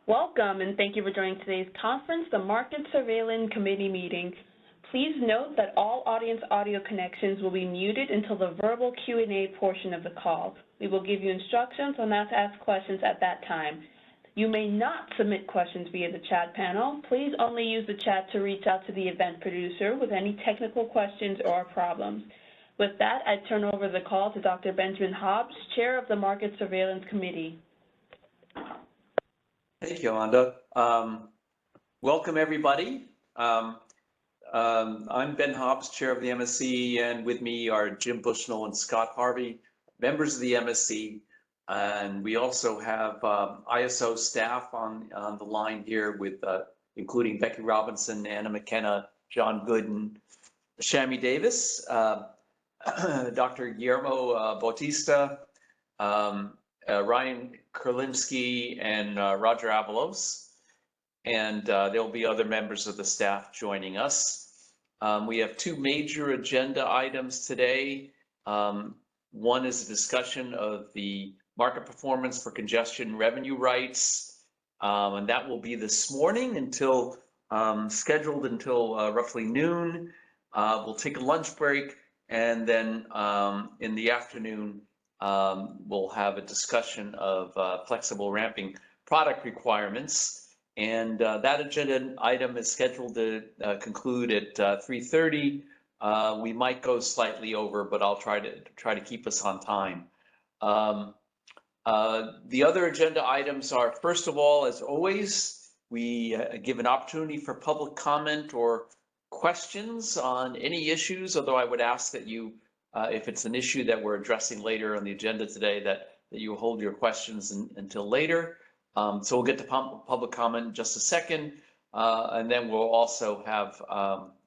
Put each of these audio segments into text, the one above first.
Welcome, and thank you for joining today's conference, the Market Surveillance Committee meeting. Please note that all audience audio connections will be muted until the verbal Q&A portion of the call. We will give you instructions on how to ask questions at that time. You may not submit questions via the chat panel. Please only use the chat to reach out to the event producer with any technical questions or problems. With that, I turn over the call to Dr. Benjamin Hobbs, Chair of the Market Surveillance Committee. Thank you, Yolanda. Welcome, everybody. I'm Ben Hobbs, Chair of the MSC, and with me are Jim Bushnell and Scott Harvey, members of the MSC. And we also have ISO staff on the line here, with including Becky Robinson, Anna McKenna, John Gooden, Shami Davis, Dr. Guillermo Bautista, Ryan Kurlimsky, and Roger Avalos, and there'll be other members of the staff joining us. We have two major agenda items today. One is a discussion of the market performance for congestion revenue rights, and that will be this morning until scheduled until roughly noon. We'll take a lunch break, and then in the afternoon, we'll have a discussion of flexible ramping product requirements, and that agenda item is scheduled to conclude at 3:30. We might go slightly over, but I'll try to keep us on time. The other agenda items are, first of all, as always, we give an opportunity for public comment or questions on any issues, although I would ask that you if it's an issue that we're addressing later on the agenda today, that you hold your questions until later. So we'll get to public comment in just a second. And then we'll also have,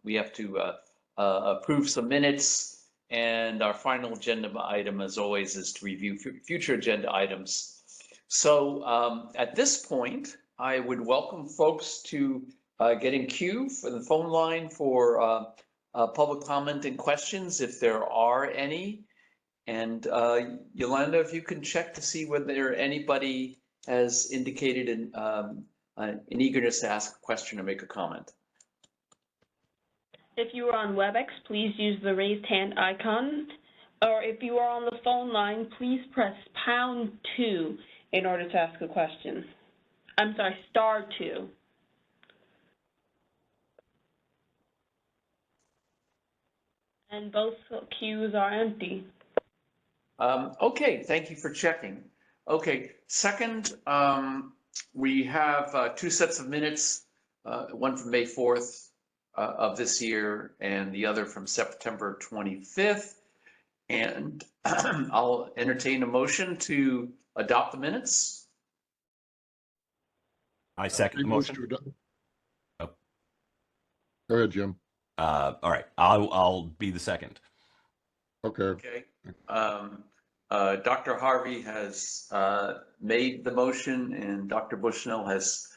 we have to approve some minutes. And our final agenda item, as always, is to review future agenda items. So at this point, I would welcome folks to get in queue for the phone line for public comment and questions, if there are any. And Yolanda, if you can check to see whether anybody has indicated an eagerness to ask a question or make a comment. If you are on WebEx, please use the raised hand icon, or if you are on the phone line, please press #2 in order to ask a question. I'm sorry, *2. And both queues are empty. Okay, thank you for checking. Okay, second, we have two sets of minutes, one from May 4th of this year and the other from September 25th. And I'll entertain a motion to adopt the minutes. I second the motion. Oh. Go ahead, Jim. All right, I'll be the second. Okay. Okay. Dr. Harvey has made the motion, and Dr. Bushnell has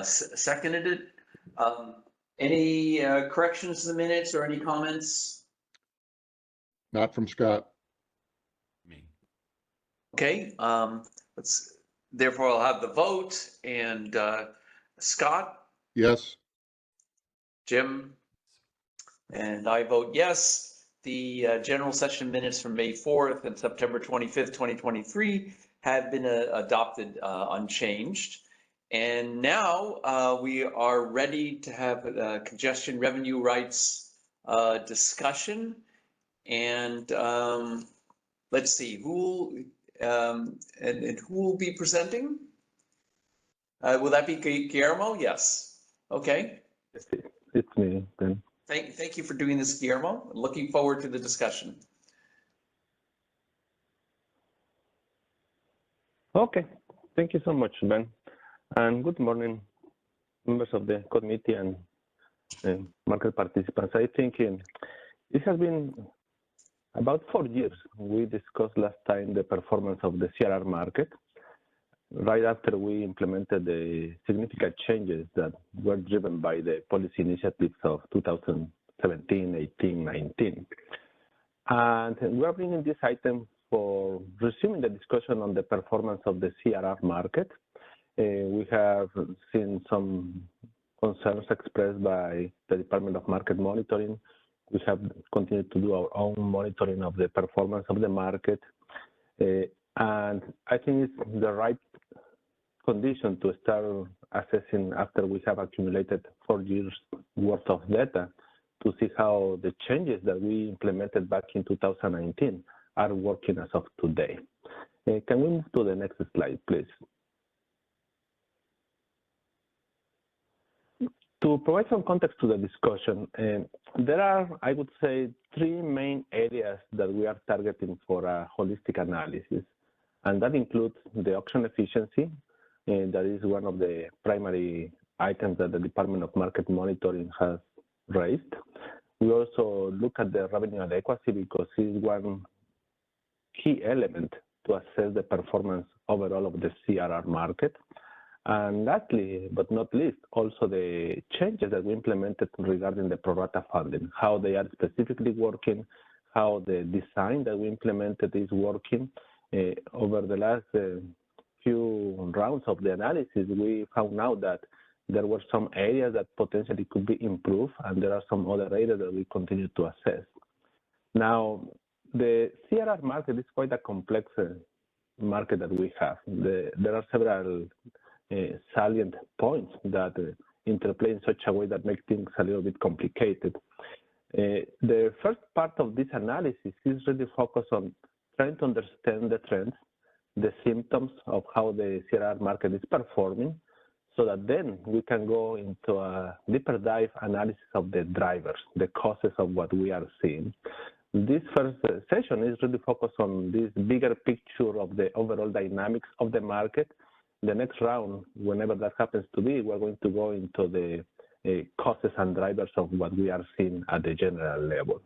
seconded it. Any corrections to the minutes or any comments? Not from Scott. Me. Okay. Therefore, I'll have the vote. And Scott? Yes. Jim? And I vote yes. The general session minutes from May 4th and September 25th, 2023 have been adopted unchanged. And now we are ready to have a congestion revenue rights discussion. And let's see, who will be presenting? Will that be Guillermo? Yes. Okay. It's me, Ben. Thank you for doing this, Guillermo. Looking forward to the discussion. Okay, thank you so much, Ben. And good morning, members of the committee and market participants. I think it has been about 4 years. We discussed last time the performance of the CRR market, right after we implemented the significant changes that were driven by the policy initiatives of 2017, 18, 19. And we are bringing this item for resuming the discussion on the performance of the CRR market We have seen some concerns expressed by the Department of Market Monitoring. We have continued to do our own monitoring of the performance of the market. And I think it's the right condition to start assessing after we have accumulated 4 years worth of data to see how the changes that we implemented back in 2019 are working as of today. Can we move to the next slide, please? To provide some context to the discussion, there are, I would say, 3 main areas that we are targeting for a holistic analysis, and that includes the auction efficiency. That is one of the primary items that the Department of Market Monitoring has raised. We also look at the revenue adequacy because it's one key element to assess the performance overall of the CRR market. And lastly, but not least, also the changes that we implemented regarding the pro rata funding, how they are specifically working, how the design that we implemented is working. Over the last few rounds of the analysis, we found out that there were some areas that potentially could be improved, and there are some other areas that we continue to assess. Now, the CRR market is quite a complex market that we have. There are several salient points that interplay in such a way that make things a little bit complicated. The first part of this analysis is really focused on trying to understand the trends, the symptoms of how the CRR market is performing, so that then we can go into a deeper dive analysis of the drivers, the causes of what we are seeing. This first session is really focused on this bigger picture of the overall dynamics of the market. The next round, whenever that happens to be, we're going to go into the causes and drivers of what we are seeing at the general level.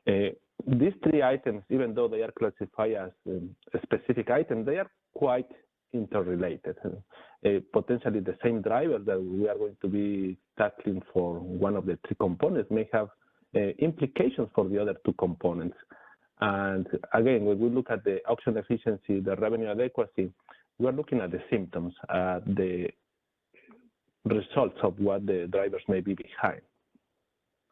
These 3 items, even though they are classified as specific items, they are quite interrelated. Potentially the same drivers that we are going to be tackling for one of the 3 components may have implications for the other 2 components. And again, when we look at the auction efficiency, the revenue adequacy, we're looking at the symptoms, the results of what the drivers may be behind.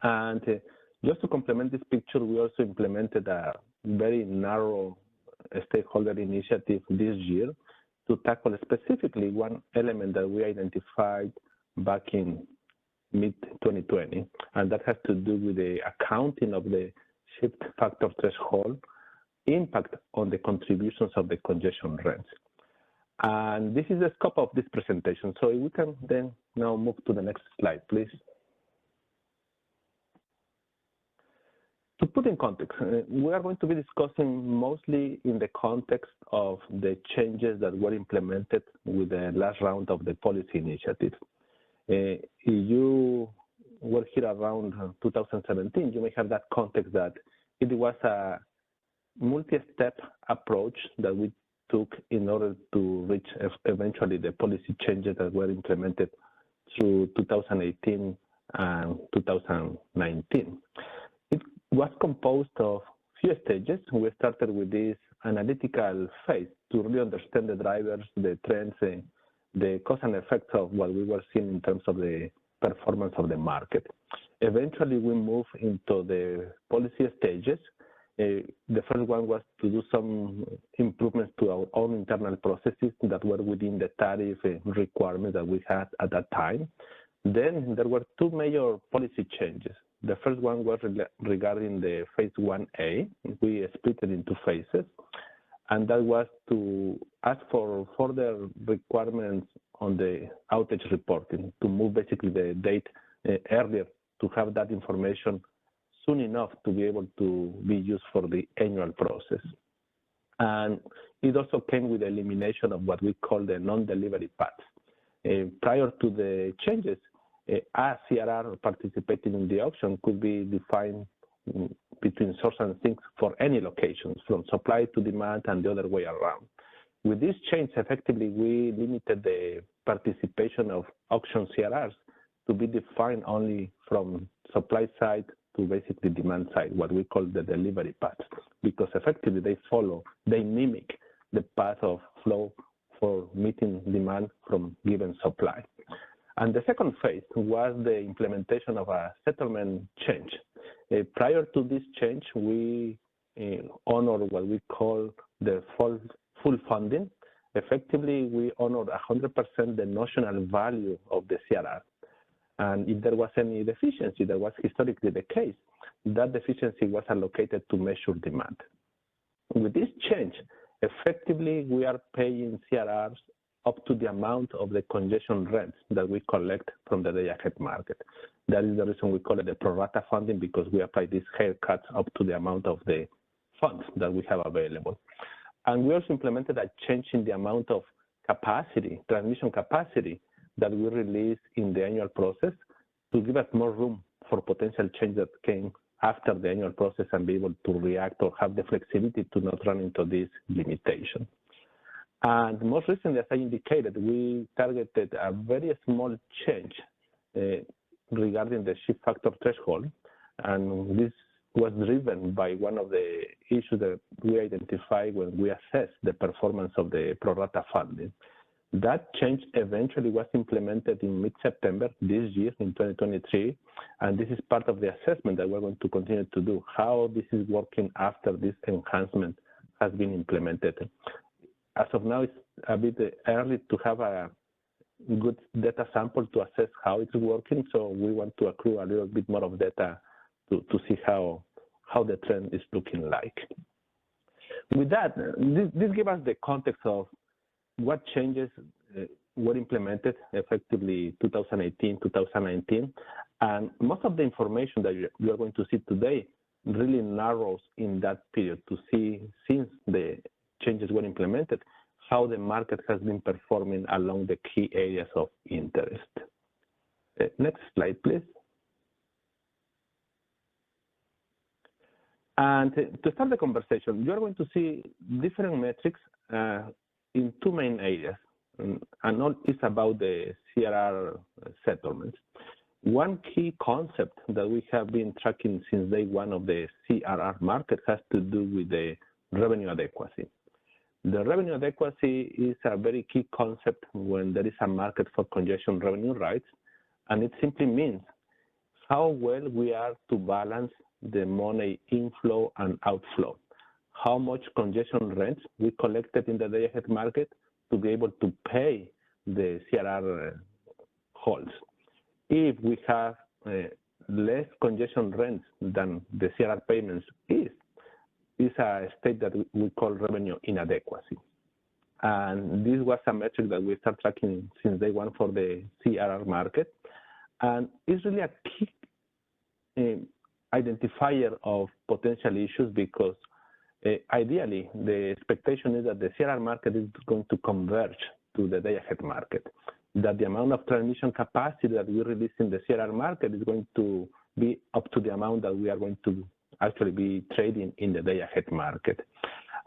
And just to complement this picture, we also implemented a very narrow stakeholder initiative this year to tackle specifically one element that we identified back in mid-2020, and that has to do with the accounting of the shift factor threshold impact on the contributions of the congestion rents. And this is the scope of this presentation. So we can then now move to the next slide, please. To put in context, we are going to be discussing mostly in the context of the changes that were implemented with the last round of the policy initiative. If you were here around 2017, you may have that context that it was a multi-step approach that we took in order to reach eventually the policy changes that were implemented through 2018 and 2019. It was composed of few stages. We started with this analytical phase to really understand the drivers, the trends, the cause and effects of what we were seeing in terms of the performance of the market. Eventually, we moved into the policy stages. The first one was to do some improvements to our own internal processes that were within the tariff requirements that we had at that time. Then there were 2 major policy changes. The first one was regarding the phase 1A. We split it into phases, and that was to ask for further requirements on the outage reporting, to move basically the date earlier, to have that information soon enough to be able to be used for the annual process. And it also came with the elimination of what we call the non-delivery paths. Prior to the changes, a CRR participating in the auction could be defined between source and sinks for any locations, from supply to demand and the other way around. With this change, effectively, we limited the participation of auction CRRs to be defined only from supply side to basically demand side, what we call the delivery path, because effectively they mimic the path of flow for meeting demand from given supply. And the second phase was the implementation of a settlement change. Prior to this change, we honored what we call the full funding. Effectively, we honored 100% the notional value of the CRR. And if there was any deficiency, that was historically the case, that deficiency was allocated to measure demand. With this change, effectively, we are paying CRRs up to the amount of the congestion rents that we collect from the day-ahead market. That is the reason we call it the pro rata funding, because we apply these haircuts up to the amount of the funds that we have available. And we also implemented a change in the amount of capacity, transmission capacity, that we release in the annual process to give us more room for potential change that came after the annual process and be able to react or have the flexibility to not run into this limitation. And most recently, as I indicated, we targeted a very small change regarding the shift factor threshold. And this was driven by one of the issues that we identified when we assessed the performance of the pro rata funding. That change eventually was implemented in mid-September this year in 2023, and this is part of the assessment that we're going to continue to do, how this is working after this enhancement has been implemented. As of now, it's a bit early to have a good data sample to assess how it's working, so we want to accrue a little bit more of data to see how the trend is looking like. With that, this gives us the context of what changes were implemented effectively 2018, 2019, and most of the information that you are going to see today really narrows in that period to see, since the changes were implemented, how the market has been performing along the key areas of interest. Next slide, please. And to start the conversation, you are going to see different metrics in two main areas, and all is about the CRR settlements. One key concept that we have been tracking since day one of the CRR market has to do with the revenue adequacy. The revenue adequacy is a very key concept when there is a market for congestion revenue rights, and it simply means how well we are to balance the money inflow and outflow. How much congestion rents we collected in the day-ahead market to be able to pay the CRR holds. If we have less congestion rents than the CRR payments is a state that we call revenue inadequacy. And this was a metric that we started tracking since day one for the CRR market. And it's really a key identifier of potential issues, because ideally, the expectation is that the CRR market is going to converge to the day-ahead market, that the amount of transmission capacity that we release in the CRR market is going to be up to the amount that we are going to actually be trading in the day-ahead market.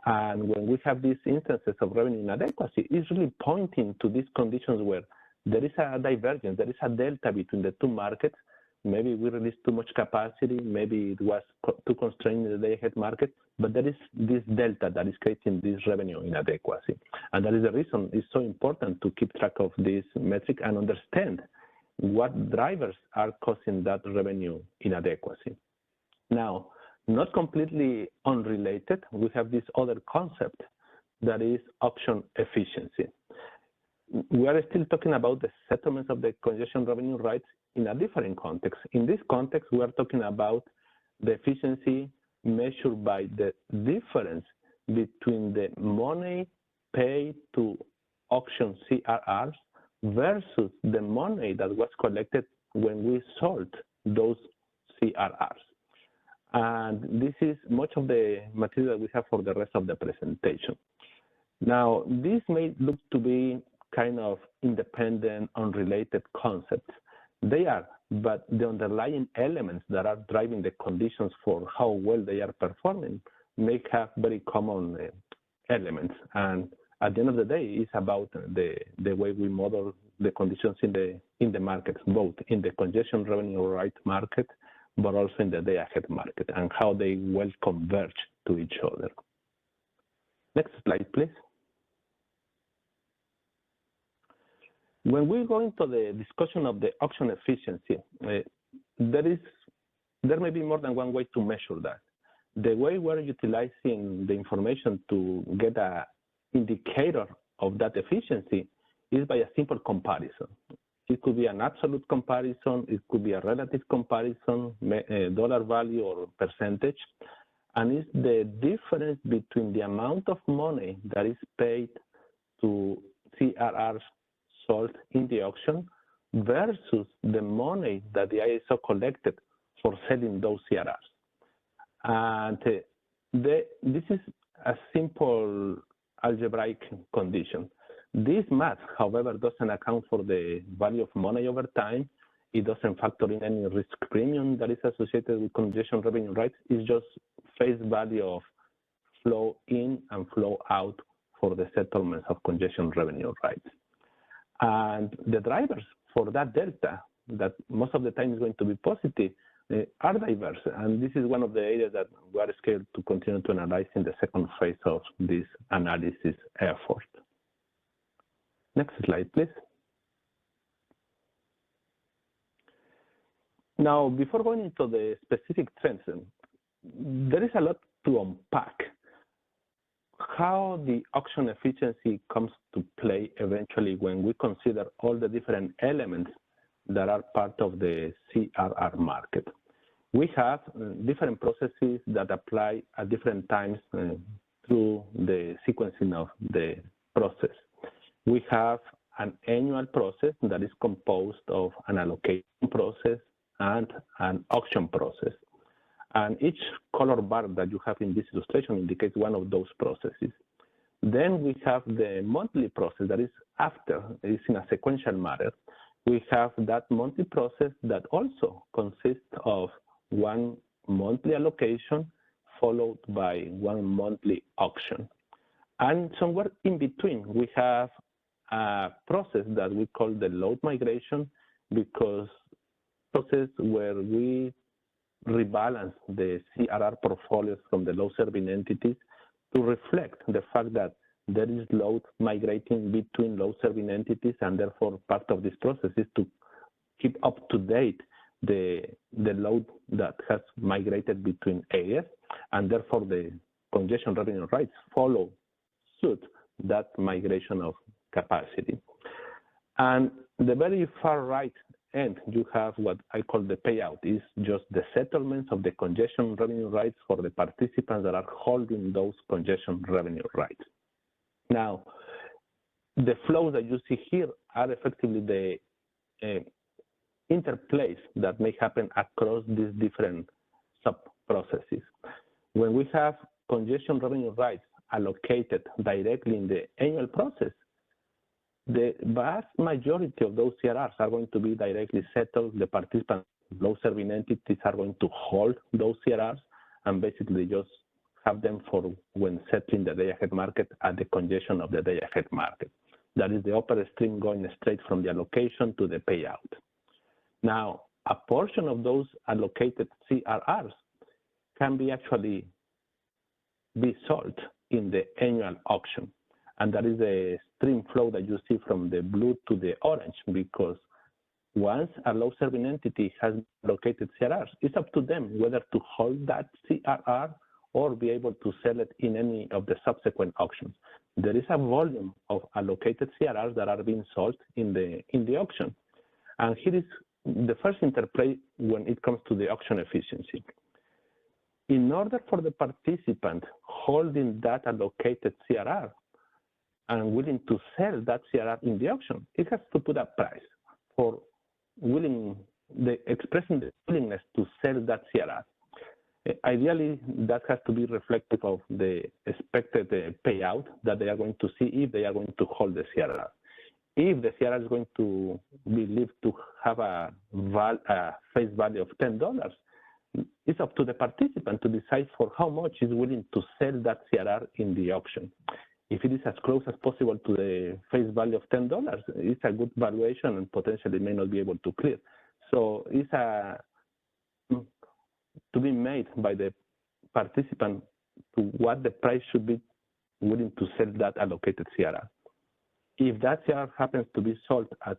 And when we have these instances of revenue inadequacy, it's really pointing to these conditions where there is a divergence, there is a delta between the two markets. Maybe we released too much capacity, maybe it was too constrained in the day-ahead market, but there is this delta that is creating this revenue inadequacy. And that is the reason it's so important to keep track of this metric and understand what drivers are causing that revenue inadequacy. Now, not completely unrelated, we have this other concept that is auction efficiency. We are still talking about the settlements of the congestion revenue rights in a different context. In this context, we are talking about the efficiency measured by the difference between the money paid to auction CRRs versus the money that was collected when we sold those CRRs. And this is much of the material we have for the rest of the presentation. Now, this may look to be kind of independent, unrelated concepts. They are, but the underlying elements that are driving the conditions for how well they are performing may have very common elements. And at the end of the day, it's about the way we model the conditions in the markets, both in the congestion revenue right market, but also in the day-ahead market, and how they well converge to each other. Next slide, please. When we go into the discussion of the auction efficiency, there may be more than one way to measure that. The way we're utilizing the information to get an indicator of that efficiency is by a simple comparison. It could be an absolute comparison, it could be a relative comparison, dollar value or percentage, and it's the difference between the amount of money that is paid to CRRs sold in the auction versus the money that the ISO collected for selling those CRRs. And this is a simple algebraic condition. This math, however, doesn't account for the value of money over time. It doesn't factor in any risk premium that is associated with congestion revenue rights. It's just face value of flow in and flow out for the settlements of congestion revenue rights. And the drivers for that delta, that most of the time is going to be positive, are diverse. And this is one of the areas that we are scared to continue to analyze in the second phase of this analysis effort. Next slide, please. Now, before going into the specific trends, there is a lot to unpack. How the auction efficiency comes to play eventually when we consider all the different elements that are part of the CRR market. We have different processes that apply at different times through the sequencing of the process. We have an annual process that is composed of an allocation process and an auction process. And each color bar that you have in this illustration indicates one of those processes. Then we have the monthly process that is after, it's in a sequential manner. We have that monthly process that also consists of one monthly allocation followed by one monthly auction. And somewhere in between, we have a process that we call the load migration, because process where we rebalance the CRR portfolios from the load serving entities to reflect the fact that there is load migrating between load serving entities, and therefore part of this process is to keep up to date the load that has migrated between AS, and therefore the congestion revenue rights follow suit that migration of capacity. And the very far right end, you have what I call the payout, is just the settlements of the congestion revenue rights for the participants that are holding those congestion revenue rights. Now, the flows that you see here are effectively the interplays that may happen across these different sub-processes. When we have congestion revenue rights allocated directly in the annual process, the vast majority of those CRRs are going to be directly settled. The participant load serving entities are going to hold those CRRs and basically just have them for when settling the day-ahead market at the congestion of the day-ahead market. That is the upper stream going straight from the allocation to the payout. Now, a portion of those allocated CRRs can be actually be sold in the annual auction. And that is the stream flow that you see from the blue to the orange, because once a load serving entity has allocated CRRs, it's up to them whether to hold that CRR or be able to sell it in any of the subsequent auctions. There is a volume of allocated CRRs that are being sold in the auction. And here is the first interplay when it comes to the auction efficiency. In order for the participant holding that allocated CRR and willing to sell that CRR in the auction, it has to put a price for expressing the willingness to sell that CRR. Ideally, that has to be reflective of the expected payout that they are going to see if they are going to hold the CRR. If the CRR is going to be believed to have a face value of $10, it's up to the participant to decide for how much is willing to sell that CRR in the auction. If it is as close as possible to the face value of $10, it's a good valuation and potentially may not be able to clear. So it's to be made by the participant to what the price should be willing to sell that allocated CRR. if that CRR happens to be sold at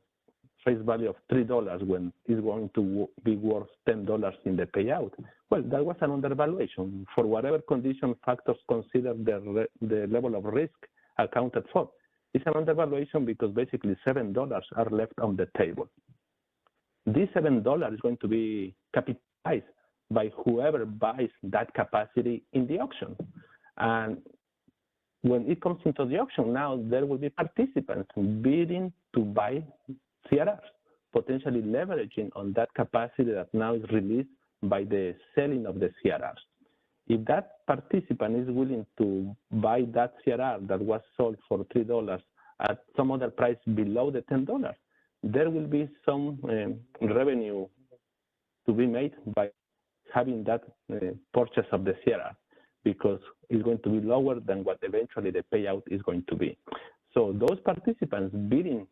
face value of $3 when it's going to be worth $10 in the payout, well, that was an undervaluation. For whatever condition factors consider the level of risk accounted for. It's an undervaluation because basically $7 are left on the table. This $7 is going to be capitalized by whoever buys that capacity in the auction. And when it comes into the auction, now there will be participants bidding to buy CRRs, potentially leveraging on that capacity that now is released by the selling of the CRRs. If that participant is willing to buy that CRR that was sold for $3 at some other price below the $10, there will be some revenue to be made by having that purchase of the CRR, because it's going to be lower than what eventually the payout is going to be. So those participants bidding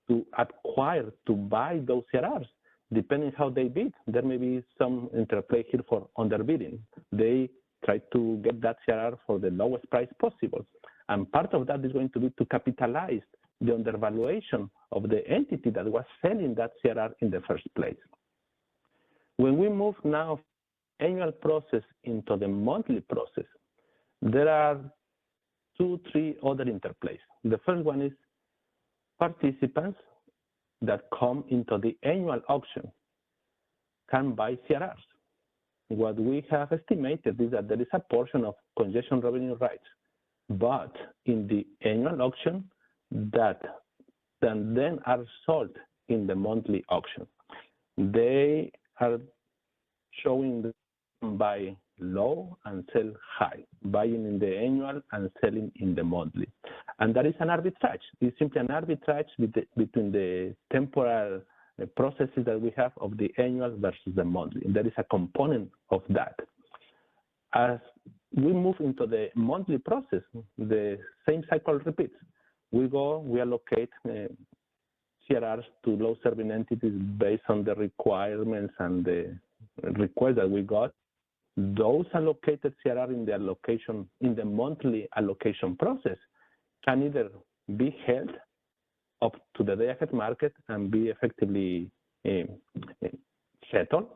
to acquire, to buy those CRRs, depending how they bid, there may be some interplay here for underbidding. They try to get that CRR for the lowest price possible. And part of that is going to be to capitalize the undervaluation of the entity that was selling that CRR in the first place. When we move now annual process into the monthly process, there are 2-3 other interplays. The first one is participants that come into the annual auction can buy CRRs. What we have estimated is that there is a portion of congestion revenue rights, but in the annual auction that then are sold in the monthly auction. They are showing buy low and sell high, buying in the annual and selling in the monthly. And that is an arbitrage. It's simply an arbitrage between the temporal processes that we have of the annual versus the monthly. And there is a component of that. As we move into the monthly process, the same cycle repeats. We allocate CRRs to low-serving entities based on the requirements and the requests that we got. Those allocated CRR in the allocation, in the monthly allocation process, can either be held up to the day-ahead market and be effectively settled,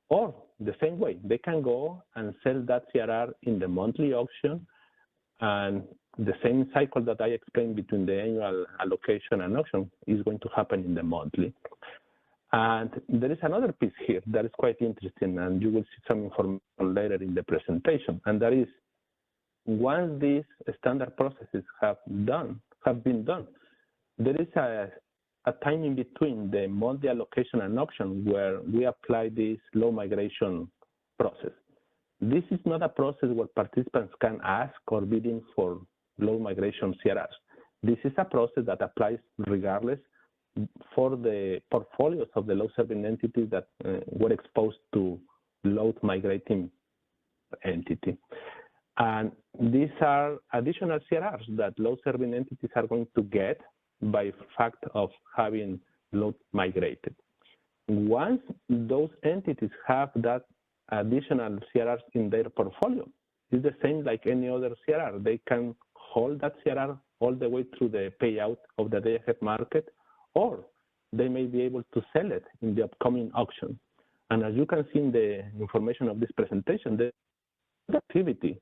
or the same way, they can go and sell that CRR in the monthly auction, and the same cycle that I explained between the annual allocation and auction is going to happen in the monthly. And there is another piece here that is quite interesting, and you will see some information later in the presentation, and that is once these standard processes have been done, there is a time in between the monthly allocation and auction where we apply this low migration process. This is not a process where participants can ask or bidding for low migration CRRs. This is a process that applies regardless for the portfolios of the low-serving entities that were exposed to low migrating entity. And these are additional CRRs that low-serving entities are going to get by fact of having load migrated. Once those entities have that additional CRRs in their portfolio, it's the same like any other CRR. They can hold that CRR all the way through the payout of the day-ahead market, or they may be able to sell it in the upcoming auction. And as you can see in the information of this presentation, the activity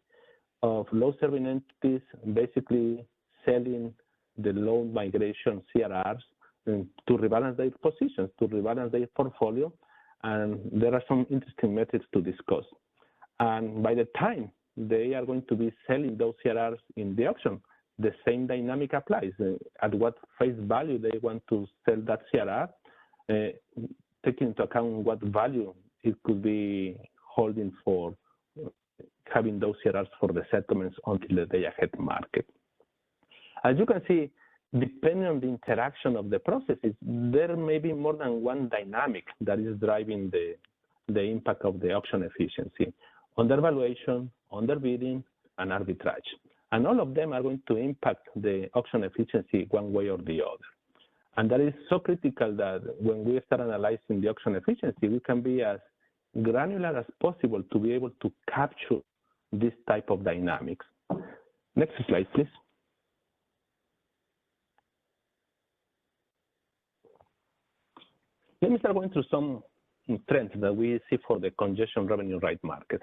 of low-serving entities basically selling the low migration CRRs to rebalance their positions, to rebalance their portfolio, and there are some interesting methods to discuss. And by the time they are going to be selling those CRRs in the auction, the same dynamic applies. At what face value they want to sell that CRR, taking into account what value it could be holding for having those CRRs for the settlements until the day-ahead market. As you can see, depending on the interaction of the processes, there may be more than one dynamic that is driving the impact of the auction efficiency: undervaluation, underbidding, and arbitrage. And all of them are going to impact the auction efficiency one way or the other. And that is so critical that when we start analyzing the auction efficiency, we can be as granular as possible to be able to capture this type of dynamics. Next slide, please. Let me start going through some trends that we see for the congestion revenue right market.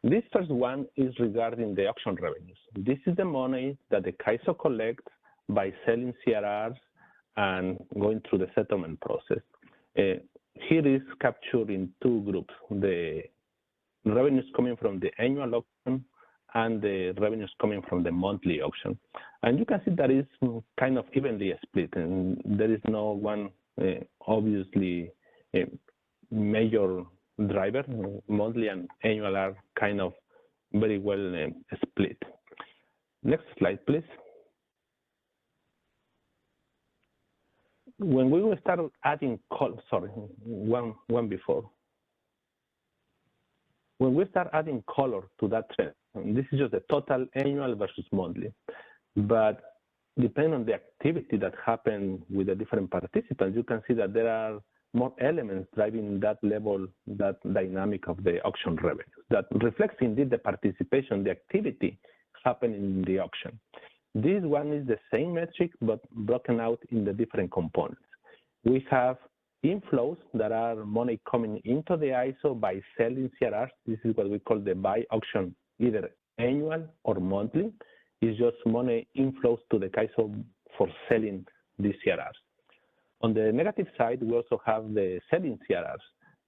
This first one is regarding the auction revenues. This is the money that the CAISO collects by selling CRRs and going through the settlement process. Here is captured in two groups, the revenues coming from the annual auction and the revenues coming from the monthly auction. And you can see that is kind of evenly split, and there is no one obviously major driver. Monthly and annual are kind of very well split. Next slide, please. When we will start adding one before. When we start adding color to that trend, and this is just the total annual versus monthly, but depending on the activity that happened with the different participants, you can see that there are more elements driving that level, that dynamic of the auction revenues. That reflects indeed the participation, the activity happening in the auction. This one is the same metric, but broken out in the different components. We have inflows that are money coming into the ISO by selling CRRs. This is what we call the buy auction, either annual or monthly. It's just money inflows to the CAISO for selling these CRRs. On the negative side, we also have the selling CRRs.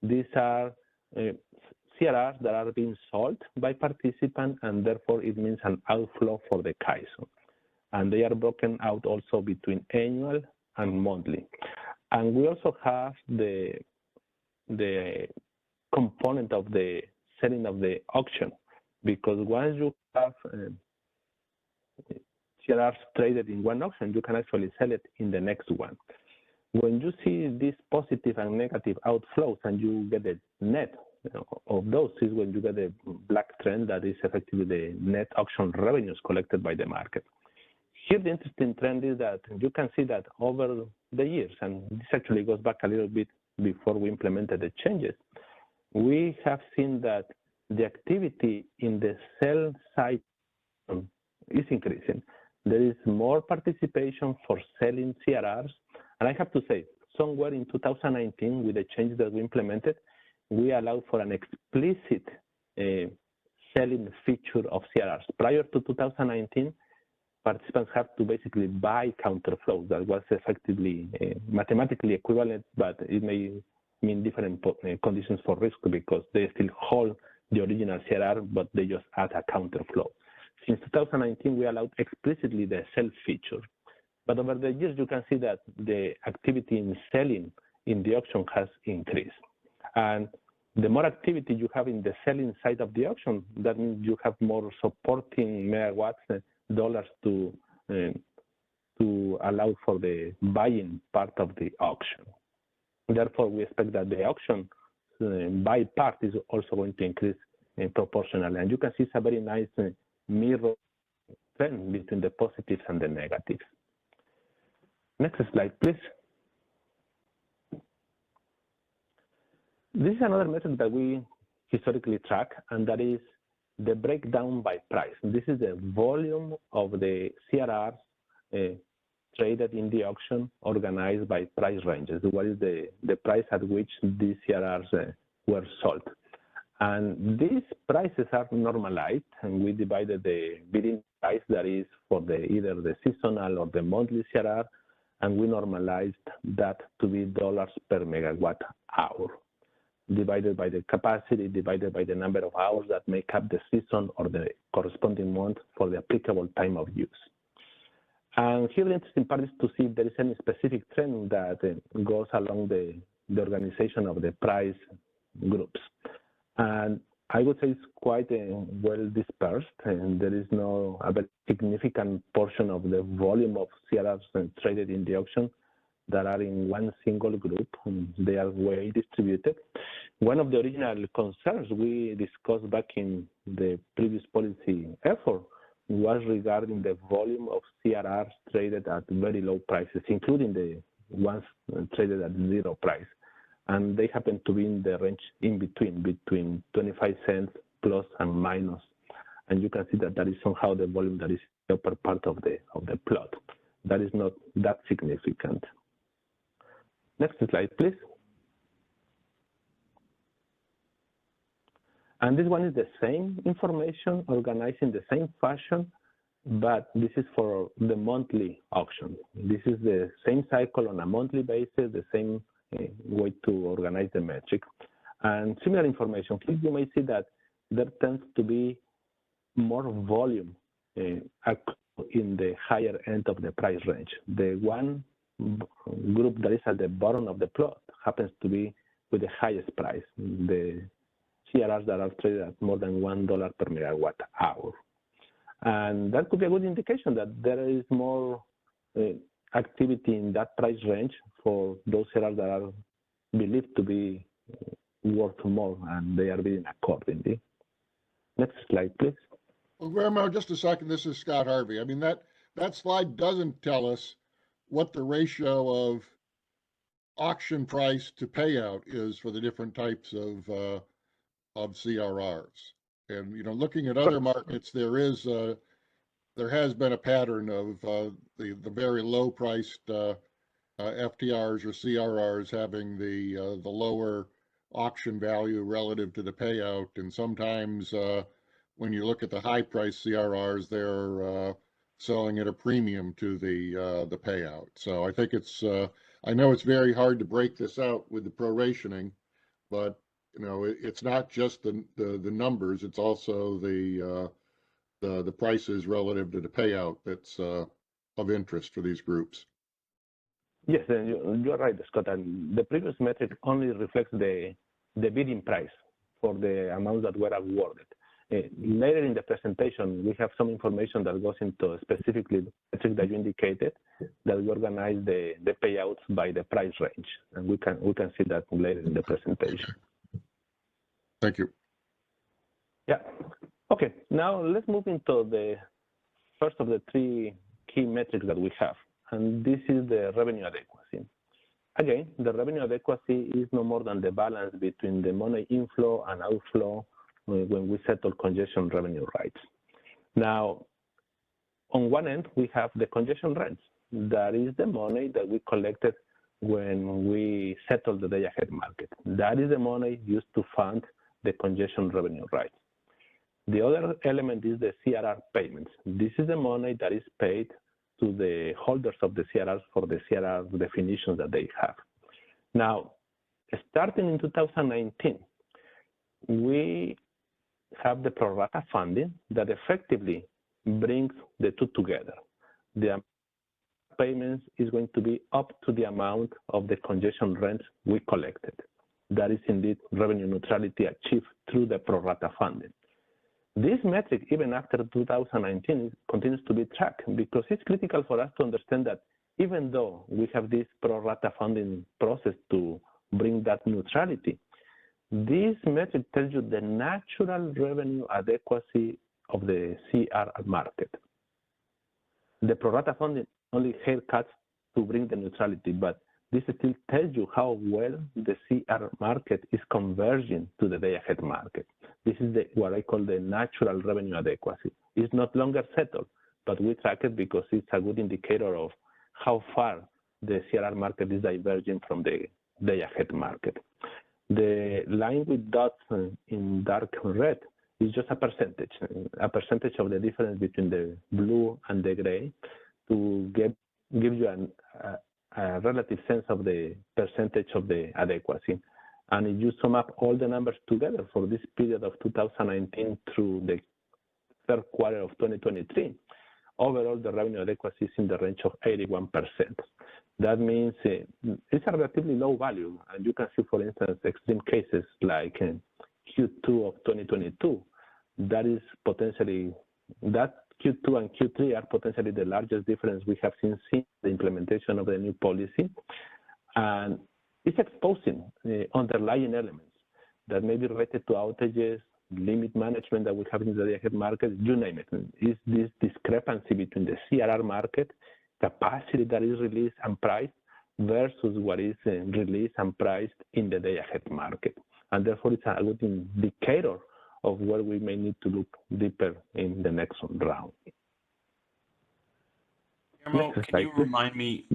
These are CRRs that are being sold by participants, and therefore it means an outflow for the CAISO. And they are broken out also between annual and monthly. And we also have the component of the selling of the auction, because once you have CRRs traded in one auction, you can actually sell it in the next one. When you see these positive and negative outflows and you get the net of those, is when you get a black trend that is effectively the net auction revenues collected by the market. Here, the interesting trend is that you can see that over the years, and this actually goes back a little bit before we implemented the changes, we have seen that the activity in the sell side is increasing. There is more participation for selling CRRs. And I have to say, somewhere in 2019, with the changes that we implemented, we allowed for an explicit selling feature of CRRs. Prior to 2019, participants have to basically buy counterflows. That was effectively mathematically equivalent, but it may mean different conditions for risk because they still hold the original CRR, but they just add a counterflow. Since 2019, we allowed explicitly the sell feature. But over the years, you can see that the activity in selling in the auction has increased. And the more activity you have in the selling side of the auction, that means you have more supporting megawatts, dollars to allow for the buying part of the auction. Therefore, we expect that the auction buy part is also going to increase proportionally. And you can see it's a very nice mirror trend between the positives and the negatives. Next slide, please. This is another method that we historically track, and that is the breakdown by price. This is the volume of the CRRs traded in the auction organized by price ranges. What is the price at which these CRRs were sold? And these prices are normalized, and we divided the bidding price that is for either the seasonal or the monthly CRR, and we normalized that to be dollars per megawatt hour, divided by the capacity, divided by the number of hours that make up the season or the corresponding month for the applicable time of use. And here the interesting part is to see if there is any specific trend that goes along the organization of the price groups. And I would say it's quite well dispersed, and there is a very significant portion of the volume of CRRs traded in the auction that are in one single group, and they are well distributed. One of the original concerns we discussed back in the previous policy effort was regarding the volume of CRRs traded at very low prices, including the ones traded at zero price. And they happen to be in the range in between 25 cents plus and minus. And you can see that that is somehow the volume that is the upper part of the plot. That is not that significant. Next slide, please. And this one is the same information organized in the same fashion, but this is for the monthly auction. This is the same cycle on a monthly basis, the same way to organize the metric. And similar information, here you may see that there tends to be more volume in the higher end of the price range. The one group that is at the bottom of the plot happens to be with the highest price, the CRRs that are traded at more than $1 per megawatt hour. And that could be a good indication that there is more activity in that price range for those CRRs that are believed to be worth more, and they are bidding accordingly. Next slide, please. Well, Guillermo, just a second. This is Scott Harvey. I mean, that slide doesn't tell us what the ratio of auction price to payout is for the different types of CRRs. And, you know, looking at other markets, there has been a pattern of the very low priced FTRs or CRRs having the lower auction value relative to the payout. And sometimes when you look at the high price CRRs, they're selling at a premium to the payout. So I think it's I know it's very hard to break this out with the prorationing, but you know it's not just the numbers; it's also the prices relative to the payout that's of interest for these groups. Yes, you're right, Scott. And the previous metric only reflects the bidding price for the amounts that were awarded. Later in the presentation, we have some information that goes into specifically the metric that you indicated, that we organize the payouts by the price range, and we can see that later in the presentation. Thank you. Yeah. Okay. Now let's move into the first of the three key metrics that we have, and this is the revenue adequacy. Again, the revenue adequacy is no more than the balance between the money inflow and outflow when we settle congestion revenue rights. Now, on one end, we have the congestion rents. That is the money that we collected when we settled the day-ahead market. That is the money used to fund the congestion revenue rights. The other element is the CRR payments. This is the money that is paid to the holders of the CRRs for the CRR definitions that they have. Now, starting in 2019, we have the pro rata funding that effectively brings the two together. The payments is going to be up to the amount of the congestion rents we collected. That is indeed revenue neutrality achieved through the pro rata funding. This metric, even after 2019, continues to be tracked because it's critical for us to understand that even though we have this pro rata funding process to bring that neutrality, this metric tells you the natural revenue adequacy of the CRR market. The pro rata funding only haircuts to bring the neutrality, but this still tells you how well the CRR market is converging to the day-ahead market. This is what I call the natural revenue adequacy. It's not longer settled, but we track it because it's a good indicator of how far the CRR market is diverging from the day-ahead market. The line with dots in dark red is just a percentage of the difference between the blue and the gray to give you a relative sense of the percentage of the adequacy. And if you sum up all the numbers together for this period of 2019 through the third quarter of 2023, overall the revenue adequacy is in the range of 81%. That means it's a relatively low value. And you can see, for instance, extreme cases like Q2 of 2022. That is potentially, that Q2 and Q3 are potentially the largest difference we have seen since the implementation of the new policy. And it's exposing underlying elements that may be related to outages, limit management that we have in the day-ahead market, you name it. Is this discrepancy between the CRR market, capacity that is released and priced, versus what is released and priced in the day-ahead market. And therefore, it's a good indicator of where we may need to look deeper in the next round. Guillermo, can you remind me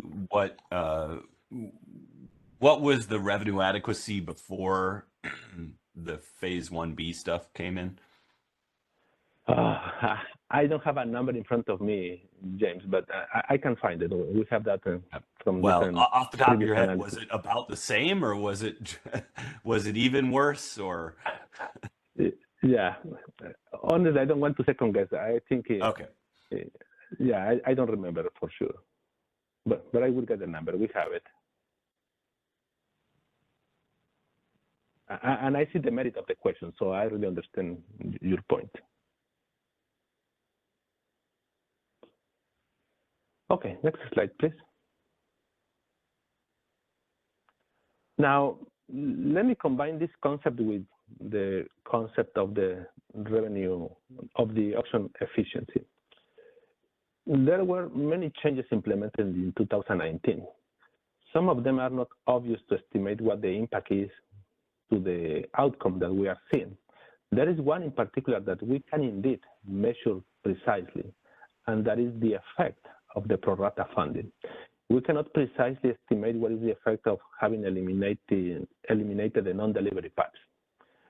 what was the revenue adequacy before the phase 1B stuff came in? I don't have a number in front of me, James, but I can find it. We have that from Well, different off the top of previous your head, analysis. was it about the same, or was it was it even worse? Or Yeah, honestly, I don't want to second guess. I think, okay, yeah, I don't remember for sure, but I will get the number. We have it. And I see the merit of the question, so I really understand your point. Okay, next slide, please. Now, let me combine this concept with the concept of the revenue of the auction efficiency. There were many changes implemented in 2019. Some of them are not obvious to estimate what the impact is to the outcome that we are seeing. There is one in particular that we can indeed measure precisely, and that is the effect of the pro rata funding. We cannot precisely estimate what is the effect of having eliminated the non-delivery parts.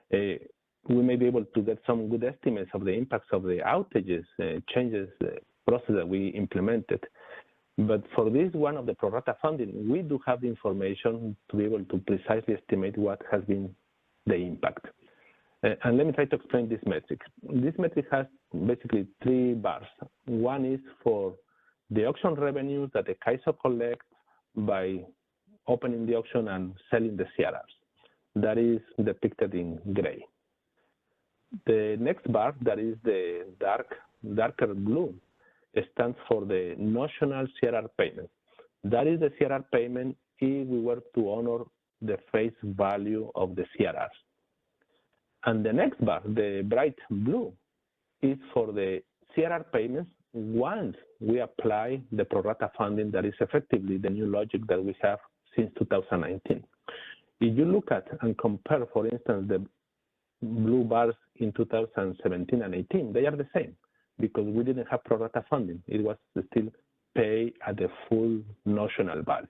We may be able to get some good estimates of the impacts of the outages, changes, process that we implemented. But for this one of the pro rata funding, we do have the information to be able to precisely estimate what has been the impact. And let me try to explain this metric. This metric has basically 3 bars. One is for the auction revenues that the CAISO collects by opening the auction and selling the CRRs. That is depicted in gray. The next bar, that is the darker blue, stands for the notional CRR payment. That is the CRR payment if we were to honor the face value of the CRRs. And the next bar, the bright blue, is for the CRR payments once we apply the pro rata funding, that is effectively the new logic that we have since 2019. If you look at and compare, for instance, the blue bars in 2017 and 18, they are the same because we didn't have pro rata funding. It was still pay at the full notional value.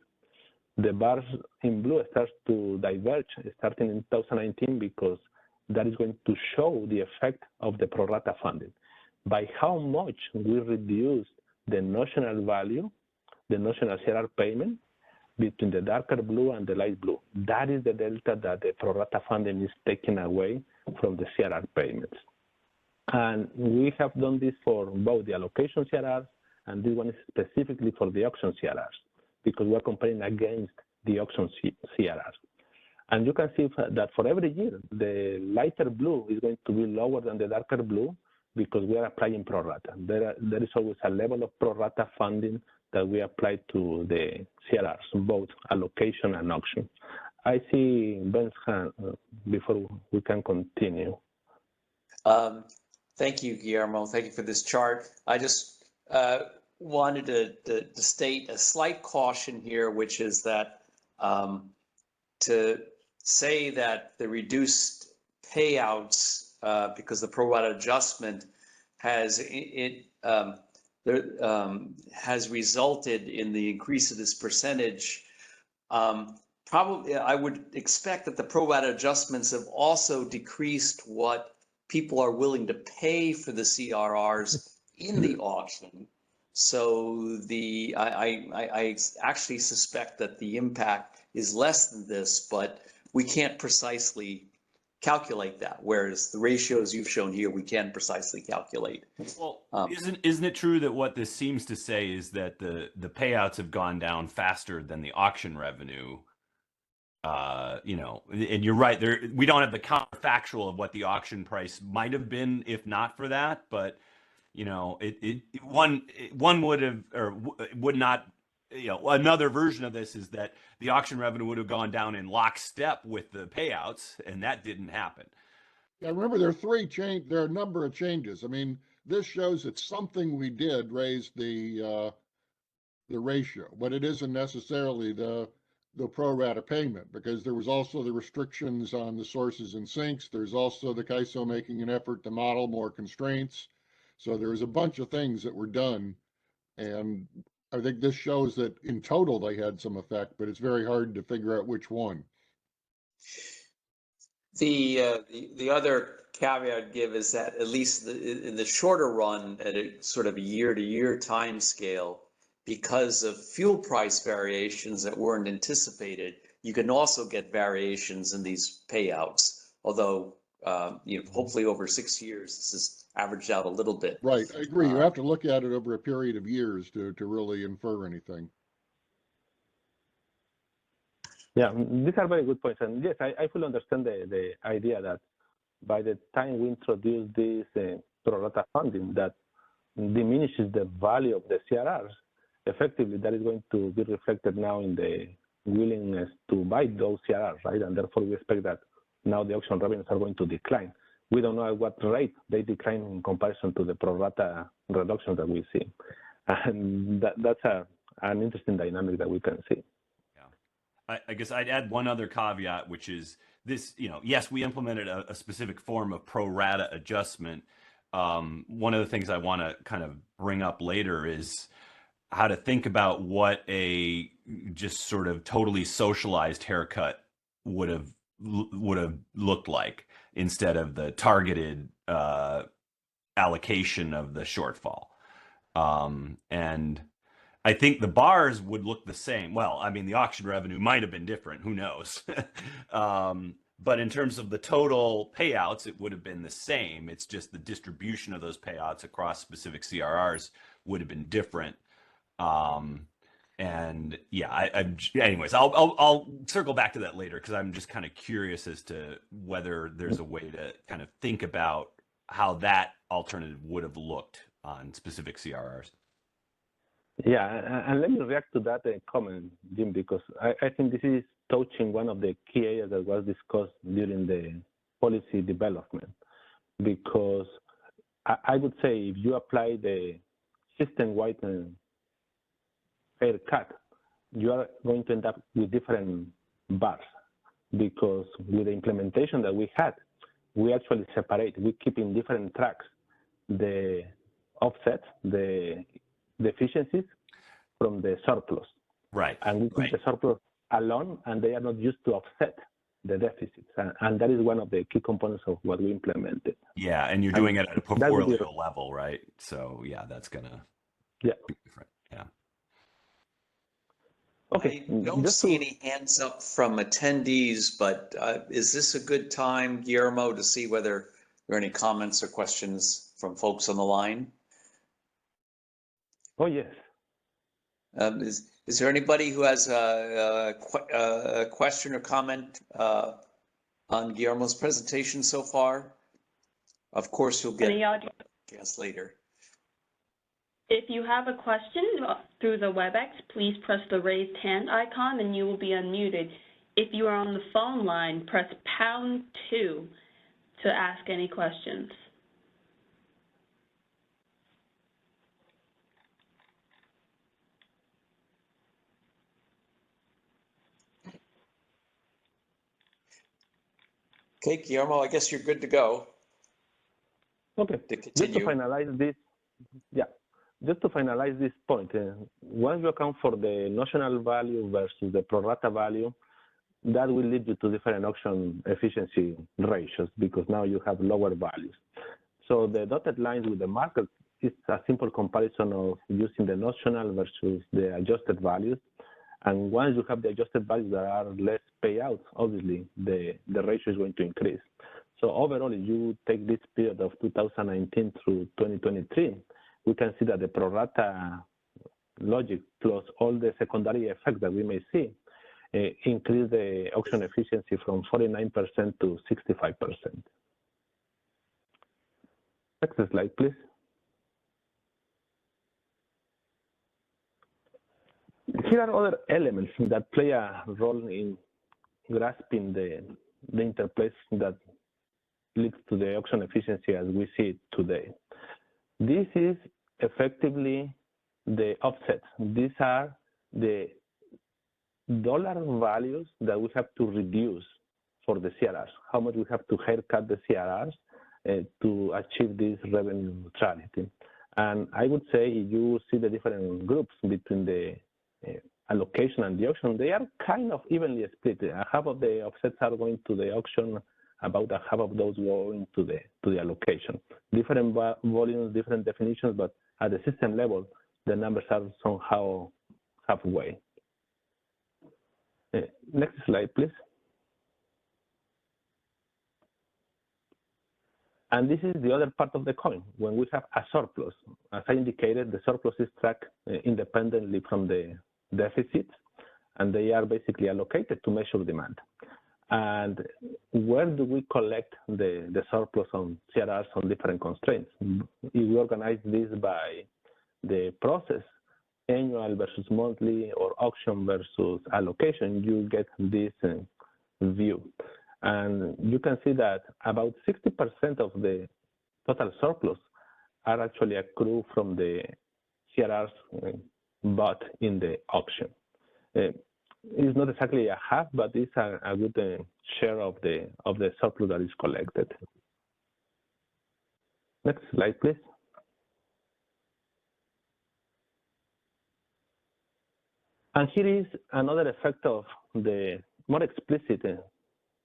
The bars in blue start to diverge starting in 2019 because that is going to show the effect of the pro rata funding. By how much we reduce the notional value, the notional CRR payment, between the darker blue and the light blue. That is the delta that the pro rata funding is taking away from the CRR payments. And we have done this for both the allocation CRRs, and this one is specifically for the auction CRRs, because we're comparing against the auction CRRs. And you can see that for every year, the lighter blue is going to be lower than the darker blue because we are applying pro rata. There is always a level of pro rata funding that we apply to the CRRs, both allocation and auction. I see Ben's hand before we can continue. Thank you, Guillermo. Thank you for this chart. I just wanted to state a slight caution here, which is that to say that the reduced payouts because the pro rata adjustment has has resulted in the increase of this percentage. Probably, I would expect that the pro rata adjustments have also decreased what people are willing to pay for the CRRs in the auction. So I actually suspect that the impact is less than this, but we can't precisely calculate that. Whereas the ratios you've shown here, we can precisely calculate. Well, isn't it true that what this seems to say is that the payouts have gone down faster than the auction revenue? You know, and you're right, we don't have the counterfactual of what the auction price might have been if not for that, but you know, one would have or would not, you know, another version of this is that the auction revenue would have gone down in lockstep with the payouts, and that didn't happen. Yeah, remember there are a number of changes. I mean, this shows that something we did raise the ratio, but it isn't necessarily the pro rata payment, because there was also the restrictions on the sources and sinks. There's also the CAISO making an effort to model more constraints. So there was a bunch of things that were done. And I think this shows that in total they had some effect, but it's very hard to figure out which one. The other caveat I'd give is that at least in the shorter run, at a sort of a year-to-year time scale, because of fuel price variations that weren't anticipated, you can also get variations in these payouts. Although, hopefully over 6 years, this is averaged out a little bit. Right, I agree. You have to look at it over a period of years to really infer anything. Yeah, these are very good points. And yes, I fully understand the idea that by the time we introduce this pro rata funding that diminishes the value of the CRRs, effectively that is going to be reflected now in the willingness to buy those CRRs, right? And therefore we expect that now the auction revenues are going to decline. We don't know at what rate they decline in comparison to the pro rata reduction that we see. And that's an interesting dynamic that we can see. I guess I'd add one other caveat, which is this, yes, we implemented a specific form of pro rata adjustment. One of the things I want to kind of bring up later is how to think about what a just sort of totally socialized haircut would have looked like instead of the targeted allocation of the shortfall. And I think the bars would look the same. Well, I mean, the auction revenue might have been different. Who knows? But in terms of the total payouts, it would have been the same. It's just the distribution of those payouts across specific CRRs would have been different. And yeah, anyways, I'll circle back to that later because I'm just kind of curious as to whether there's a way to kind of think about how that alternative would have looked on specific CRRs. Yeah, and let me react to that comment, Jim, because I think this is touching one of the key areas that was discussed during the policy development. Because I would say if you apply the system-wide haircut, you are going to end up with different bars. Because with the implementation that we had, we actually separate, we keep in different tracks the offsets, the efficiencies from the surplus. Right. And we keep the surplus alone, and they are not used to offset the deficits. And that is one of the key components of what we implemented. Yeah, and you're doing it at a portfolio level, right? So yeah, that's gonna be different. Yeah. Okay. I don't see any hands up from attendees, but is this a good time, Guillermo, to see whether there are any comments or questions from folks on the line? Oh, yes. Is there anybody who has a question or comment on Guillermo's presentation so far? Of course, you'll get guests later. If you have a question through the WebEx, please press the raised hand icon and you will be unmuted. If you are on the phone line, press #2 to ask any questions. Okay, Guillermo, I guess you're good to go. Okay. Just to finalize this, just to finalize this point, once you account for the notional value versus the pro rata value, that will lead you to different auction efficiency ratios because now you have lower values. So the dotted lines with the market is a simple comparison of using the notional versus the adjusted values. And once you have the adjusted values that are less payouts, obviously the ratio is going to increase. So overall, if you take this period of 2019 through 2023, we can see that the pro rata logic plus all the secondary effects that we may see increase the auction efficiency from 49% to 65%. Next slide, please. Here are other elements that play a role in grasping the interplays that leads to the auction efficiency as we see it today. This is effectively the offsets. These are the dollar values that we have to reduce for the CRRs, how much we have to haircut the CRRs to achieve this revenue neutrality. And I would say you see the different groups between the allocation and the auction, they are kind of evenly split. Half of the offsets are going to the auction about a half of those going to the allocation. Different volumes, different definitions, but at the system level, the numbers are somehow halfway. Next slide, please. And this is the other part of the coin. When we have a surplus, as I indicated, the surplus is tracked independently from the deficits, and they are basically allocated to measure demand. And where do we collect the surplus on CRRs on different constraints? If we organize this by the process, annual versus monthly or auction versus allocation, you get this view. And you can see that about 60% of the total surplus are actually accrued from the CRRs bought in the auction. It's not exactly a half, but it's a good share of the surplus that is collected. Next slide, please. And here is another effect of the more explicit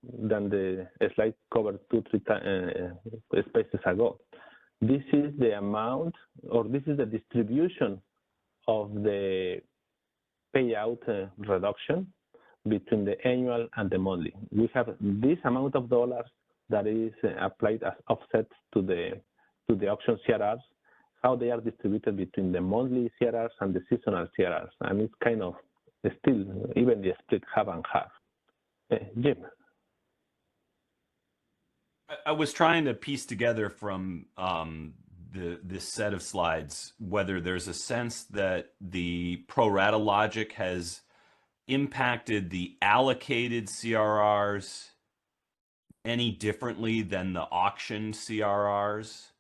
than the slide covered 2-3 spaces ago. This is the amount, or this is the distribution of the payout reduction between the annual and the monthly. We have this amount of dollars that is applied as offset to the auction CRRs, how they are distributed between the monthly CRRs and the seasonal CRRs, and it's kind of still evenly split half and half. Jim. I was trying to piece together from this set of slides whether there's a sense that the pro rata logic has impacted the allocated CRRs any differently than the auction CRRs.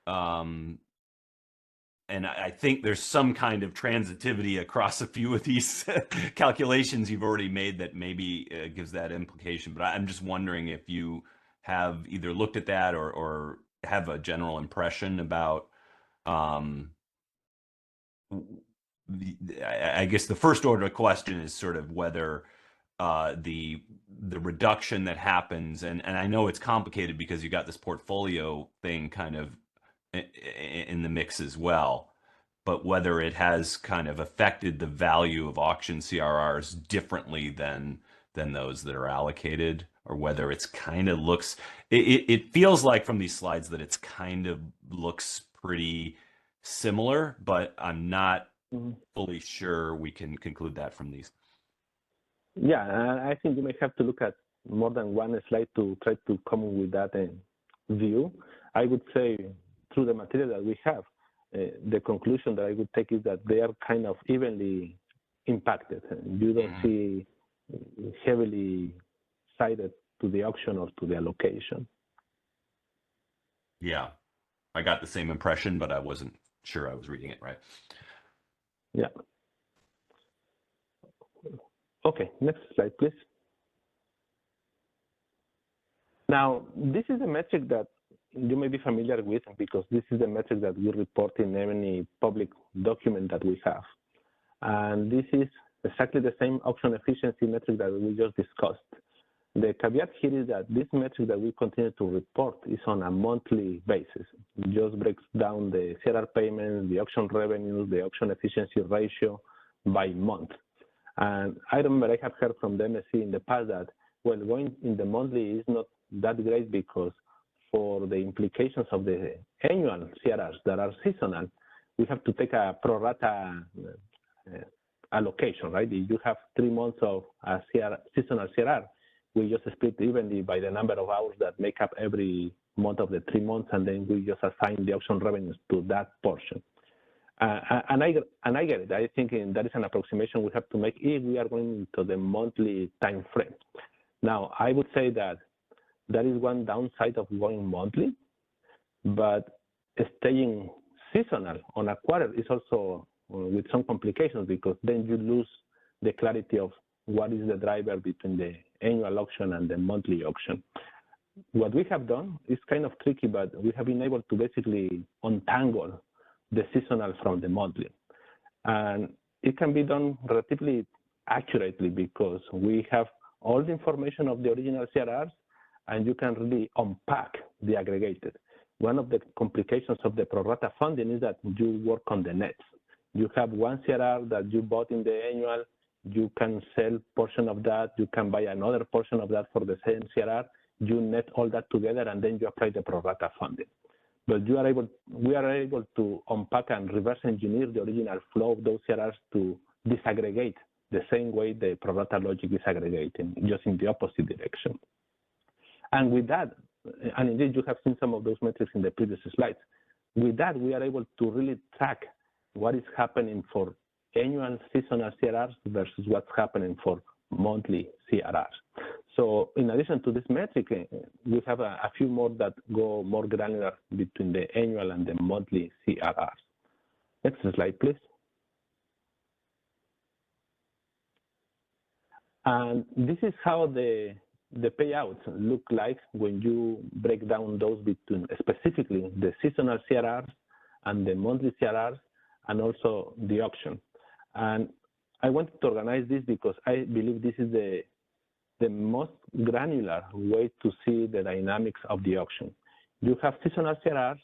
And I think there's some kind of transitivity across a few of these calculations you've already made that maybe gives that implication. But I'm just wondering if you have either looked at that or have a general impression about, I guess the first order question is sort of whether the reduction that happens, and I know it's complicated because you got this portfolio thing kind of in the mix as well, but whether it has kind of affected the value of auction CRRs differently than those that are allocated, or whether it's kind of looks, it feels like from these slides that it's kind of looks pretty similar, but I'm not fully sure we can conclude that from these. Yeah, I think you may have to look at more than one slide to try to come up with that view. I would say through the material that we have, the conclusion that I would take is that they are kind of evenly impacted. You don't see heavily sided to the auction or to the allocation. Yeah, I got the same impression, but I wasn't sure I was reading it right. Yeah. Okay, next slide, please. Now, this is a metric that you may be familiar with because this is the metric that we report in any public document that we have. And this is exactly the same auction efficiency metric that we just discussed. The caveat here is that this metric that we continue to report is on a monthly basis. It just breaks down the CRR payments, the auction revenues, the auction efficiency ratio by month. And I remember I have heard from the MSC in the past that, well, going in the monthly is not that great because for the implications of the annual CRRs that are seasonal, we have to take a pro rata allocation, right? If you have 3 months of a seasonal CRR, we just split evenly by the number of hours that make up every month of the 3 months, and then we just assign the auction revenues to that portion. And I get it. I think that is an approximation we have to make if we are going to the monthly time frame. Now, I would say that that is one downside of going monthly, but staying seasonal on a quarter is also with some complications because then you lose the clarity of what is the driver between the annual auction and the monthly auction. What we have done is kind of tricky, but we have been able to basically untangle the seasonal from the monthly. And it can be done relatively accurately because we have all the information of the original CRRs, and you can really unpack the aggregated. One of the complications of the pro rata funding is that you work on the nets. You have one CRR that you bought in the annual, you can sell portion of that, you can buy another portion of that for the same CRR, you net all that together, and then you apply the pro rata funding. But we are able to unpack and reverse engineer the original flow of those CRRs to disaggregate the same way the pro rata logic is aggregating, just in the opposite direction. And with that, and indeed you have seen some of those metrics in the previous slides, with that we are able to really track what is happening for annual seasonal CRRs versus what's happening for monthly CRRs. So in addition to this metric, we have a few more that go more granular between the annual and the monthly CRRs. Next slide, please. And this is how the payouts look like when you break down those between specifically the seasonal CRRs and the monthly CRRs and also the auction. And I wanted to organize this because I believe this is the most granular way to see the dynamics of the auction. You have seasonal CRRs.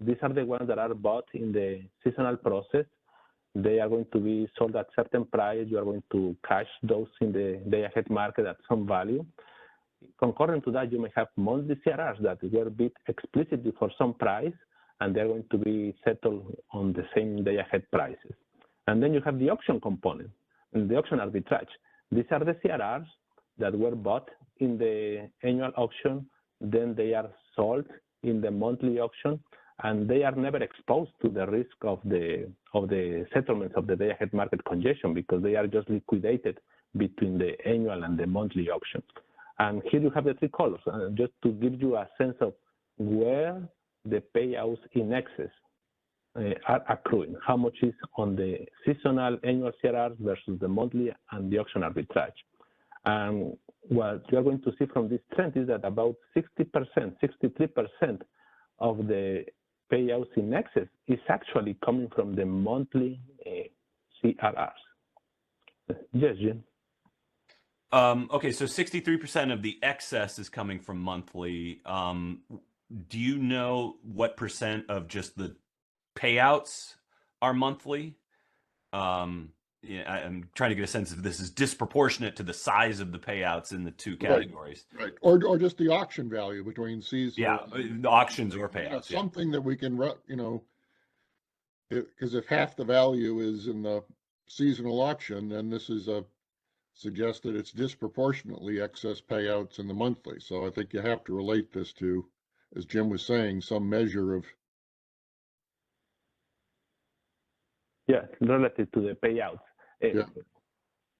These are the ones that are bought in the seasonal process. They are going to be sold at certain price. You are going to cash those in the day-ahead market at some value. Concurrent to that, you may have monthly CRRs that were bid explicitly for some price, and they're going to be settled on the same day-ahead prices. And then you have the auction component, and the auction arbitrage. These are the CRRs that were bought in the annual auction, then they are sold in the monthly auction, and they are never exposed to the risk of the settlements of the day-ahead market congestion because they are just liquidated between the annual and the monthly auction. And here you have the three colors, just to give you a sense of where the payouts in excess are accruing, how much is on the seasonal annual CRRs versus the monthly and the auction arbitrage. And what you are going to see from this trend is that about 60%, 63% of the payouts in excess is actually coming from the monthly CRRs. Yes, Jim? Okay, so 63% of the excess is coming from monthly. Do you know what percent of just the payouts are monthly? I'm trying to get a sense if this is disproportionate to the size of the payouts in the two categories. Right. Or just the auction value between seasonal. Yeah, the auctions or payouts. Something that we can, because if half the value is in the seasonal auction, then this is suggests that it's disproportionately excess payouts in the monthly. So I think you have to relate this to, as Jim was saying, some measure of. Yeah, relative to the payouts. Yeah.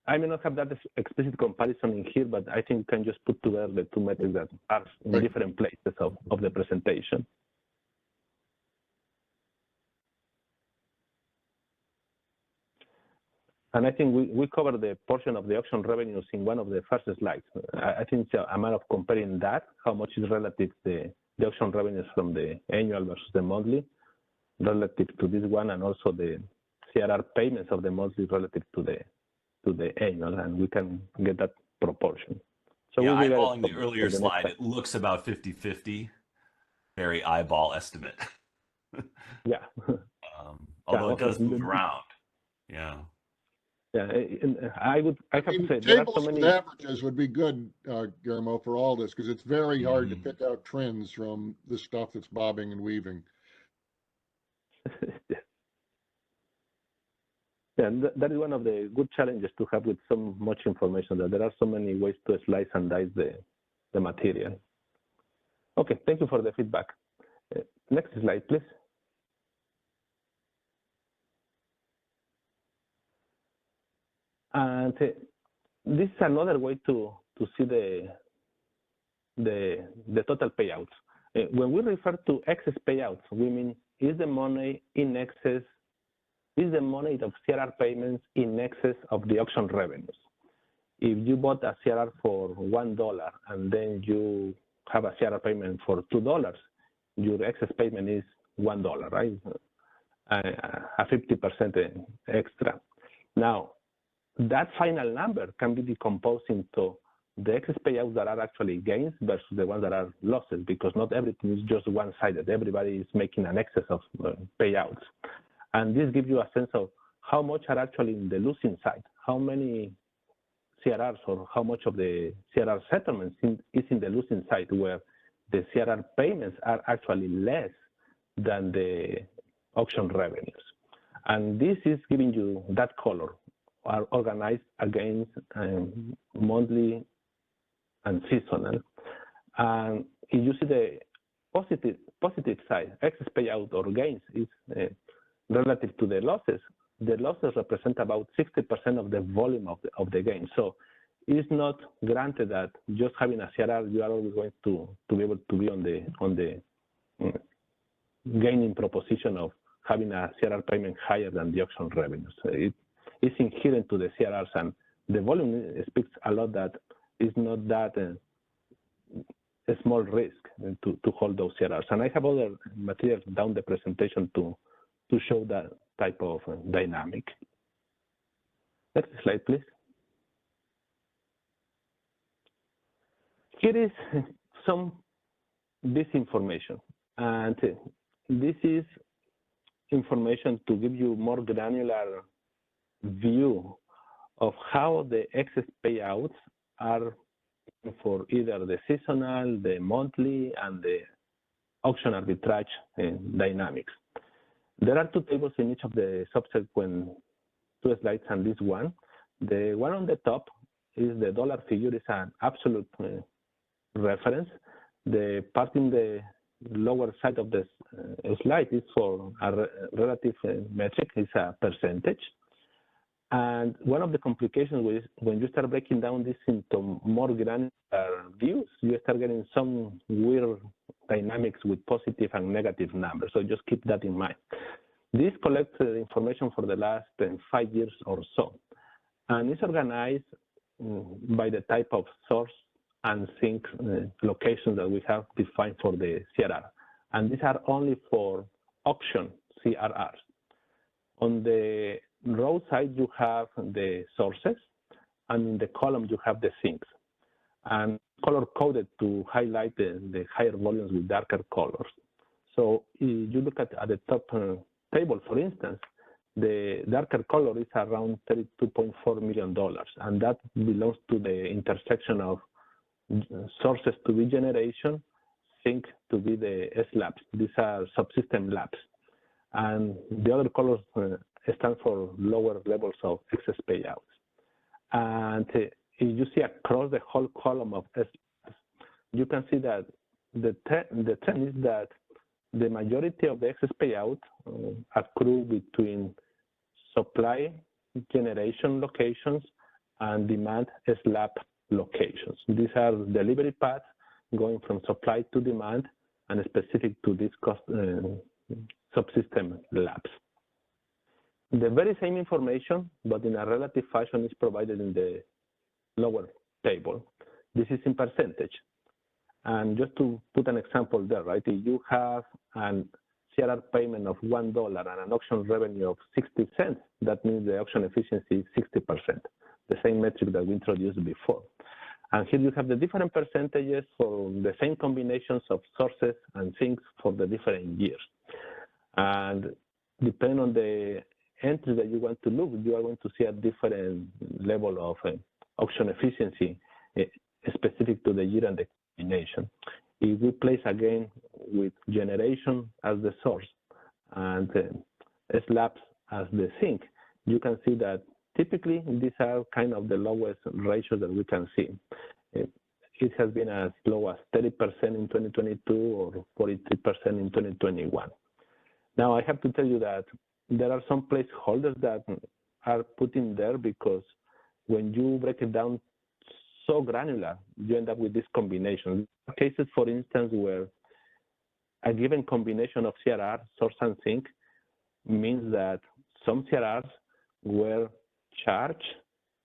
I may not have that explicit comparison in here, but I think we can just put together the two metrics that are in different places of the presentation. And I think we covered the portion of the auction revenues in one of the first slides. I think it's a matter of comparing that, how much is relative to the auction revenues from the annual versus the monthly, relative to this one, and also the CRR payments of the monthly relative to the annual, and we can get that proportion. So yeah, eyeballing the earlier slide, it looks about 50-50. Very eyeball estimate. Yeah. Although it does move around. Yeah. Yeah, I have to say, there are so many averages would be good, Guillermo, for all this, because it's very hard to pick out trends from the stuff that's bobbing and weaving. Yeah, that is one of the good challenges to have with so much information, that there are so many ways to slice and dice the material. Okay, thank you for the feedback. Next slide, please. And this is another way to see the total payouts. When we refer to excess payouts, we mean, is the money in excess, is the money of CRR payments in excess of the auction revenues? If you bought a CRR for $1 and then you have a CRR payment for $2, your excess payment is $1, right? A 50% extra. Now, that final number can be decomposed into the excess payouts that are actually gains versus the ones that are losses, because not everything is just one-sided. Everybody is making an excess of payouts. And this gives you a sense of how much are actually in the losing side, how many CRRs or how much of the CRR settlements is in the losing side, where the CRR payments are actually less than the auction revenues. And this is giving you that color, are organized against monthly and seasonal. And if you see the positive side, excess payout or gains is relative to the losses represent about 60% of the volume of the game. So it's not granted that just having a CRR, you are always going to be able to be on the gaining proposition of having a CRR payment higher than the auction revenues. It's inherent to the CRRs, and the volume speaks a lot that it's not that a small risk to hold those CRRs. And I have other materials down the presentation to show that type of dynamic. Next slide, please. Here is some disinformation, and this is information to give you more granular view of how the excess payouts are for either the seasonal, the monthly, and the auction arbitrage dynamics. There are two tables in each of the subsequent two slides and this one. The one on the top is the dollar figure, is an absolute reference. The part in the lower side of the slide is for a relative metric, is a percentage. And one of the complications is when you start breaking down this into more granular views, you start getting some weird dynamics with positive and negative numbers. So just keep that in mind. This collects information for the last 5 years or so. And it's organized by the type of source and sink locations that we have defined for the CRR. And these are only for auction CRRs. On the row side, you have the sources, and in the column, you have the sinks. And color-coded to highlight the higher volumes with darker colors. So if you look at the top table, for instance, the darker color is around $32.4 million, and that belongs to the intersection of sources to be generation, sink to be the slabs. These are subsystem labs. And the other colors stand for lower levels of excess payouts. And if you see across the whole column of slabs, you can see that the trend is that the majority of the excess payouts accrue between supply generation locations and demand slab locations. These are delivery paths going from supply to demand and specific to this subsystem labs. The very same information, but in a relative fashion, is provided in the lower table. This is in percentage. And just to put an example there, right? If you have an CRR payment of $1 and an auction revenue of 60 cents, that means the auction efficiency is 60%, the same metric that we introduced before. And here you have the different percentages for the same combinations of sources and sinks for the different years. And depending on the entry that you want to look, you are going to see a different level of auction efficiency specific to the year and the combination. If we place again with generation as the source and slabs as the sink, you can see that typically these are kind of the lowest ratios that we can see. It has been as low as 30% in 2022 or 43% in 2021. Now I have to tell you that there are some placeholders that are put in there because when you break it down so granular, you end up with this combination. Cases, for instance, where a given combination of CRR, source and sink, means that some CRRs were charged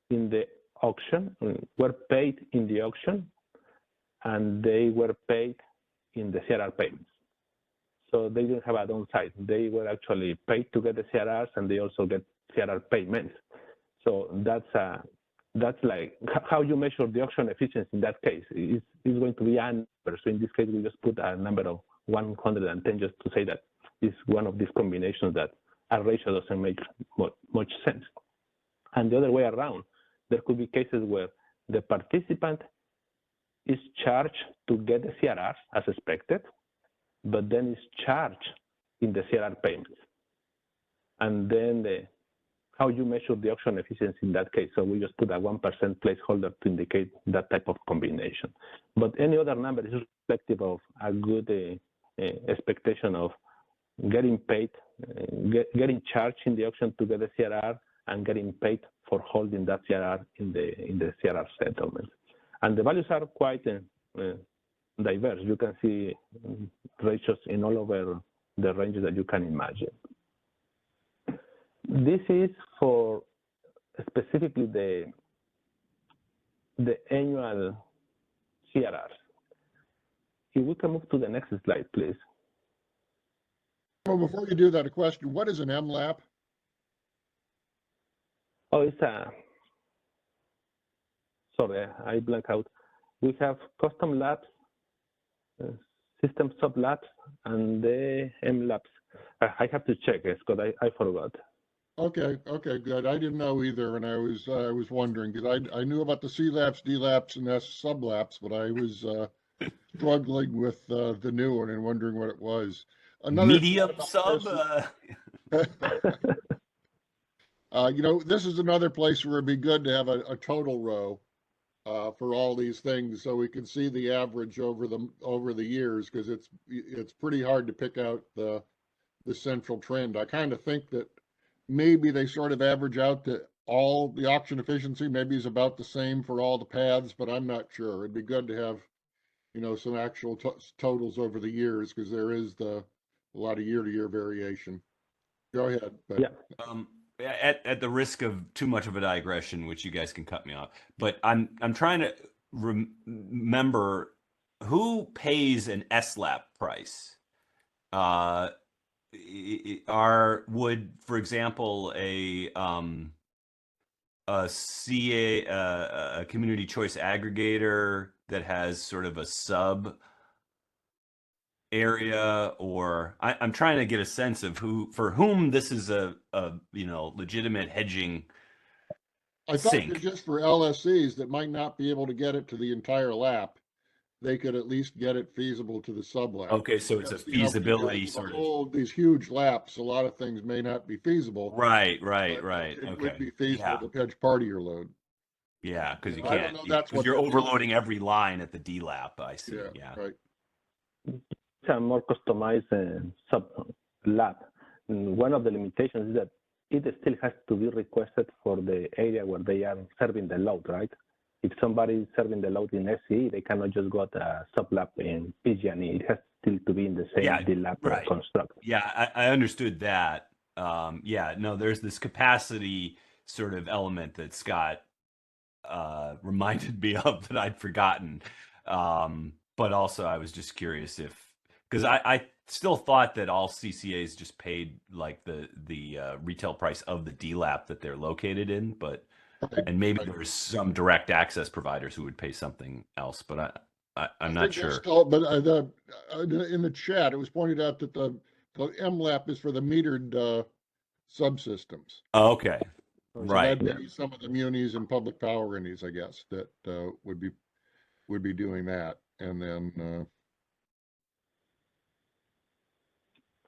in the auction, were paid in the auction, and they were paid in the CRR payments. So they didn't have a downside. They were actually paid to get the CRRs, and they also get CRR payments. So that's a that's like how you measure the auction efficiency in that case. It's going to be a number. So in this case, we just put a number of 110 just to say that it's one of these combinations that a ratio doesn't make much sense. And the other way around, there could be cases where the participant is charged to get the CRRs as expected, but then is charged in the CRR payments. And then how you measure the auction efficiency in that case. So we just put a 1% placeholder to indicate that type of combination. But any other number is reflective of a good expectation of getting paid, getting charged in the auction to get the CRR, and getting paid for holding that CRR in the CRR settlement. And the values are quite diverse. You can see ratios in all over the ranges that you can imagine. This is for specifically the annual CRRs. If we can move to the next slide, please. Well, before you do that, a question: what is an MLAP? Oh, it's sorry, I blank out. We have custom labs, system sub labs, and the MLAPs. I have to check it because I forgot. Okay, good. I didn't know either, and I was wondering because I knew about the C-LAPs, D-LAPs, and S sub-LAPs, but I was struggling with the new one and wondering what it was. Medium sub. You know, this is another place where it'd be good to have a total row for all these things, so we can see the average over the years, because it's pretty hard to pick out the central trend. I kind of think that maybe they sort of average out that all the auction efficiency maybe is about the same for all the paths, but I'm not sure. It'd be good to have, you know, some actual totals over the years, because there is a lot of year-to-year variation. Go ahead. But, yeah. At the risk of too much of a digression, which you guys can cut me off, but I'm trying to remember who pays an SLAP price. Would, for example, a community choice aggregator that has sort of a sub area, or I'm trying to get a sense of for whom this is a you know, legitimate hedging I thought sink. that just for LSCs that might not be able to get it to the entire lap, they could at least get it feasible to the sub lap. Okay, so it's a feasibility sort of. These huge laps, a lot of things may not be feasible. Right. It Okay. would be feasible Yeah. to hedge part of your load. Yeah, because you I don't can't. know, that's Because what you're that means. overloading every line at the D lap. I see. Yeah. Right. It's a more customized sub lab. One of the limitations is that it still has to be requested for the area where they are serving the load, right? If somebody is serving the load in SCE, they cannot just go to a sub lab in PG&E. It has still to be in the same D lab construct. Yeah, I understood that. Yeah, no, there's this capacity sort of element that Scott reminded me of that I'd forgotten. But also I was just curious because I still thought that all CCAs just paid like the retail price of the DLAP that they're located in, and maybe there's some direct access providers who would pay something else, but I'm not sure. But in the chat, it was pointed out that the MLAP is for the metered subsystems. Oh, okay. So Right. that'd be some of the munis and public power entities, I guess, that would be doing that. And then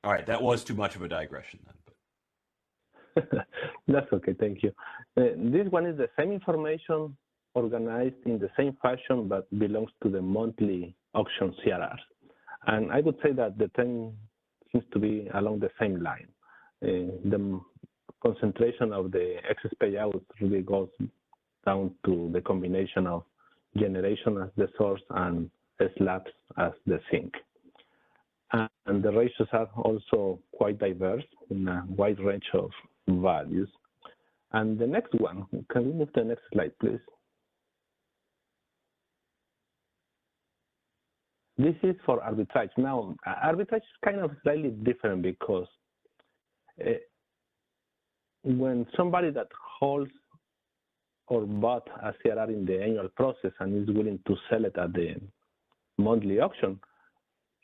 all right, that was too much of a digression then. That's okay, thank you. This one is the same information organized in the same fashion, but belongs to the monthly auction CRRs. And I would say that the trend seems to be along the same line. The concentration of the excess payouts really goes down to the combination of generation as the source and slabs as the sink. And the ratios are also quite diverse in a wide range of values. And the next one, can we move to the next slide, please? This is for arbitrage. Now, arbitrage is kind of slightly different because when somebody that holds or bought a CRR in the annual process and is willing to sell it at the monthly auction,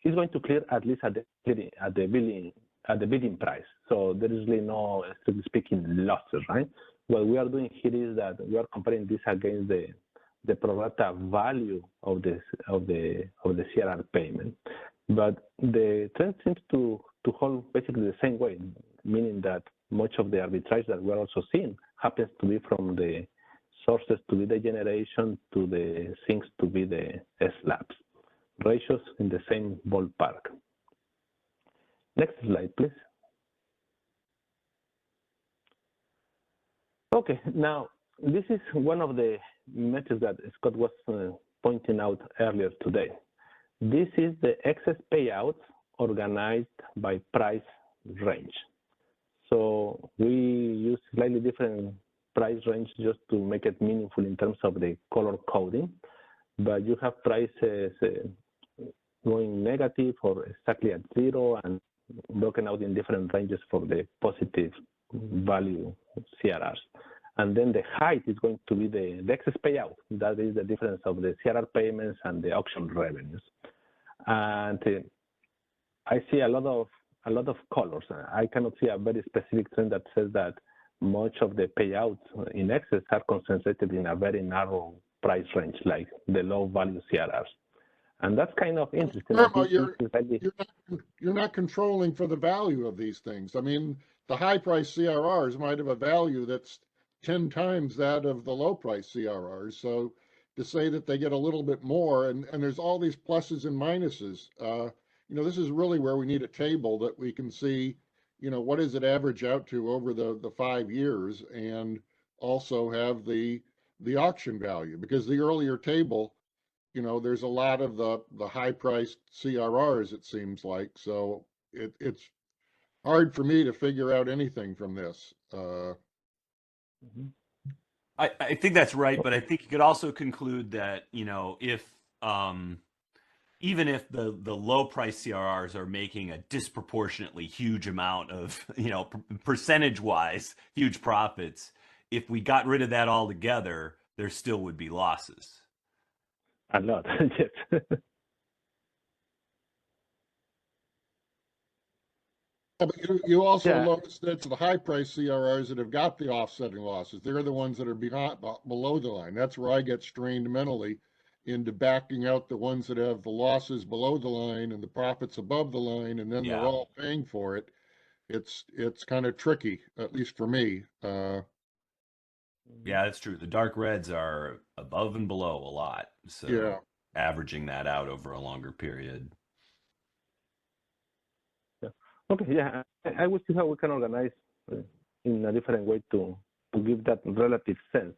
is going to clear at least at the bidding price. So there is really no, strictly speaking, losses, right? What we are doing here is that we are comparing this against the pro rata value of the CRR payment. But the trend seems to hold basically the same way, meaning that much of the arbitrage that we're also seeing happens to be from the sources to be the generation to the sinks to be the slabs. Ratios in the same ballpark. Next slide, please. Okay, now this is one of the metrics that Scott was pointing out earlier today. This is the excess payouts organized by price range. So we use slightly different price range just to make it meaningful in terms of the color coding, but you have prices going negative or exactly at zero and broken out in different ranges for the positive value CRRs. And then the height is going to be the excess payout. That is the difference of the CRR payments and the auction revenues. And I see a lot of colors. I cannot see a very specific trend that says that much of the payouts in excess are concentrated in a very narrow price range, like the low value CRRs. And that's kind of interesting. You're not controlling for the value of these things. I mean, the high price CRRs might have a value that's 10 times that of the low price CRRs. So to say that they get a little bit more, and there's all these pluses and minuses, this is really where we need a table that we can see, what does it average out to over the 5 years, and also have the auction value, because the earlier table, there's a lot of the high priced CRRs, it seems like. So it's hard for me to figure out anything from this. I think that's right, but I think you could also conclude that, if even if the low price CRRs are making a disproportionately huge amount of, percentage wise, huge profits, if we got rid of that altogether, there still would be losses. A lot, yes. But you also notice that it's the high price CRRs that have got the offsetting losses. They're the ones that are below the line. That's where I get strained mentally into backing out the ones that have the losses below the line and the profits above the line, and then they're all paying for it. It's kind of tricky, at least for me. Yeah, that's true. The dark reds are above and below a lot. So averaging that out over a longer period. Okay, yeah, I will see how we can organize in a different way to give that relative sense.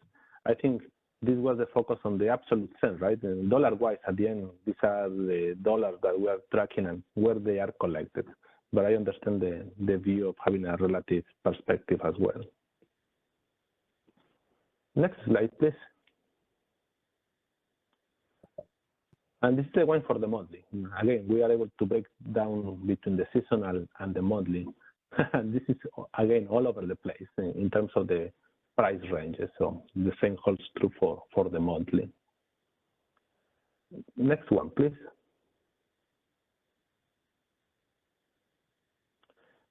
I think this was the focus on the absolute sense, right? Dollar-wise, at the end, these are the dollars that we are tracking and where they are collected. But I understand the view of having a relative perspective as well. Next slide, please. And this is the one for the monthly. Again, we are able to break down between the seasonal and the monthly. This is, again, all over the place in terms of the price ranges. So the same holds true for the monthly. Next one, please.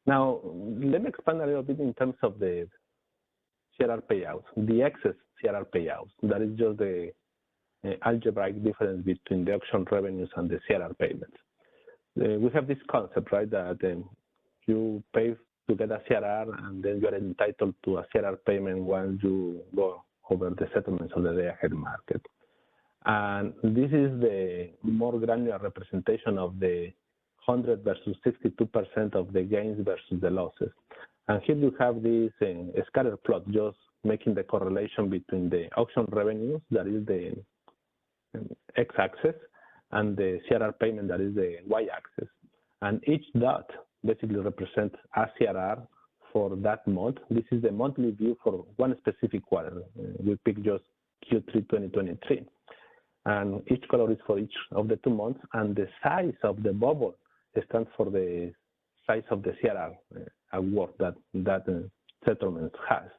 Now, let me expand a little bit in terms of the CRR payouts, the excess CRR payouts. That is just the algebraic difference between the auction revenues and the CRR payments. We have this concept, right, that you pay to get a CRR and then you are entitled to a CRR payment once you go over the settlements of the day-ahead market. And this is the more granular representation of the 100 versus 62% of the gains versus the losses. And here you have this scatter plot just making the correlation between the auction revenues, that is the x-axis, and the CRR payment, that is the y-axis. And each dot basically represents a CRR for that month. This is the monthly view for one specific quarter. We pick just Q3 2023. And each color is for each of the 2 months, and the size of the bubble stands for the size of the CRR award that settlement has.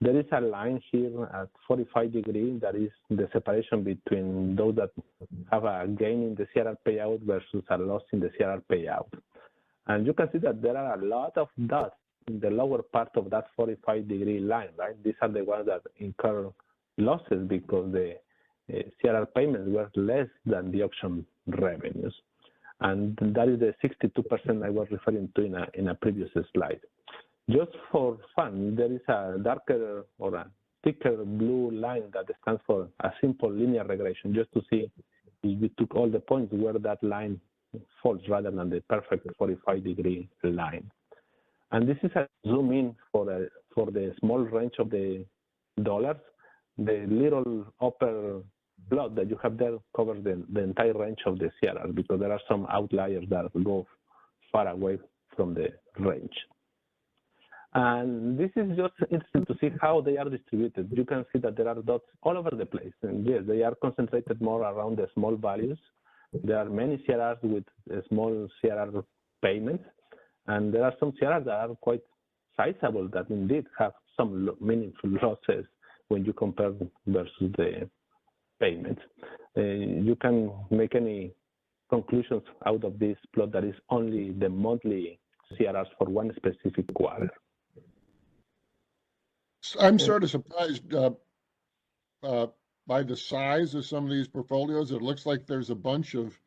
there is a line here at 45 degrees that is the separation between those that have a gain in the CRR payout versus a loss in the CRR payout. And you can see that there are a lot of dots in the lower part of that 45-degree line, right? These are the ones that incur losses because the CRR payments were less than the auction revenues. And that is the 62% I was referring to in a previous slide. Just for fun, there is a darker or a thicker blue line that stands for a simple linear regression, just to see if we took all the points where that line falls rather than the perfect 45-degree line. And this is a zoom in for the small range of the dollars. The little upper plot that you have there covers the entire range of the CRR because there are some outliers that go far away from the range. And this is just interesting to see how they are distributed. You can see that there are dots all over the place. And yes, they are concentrated more around the small values. There are many CRRs with small CRR payments. And there are some CRRs that are quite sizable that indeed have some meaningful losses when you compare versus the payments. You can make any conclusions out of this plot that is only the monthly CRRs for one specific quarter. I'm sort of surprised by the size of some of these portfolios. It looks like there's a bunch of,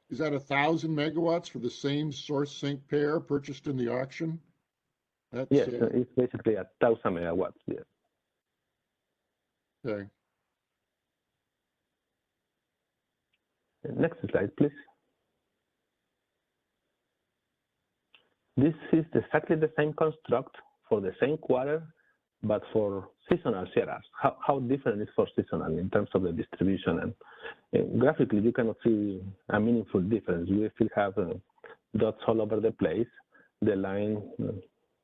is that 1,000 megawatts for the same source sink pair purchased in the auction? That's, yes, it's basically 1,000 megawatts, yes. Okay. Next slide, please. This is exactly the same construct for the same quarter, but for seasonal CRRs. How different is for seasonal in terms of the distribution? And graphically, you cannot see a meaningful difference. We still have dots all over the place. The line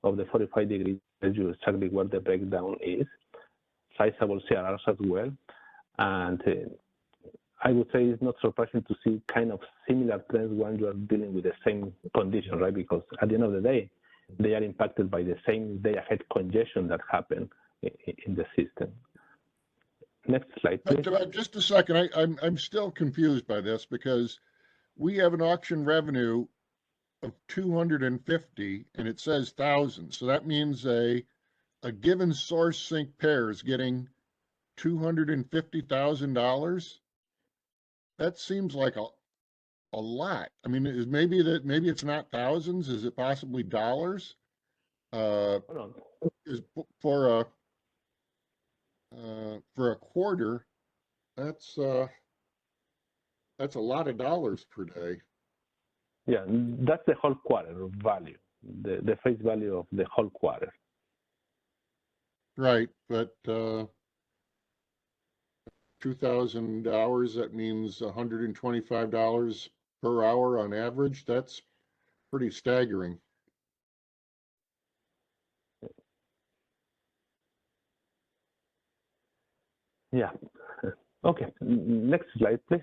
of the 45 degrees tells you exactly where the breakdown is. Sizable CRRs as well. And I would say it's not surprising to see kind of similar trends when you are dealing with the same condition, right? Because at the end of the day, they are impacted by the same day-ahead congestion that happened in the system. Next slide, please. Just a second. I'm still confused by this because we have an auction revenue of 250 and it says 1,000. So that means a given source sink pair is getting $250,000. That seems like a lot. I mean, maybe it's not thousands. Is it possibly dollars? Is for a quarter, that's a lot of dollars per day. Yeah, that's the whole quarter value, the face value of the whole quarter. Right, but 2,000 hours, that means $125 per hour on average. That's pretty staggering. Yeah. Okay. Next slide, please.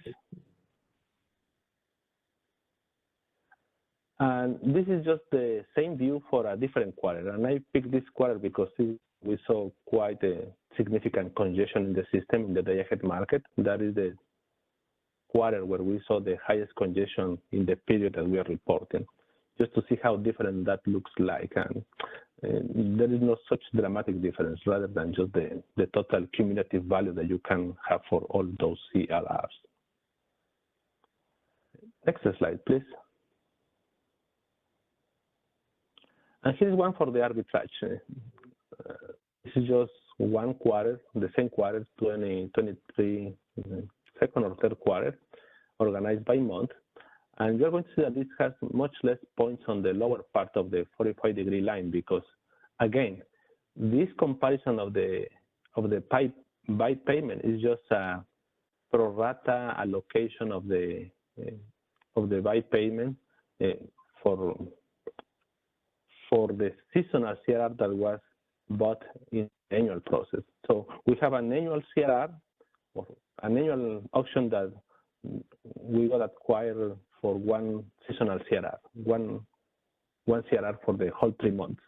And this is just the same view for a different quarter. And I picked this quarter because we saw quite a significant congestion in the system in the day-ahead market. That is the quarter where we saw the highest congestion in the period that we are reporting, just to see how different that looks like. And there is no such dramatic difference rather than just the total cumulative value that you can have for all those CRRs. Next slide, please. And here's one for the arbitrage. This is just one quarter, the same quarter, 2023, second or third quarter, organized by month. And you're going to see that this has much less points on the lower part of the 45-degree line because, again, this comparison of the by payment is just a pro rata allocation of the by payment for the seasonal CRR that was bought in the annual process. So we have an annual CRR, or an annual auction that we got acquired for one seasonal CRR, one CRR for the whole 3 months.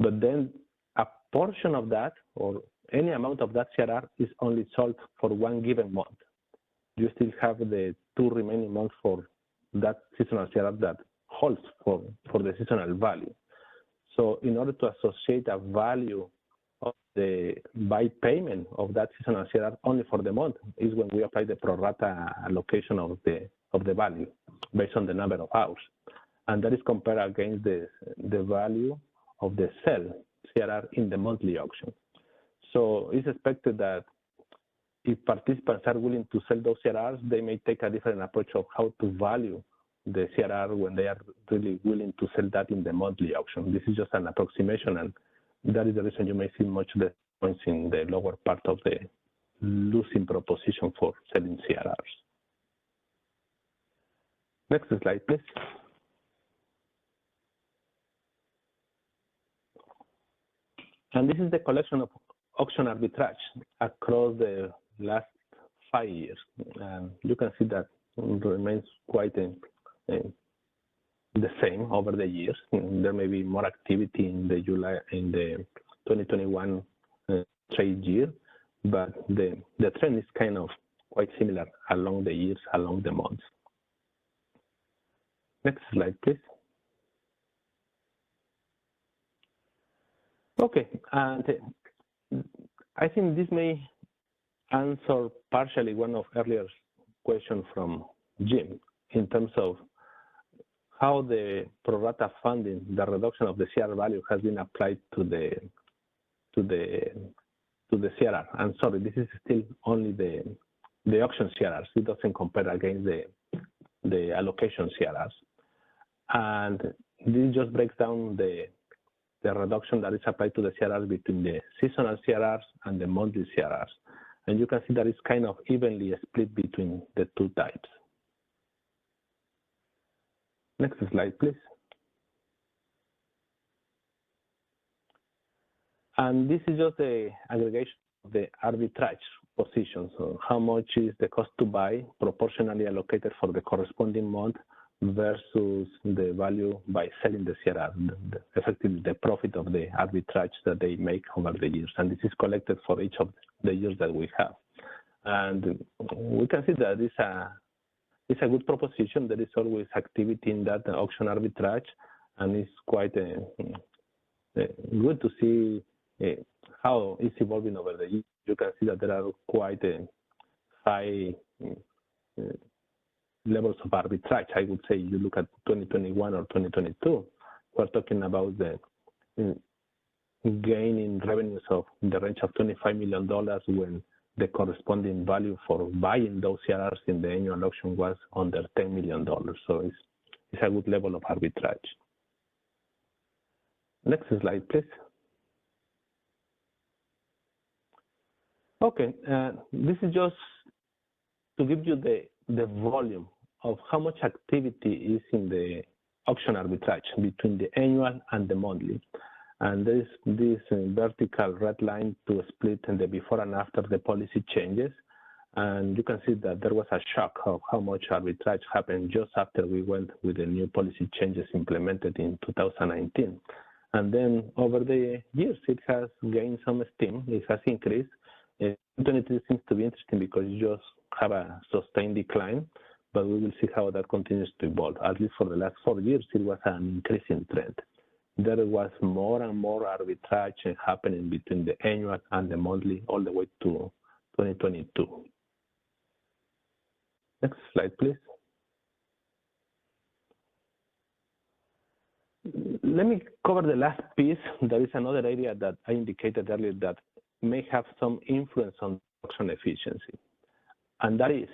But then a portion of that or any amount of that CRR is only sold for one given month. You still have the 2 remaining months for that seasonal CRR that holds for the seasonal value. So in order to associate a value of the by payment of that seasonal CRR only for the month is when we apply the pro rata allocation of the value based on the number of hours. And that is compared against the value of the sell CRR in the monthly auction. So it's expected that if participants are willing to sell those CRRs, they may take a different approach of how to value the CRR when they are really willing to sell that in the monthly auction. This is just an approximation, and that is the reason you may see much less points in the lower part of the losing proposition for selling CRRs. Next slide, please. And this is the collection of auction arbitrage across the last 5 years. You can see that it remains quite the same over the years. There may be more activity in the 2021 trade year, but the trend is kind of quite similar along the years, along the months. Next slide, please. Okay, and I think this may answer partially one of earlier questions from Jim in terms of how the pro rata funding, the reduction of the CRR value, has been applied to the CRR. And sorry, this is still only the auction CRRs. It doesn't compare against the allocation CRRs. And this just breaks down the reduction that is applied to the CRRs between the seasonal CRRs and the monthly CRRs. And you can see that it's kind of evenly split between the two types. Next slide, please. And this is just the aggregation of the arbitrage position. So how much is the cost to buy proportionally allocated for the corresponding month versus the value by selling the CRR, effectively the profit of the arbitrage that they make over the years. And this is collected for each of the years that we have. And we can see that it's a good proposition. There is always activity in that auction arbitrage, and it's quite good to see how it's evolving over the years. You can see that there are quite high levels of arbitrage. I would say you look at 2021 or 2022, we're talking about the gain in revenues of in the range of $25 million when the corresponding value for buying those CRRs in the annual auction was under $10 million. So it's a good level of arbitrage. Next slide, please. Okay, this is just to give you the volume of how much activity is in the auction arbitrage between the annual and the monthly. And there's this vertical red line to split in the before and after the policy changes. And you can see that there was a shock of how much arbitrage happened just after we went with the new policy changes implemented in 2019. And then over the years, it has gained some steam. It has increased. 2022 seems to be interesting because you just have a sustained decline, but we will see how that continues to evolve. At least for the last 4 years, it was an increasing trend. There was more and more arbitrage happening between the annual and the monthly all the way to 2022. Next slide, please. Let me cover the last piece. There is another area that I indicated earlier that may have some influence on auction efficiency. And that is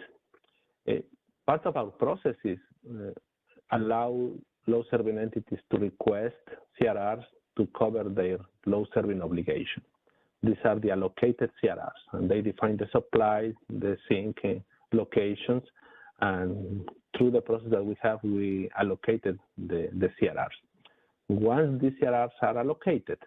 part of our processes allow low-serving entities to request CRRs to cover their low-serving obligation. These are the allocated CRRs, and they define the supply, the sink locations, and through the process that we have, we allocated the CRRs. Once these CRRs are allocated,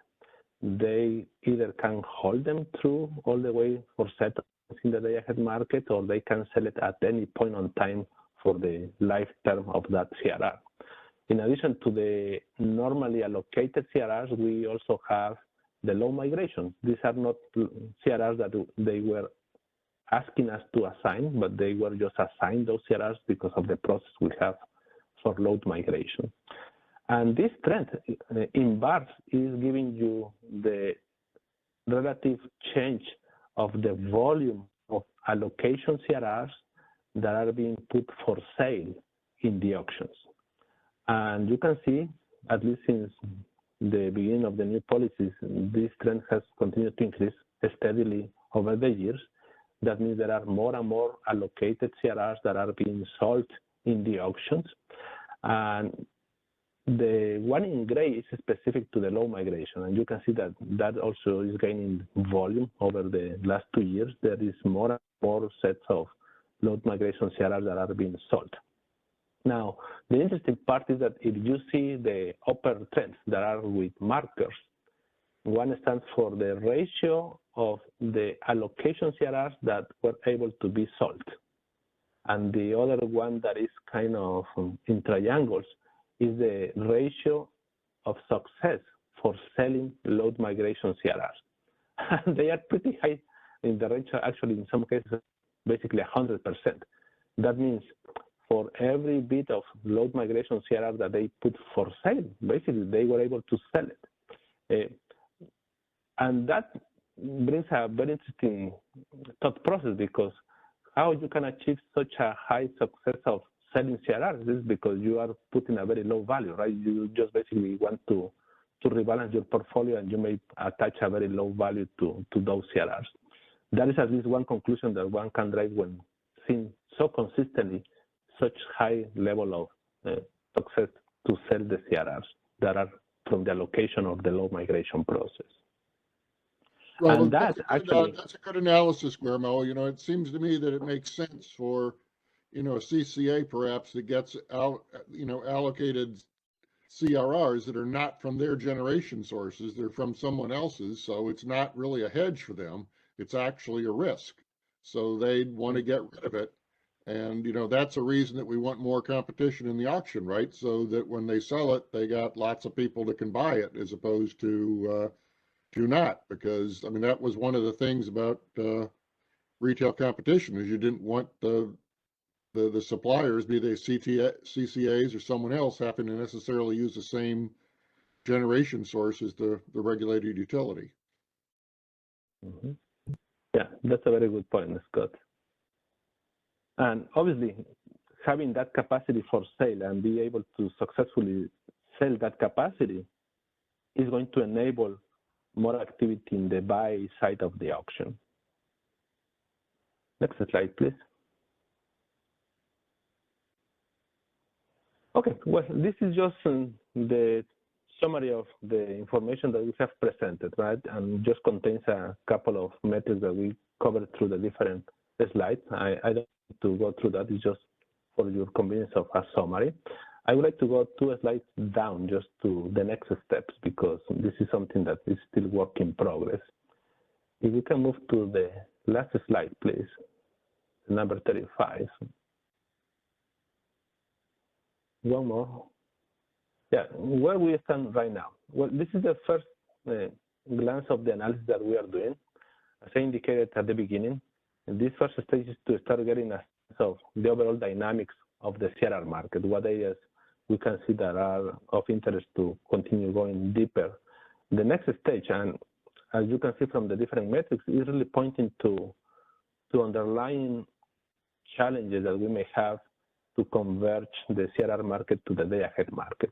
they either can hold them through all the way for settlements in the day-ahead market, or they can sell it at any point on time for the lifetime of that CRR. In addition to the normally allocated CRRs, we also have the low migration. These are not CRRs that they were asking us to assign, but they were just assigned those CRRs because of the process we have for load migration. And this trend in bars is giving you the relative change of the volume of allocation CRRs that are being put for sale in the auctions. And you can see, at least since the beginning of the new policies, this trend has continued to increase steadily over the years. That means there are more and more allocated CRRs that are being sold in the auctions. And the one in gray is specific to the low migration, and you can see that that also is gaining volume over the last 2 years. There is more and more sets of low migration CRRs that are being sold. Now, the interesting part is that if you see the upper trends that are with markers, one stands for the ratio of the allocation CRRs that were able to be sold. And the other one that is kind of in triangles is the ratio of success for selling load migration CRRs. And they are pretty high in the range, actually in some cases, basically 100%. That means for every bit of load migration CRR that they put for sale, basically they were able to sell it. And that brings a very interesting thought process, because how you can achieve such a high success of selling CRRs is because you are putting a very low value, right? You just basically want to rebalance your portfolio, and you may attach a very low value to those CRRs. That is at least one conclusion that one can drive when seeing so consistently such high level of success to sell the CRRs that are from the allocation of the low migration process. Well, And that actually, that's a good analysis, Guillermo. You know, it seems to me that it makes sense for, you know, a CCA perhaps that gets out, you know, allocated CRRs that are not from their generation sources, they're from someone else's. So it's not really a hedge for them. It's actually a risk. So they'd want to get rid of it. And, you know, that's a reason that we want more competition in the auction, right? So that when they sell it, they got lots of people that can buy it, as opposed to not. Because, I mean, that was one of the things about retail competition, is you didn't want the suppliers, be they CCAs or someone else, having to necessarily use the same generation source as the regulated utility. mm-hmm. Yeah, that's a very good point, Scott. And obviously, having that capacity for sale and be able to successfully sell that capacity is going to enable more activity in the buy side of the auction. Next slide, please. Okay, well, this is just the summary of the information that we have presented, right? And just contains a couple of metrics that we covered through the different slides. I don't need to go through that. It's just for your convenience of a summary. I would like to go 2 slides down just to the next steps, because this is something that is still work in progress. If you can move to the last slide, please, number 35. One more. Yeah, where we stand right now. Well, this is the first glance of the analysis that we are doing. As I indicated at the beginning, this first stage is to start getting a sense of the overall dynamics of the CRR market, what areas we can see that are of interest to continue going deeper. The next stage, and as you can see from the different metrics, is really pointing to underlying challenges that we may have to converge the CRR market to the day-ahead market.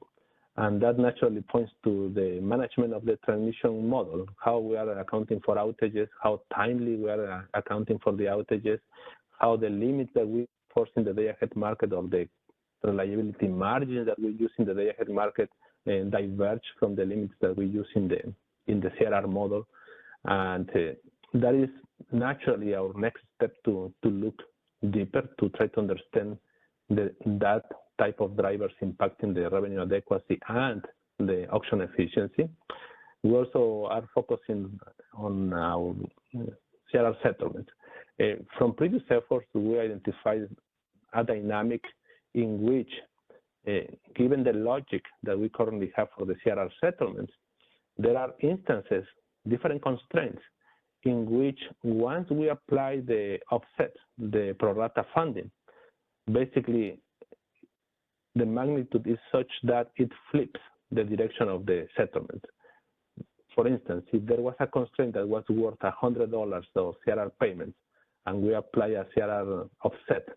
And that naturally points to the management of the transmission model, how we are accounting for outages, how timely we are accounting for the outages, how the limits that we force in the day-ahead market, or the reliability margins that we use in the day-ahead market, diverge from the limits that we use in the CRR model. And that is naturally our next step to look deeper, to try to understand that type of drivers impacting the revenue adequacy and the auction efficiency. We also are focusing on our CRR settlement. From previous efforts, we identified a dynamic in which, given the logic that we currently have for the CRR settlements, there are instances different constraints in which once we apply the offset, the pro rata funding, basically the magnitude is such that it flips the direction of the settlement. For instance, if there was a constraint that was worth $100 of CRR payments, and we apply a CRR offset,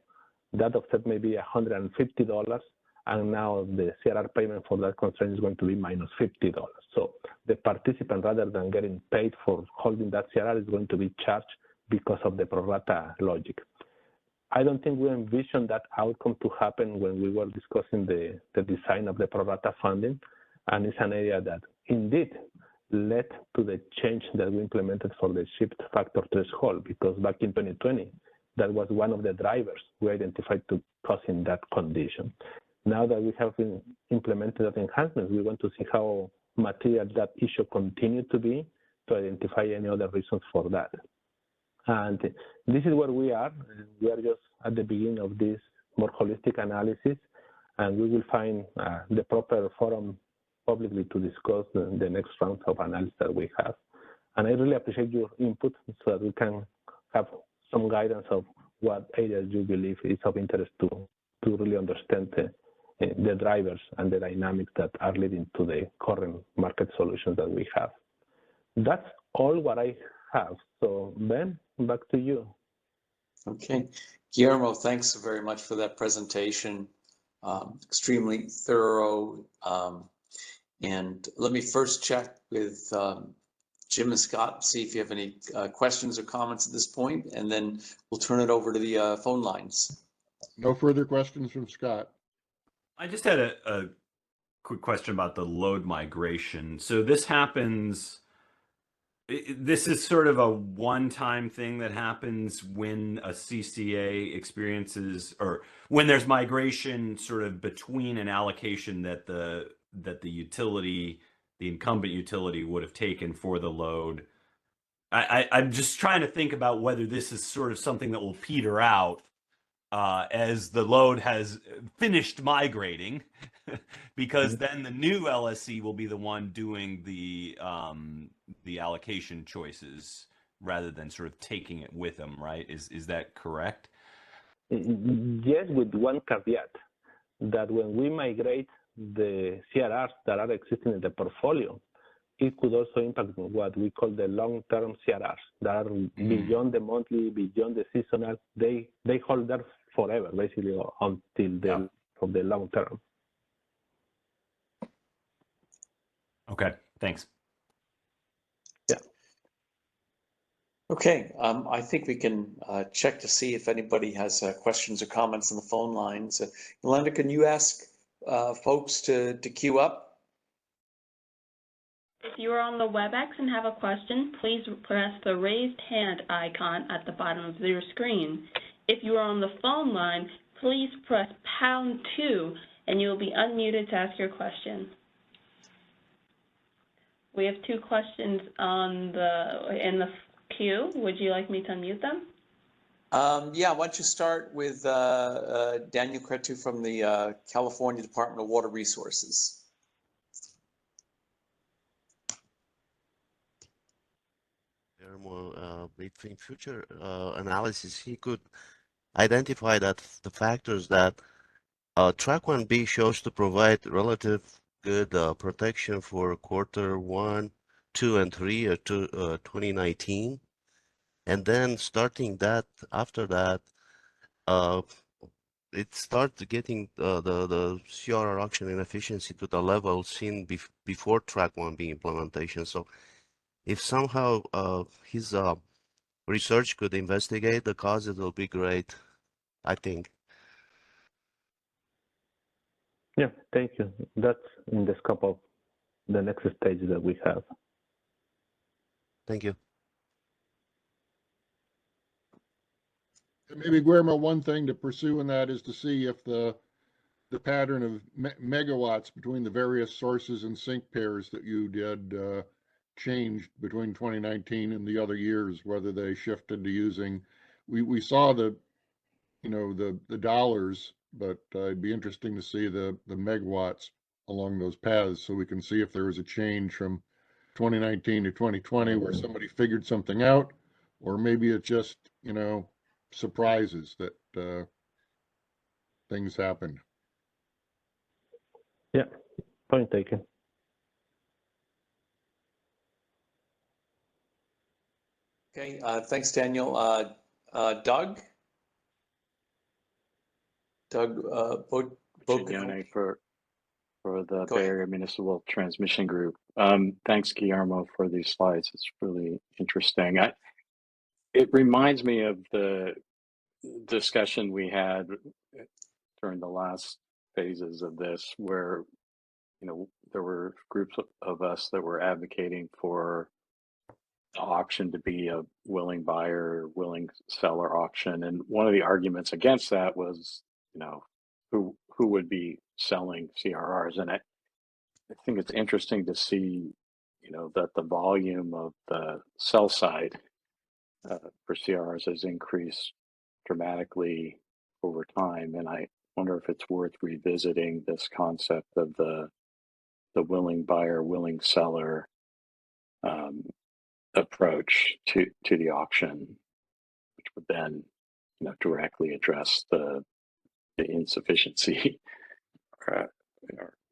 that offset may be $150, and now the CRR payment for that constraint is going to be minus $50. So the participant, rather than getting paid for holding that CRR, is going to be charged because of the pro rata logic. I don't think we envisioned that outcome to happen when we were discussing the design of the pro rata funding, and it's an area that indeed led to the change that we implemented for the shift factor threshold, because back in 2020, that was one of the drivers we identified to causing that condition. Now that we have implemented that enhancement, we want to see how material that issue continued to be to identify any other reasons for that. And this is where we are. We are just at the beginning of this more holistic analysis, and we will find the proper forum publicly to discuss the next round of analysis that we have. And I really appreciate your input so that we can have some guidance of what areas you believe is of interest to really understand the drivers and the dynamics that are leading to the current market solutions that we have. That's all what I have. So Ben, back to you. Okay, Guillermo, thanks very much for that presentation. Extremely thorough. And let me first check with Jim and Scott, see if you have any questions or comments at this point, and then we'll turn it over to the phone lines. No further questions from Scott. I just had a quick question about the load migration. So this happens, this is sort of a one-time thing that happens when a CCA experiences, or when there's migration sort of between an allocation that the utility, the incumbent utility would have taken for the load. I'm just trying to think about whether this is sort of something that will peter out as the load has finished migrating, because then the new LSC will be the one doing the allocation choices rather than sort of taking it with them, right? Is that correct? Yes, with one caveat, that when we migrate the CRRs that are existing in the portfolio, it could also impact what we call the long-term CRRs that are beyond the monthly, beyond the seasonal. They hold that forever, basically, until from the long term. Okay, thanks. Yeah. Okay, I think we can check to see if anybody has questions or comments on the phone lines. Yolanda, can you ask folks to queue up? If you are on the WebEx and have a question, please press the raised hand icon at the bottom of your screen. If you are on the phone line, please press #2 and you will be unmuted to ask your question. We have 2 questions in the queue. Would you like me to unmute them? Yeah, why don't you start with Daniel Cretu from the California Department of Water Resources. If in future analysis, he could identify that the factors that Track 1B shows to provide relative good protection for Q1, 2, and 3 of 2019, and then starting that after that, it starts getting the CRR auction inefficiency to the level seen before Track 1B implementation. So if somehow his research could investigate the cause, it will be great, I think. Yeah, thank you. That's in the scope of the next stage that we have. Thank you. And maybe, Guillermo, one thing to pursue in that is to see if the pattern of megawatts between the various sources and sink pairs that you did changed between 2019 and the other years, whether they shifted to using, we saw the dollars, but it'd be interesting to see the megawatts along those paths so we can see if there was a change from 2019 to 2020 where somebody figured something out, or maybe it just, surprises that things happened. Yeah, point taken. Okay, thanks, Daniel. Doug? Doug Giglione for the Go Bay ahead. Area Municipal Transmission Group. Thanks, Guillermo, for these slides. It's really interesting. It reminds me of the discussion we had during the last phases of this, where there were groups of us that were advocating for the auction to be a willing buyer, willing seller auction, and one of the arguments against that was, who would be selling CRRs, and I think it's interesting to see, that the volume of the sell side for CRRs has increased dramatically over time, and I wonder if it's worth revisiting this concept of the willing buyer, willing seller approach to the auction, which would then, directly address the insufficiency or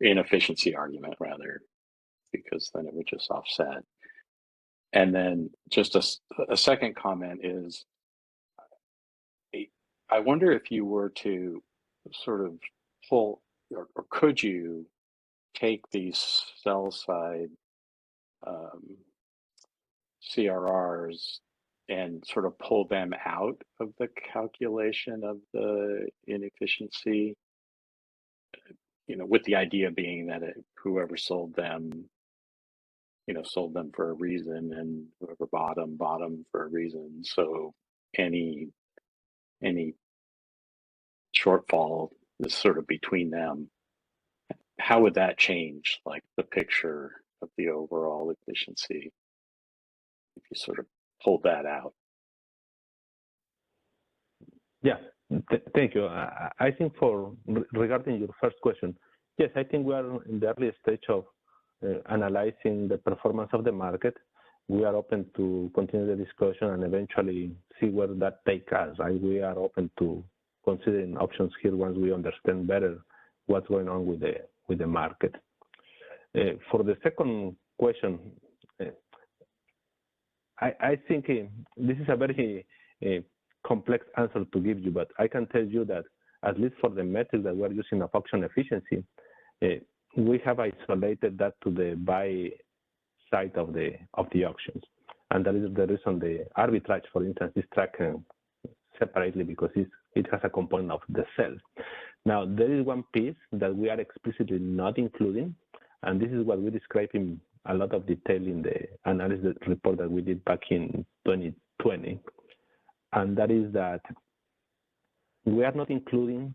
inefficiency argument, rather, because then it would just offset. And then just a second comment is, I wonder if you were to sort of pull, or could you take these sell side CRRs and sort of pull them out of the calculation of the inefficiency, with the idea being that whoever sold them, sold them for a reason, and whoever bought them for a reason. So any shortfall is sort of between them. How would that change, like, the picture of the overall efficiency if you sort of pulled that out? Yeah, thank you. I think regarding your first question, yes, I think we are in the early stage of analyzing the performance of the market. We are open to continue the discussion and eventually see where that takes us. Right? We are open to considering options here once we understand better what's going on with the market. For the second question, I think this is a very complex answer to give you, but I can tell you that at least for the metric that we're using of auction efficiency, we have isolated that to the buy side of the auctions, and that is the reason the arbitrage, for instance, is tracked separately, because it has a component of the sell. Now, there is one piece that we are explicitly not including, and this is what we describe in a lot of detail in the analysis report that we did back in 2020, and that is that we are not including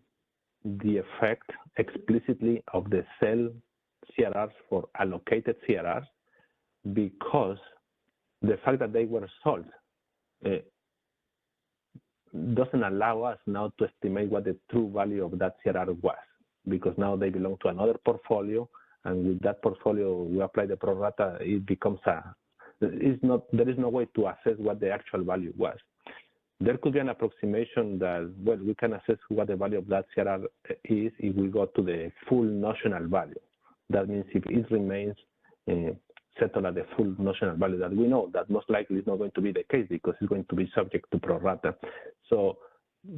the effect explicitly of the sell CRRs for allocated CRRs, because the fact that they were sold doesn't allow us now to estimate what the true value of that CRR was, because now they belong to another portfolio, and with that portfolio we apply the pro rata. It becomes there is no way to assess what the actual value was. There could be an approximation that, well, we can assess what the value of that CRR is if we go to the full notional value. That means if it remains settled at the full notional value, that we know that most likely is not going to be the case, because it's going to be subject to pro rata. So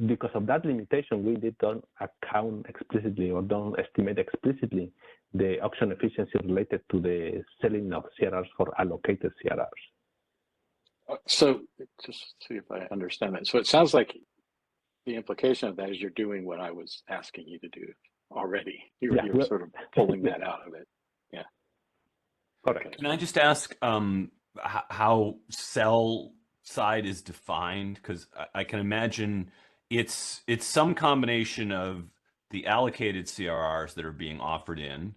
because of that limitation, we don't account explicitly or don't estimate explicitly the auction efficiency related to the selling of CRRs for allocated CRRs. So just see if I understand that. So it sounds like the implication of that is you're doing what I was asking you to do already. You're sort of pulling that out of it. Yeah. Correct. Can I just ask how sell side is defined? Because I can imagine it's some combination of the allocated CRRs that are being offered in,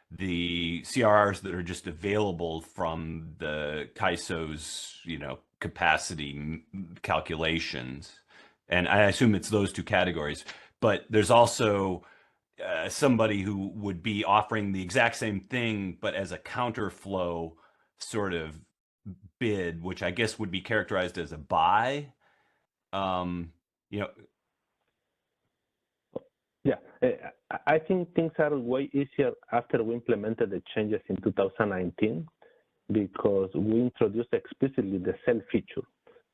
the CRRs that are just available from the CAISO's, capacity calculations. And I assume it's those two categories, but there's also somebody who would be offering the exact same thing, but as a counterflow sort of bid, which I guess would be characterized as a buy. You know, Yeah, I think things are way easier after we implemented the changes in 2019 because we introduced explicitly the sell feature.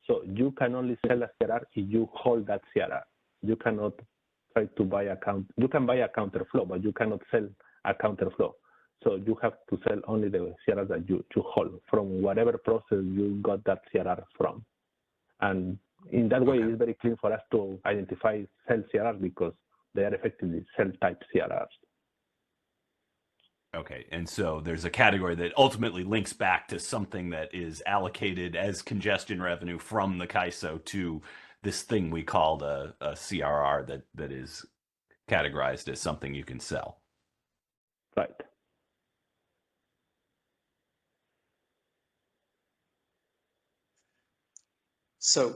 So you can only sell a CRR if you hold that CRR. You cannot try to buy a you can buy a counter flow, but you cannot sell a counter flow. So you have to sell only the CRR that you hold from whatever process you got that CRR from. And in that way, it's very clear for us to identify sell CRR because they are effectively cell type CRRs. Okay, and so there's a category that ultimately links back to something that is allocated as congestion revenue from the CAISO to this thing we called a CRR that is categorized as something you can sell. Right. So,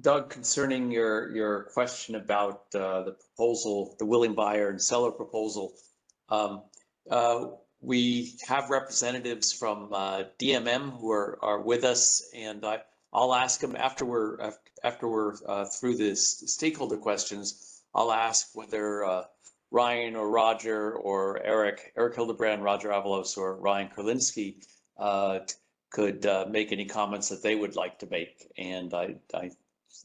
Doug, concerning your question about the proposal, the willing buyer and seller proposal, we have representatives from DMM who are with us, and I'll ask them after we're through this stakeholder questions. I'll ask whether Ryan or Roger or Eric Hildebrand, Roger Avalos, or Ryan Kurlinski could make any comments that they would like to make, and I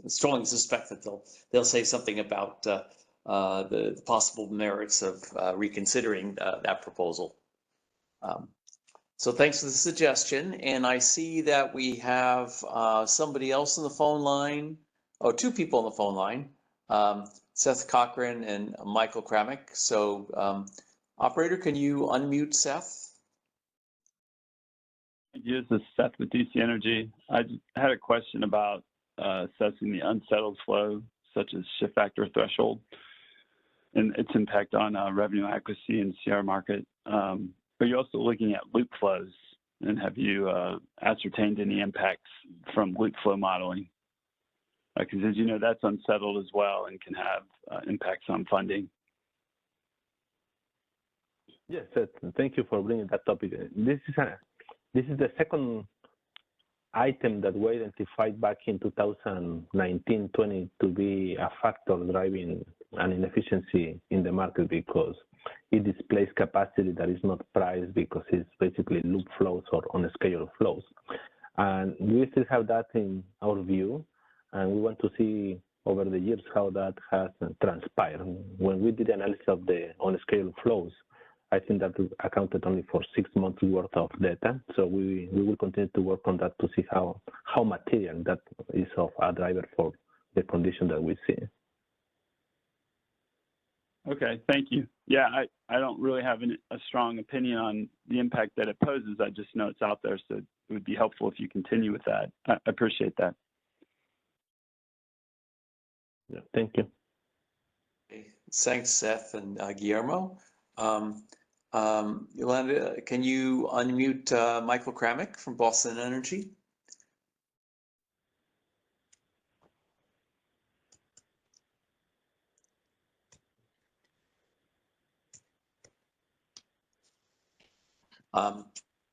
strongly suspect that they'll say something about the possible merits of reconsidering that proposal. So thanks for the suggestion, and I see that we have somebody else on the phone line. Oh, two people on the phone line, Seth Cochran and Michael Kramick. So operator, can you unmute Seth? This is Seth with DC Energy. I had a question about assessing the unsettled flow, such as shift factor threshold, and its impact on revenue adequacy in the CR market. But you're also looking at loop flows, and have you ascertained any impacts from loop flow modeling? Because as you know, that's unsettled as well and can have impacts on funding. Yes, thank you for bringing that topic. This is the second item that we identified back in 2019-20 to be a factor driving an inefficiency in the market because it displays capacity that is not priced because it's basically loop flows or unscheduled flows. And we still have that in our view, and we want to see over the years how that has transpired. When we did the analysis of the unscheduled flows, I think that accounted only for 6 months worth of data. So we will continue to work on that to see how material that is of a driver for the condition that we see. Okay, thank you. Yeah, I don't really have a strong opinion on the impact that it poses. I just know it's out there, so it would be helpful if you continue with that. I appreciate that. Yeah, thank you. Okay. Thanks, Seth and Guillermo. Yolanda, can you unmute Michael Kramick from Boston Energy?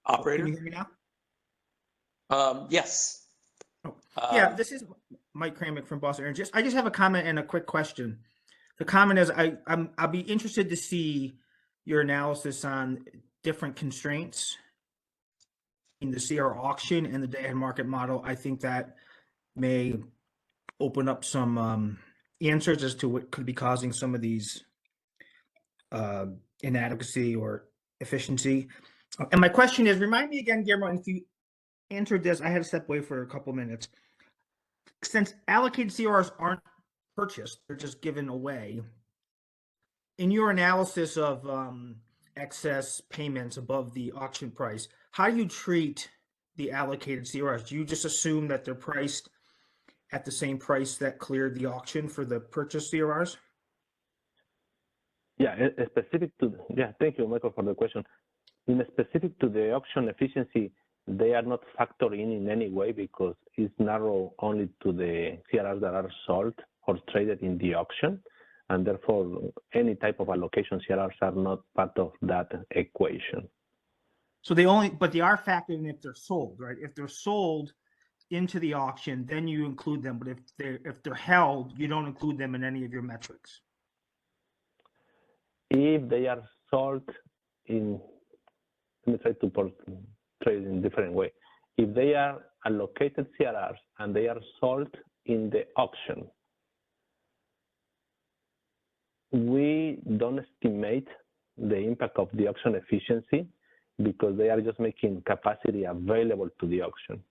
Operator? Can you hear me now? Yes. Oh, yeah, this is Mike Kramick from Boston Energy. I just have a comment and a quick question. The comment is I'll be interested to see your analysis on different constraints in the CR auction and the day-ahead market model. I think that may open up some answers as to what could be causing some of these inadequacy or efficiency. And my question is, remind me again, Guillermo, and if you answered this, I had to step away for a couple minutes. Since allocated CRs aren't purchased, they're just given away. In your analysis of excess payments above the auction price, how do you treat the allocated CRs? Do you just assume that they're priced at the same price that cleared the auction for the purchased CRRs? Yeah, thank you, Michael, for the question. In specific to the auction efficiency, they are not factored in any way because it's narrow only to the CRRs that are sold or traded in the auction. And therefore, any type of allocation CRRs are not part of that equation. So but they are factored in if they're sold, right? If they're sold into the auction, then you include them. But if they're held, you don't include them in any of your metrics. If they are sold in, let me try to portray it in a different way. If they are allocated CRRs and they are sold in the auction, we don't estimate the impact of the auction efficiency because they are just making capacity available to the auction.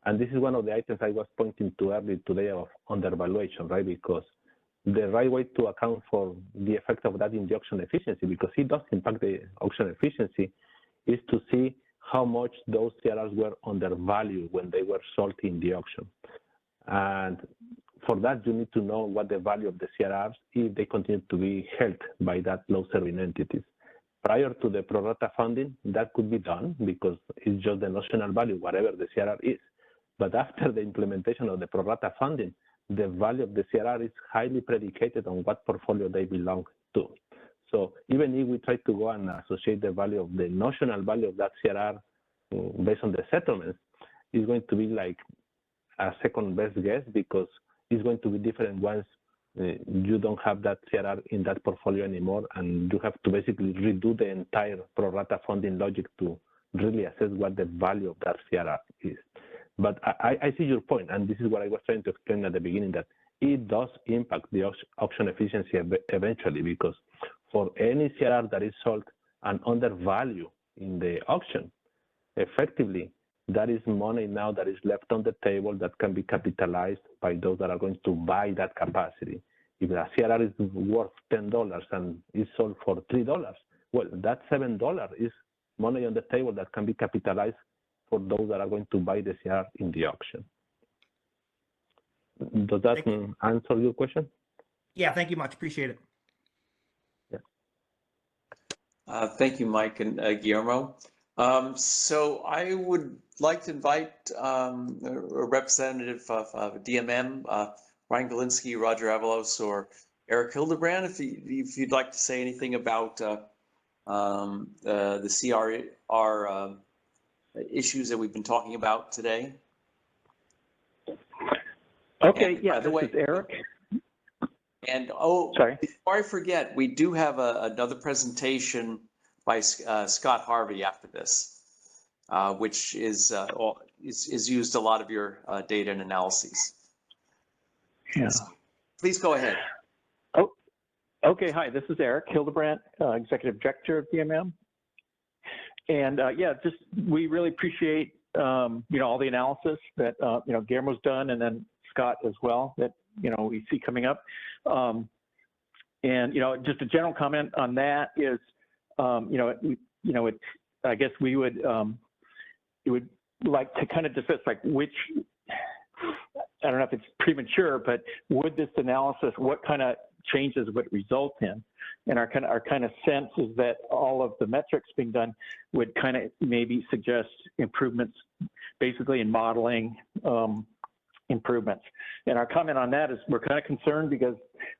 And this is one of the items I was pointing to earlier today of undervaluation, right? Because the right way to account for the effect of that in the auction efficiency, because it does impact the auction efficiency, is to see how much those CRRs were undervalued when they were sold in the auction. And for that, you need to know what the value of the CRRs if they continue to be held by that low-serving entities. Prior to the pro rata funding, that could be done because it's just the notional value, whatever the CRR is. But after the implementation of the pro rata funding, the value of the CRR is highly predicated on what portfolio they belong to. So even if we try to go and associate the value of the notional value of that CRR based on the settlements, it's going to be like a second best guess because it's going to be different once you don't have that CRR in that portfolio anymore, and you have to basically redo the entire pro rata funding logic to really assess what the value of that CRR is. But I see your point, and this is what I was trying to explain at the beginning, that it does impact the auction efficiency eventually, because for any CRR that is sold and undervalued in the auction, effectively, that is money now that is left on the table that can be capitalized by those that are going to buy that capacity. If the CRR is worth $10 and is sold for $3, well, that $7 is money on the table that can be capitalized for those that are going to buy the CRR in the auction. Does that answer your question? Yeah, thank you much. Appreciate it. Yeah. Thank you, Mike and Guillermo. So I would like to invite a representative of DMM, Ryan Galinsky, Roger Avalos, or Eric Hildebrand, if you'd like to say anything about the CRR issues that we've been talking about today. Okay, and yeah, this is Eric. And sorry, before I forget, we do have another presentation by Scott Harvey after this, which is used a lot of your data and analyses. Yeah. So please go ahead. Oh, okay. Hi, this is Eric Hildebrand, Executive Director of DMM. And yeah, just we really appreciate all the analysis that Guillermo's done, and then Scott as well, that we see coming up. And just a general comment on that is, I guess we would like to kind of discuss which, I don't know if it's premature, but would this analysis, what kind of changes would result in? And our kind of sense is that all of the metrics being done would kind of maybe suggest improvements, basically in modeling improvements. And our comment on that is we're kind of concerned because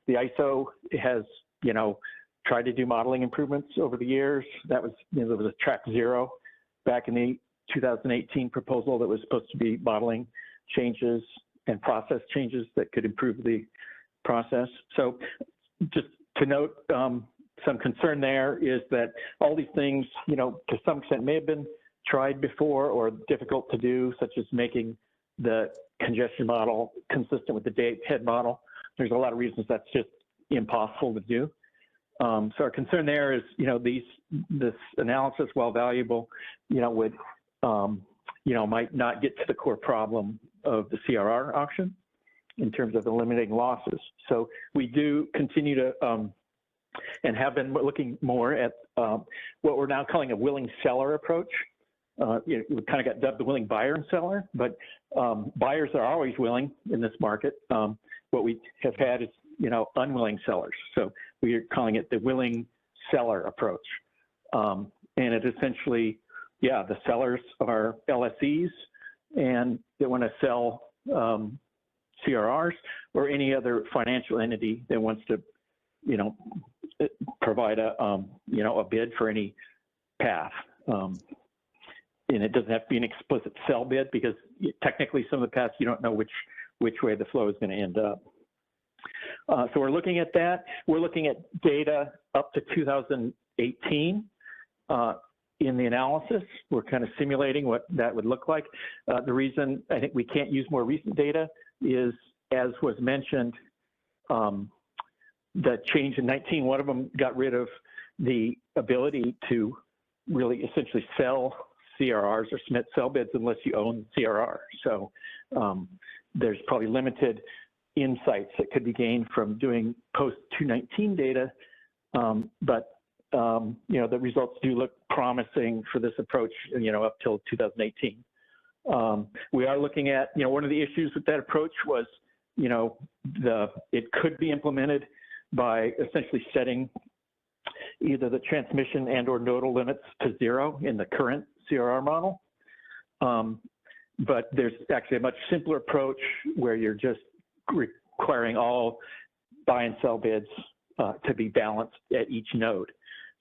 the ISO has, tried to do modeling improvements over the years. That was, there was a track 0 back in the 2018 proposal that was supposed to be modeling changes and process changes that could improve the process. So just to note, some concern there is that all these things, to some extent may have been tried before or difficult to do, such as making the congestion model consistent with the day-ahead model. There's a lot of reasons that's just impossible to do. So our concern there is, this analysis, while valuable, would, might not get to the core problem of the CRR auction in terms of eliminating losses. So we do continue to, and have been looking more at what we're now calling a willing seller approach. We kind of got dubbed the willing buyer and seller, but buyers are always willing in this market. What we have had is, unwilling sellers. So we are calling it the willing seller approach. And it essentially, the sellers are LSEs and they want to sell CRRs or any other financial entity that wants to, provide a bid for any path. and it doesn't have to be an explicit sell bid because technically some of the paths you don't know which way the flow is going to end up. So we're looking at that. We're looking at data up to 2018 in the analysis. We're kind of simulating what that would look like. The reason I think we can't use more recent data is, as was mentioned, the change in 19, one of them got rid of the ability to really essentially sell CRRs or submit sell bids unless you own CRR. So there's probably limited insights that could be gained from doing post-219 data, but you know, the results do look promising for this approach, you know, up till 2018. We are looking at, you know, one of the issues with that approach was, you know, it could be implemented by essentially setting either the transmission and or nodal limits to 0 in the current CRR model. But there's actually a much simpler approach where you're just requiring all buy and sell bids to be balanced at each node.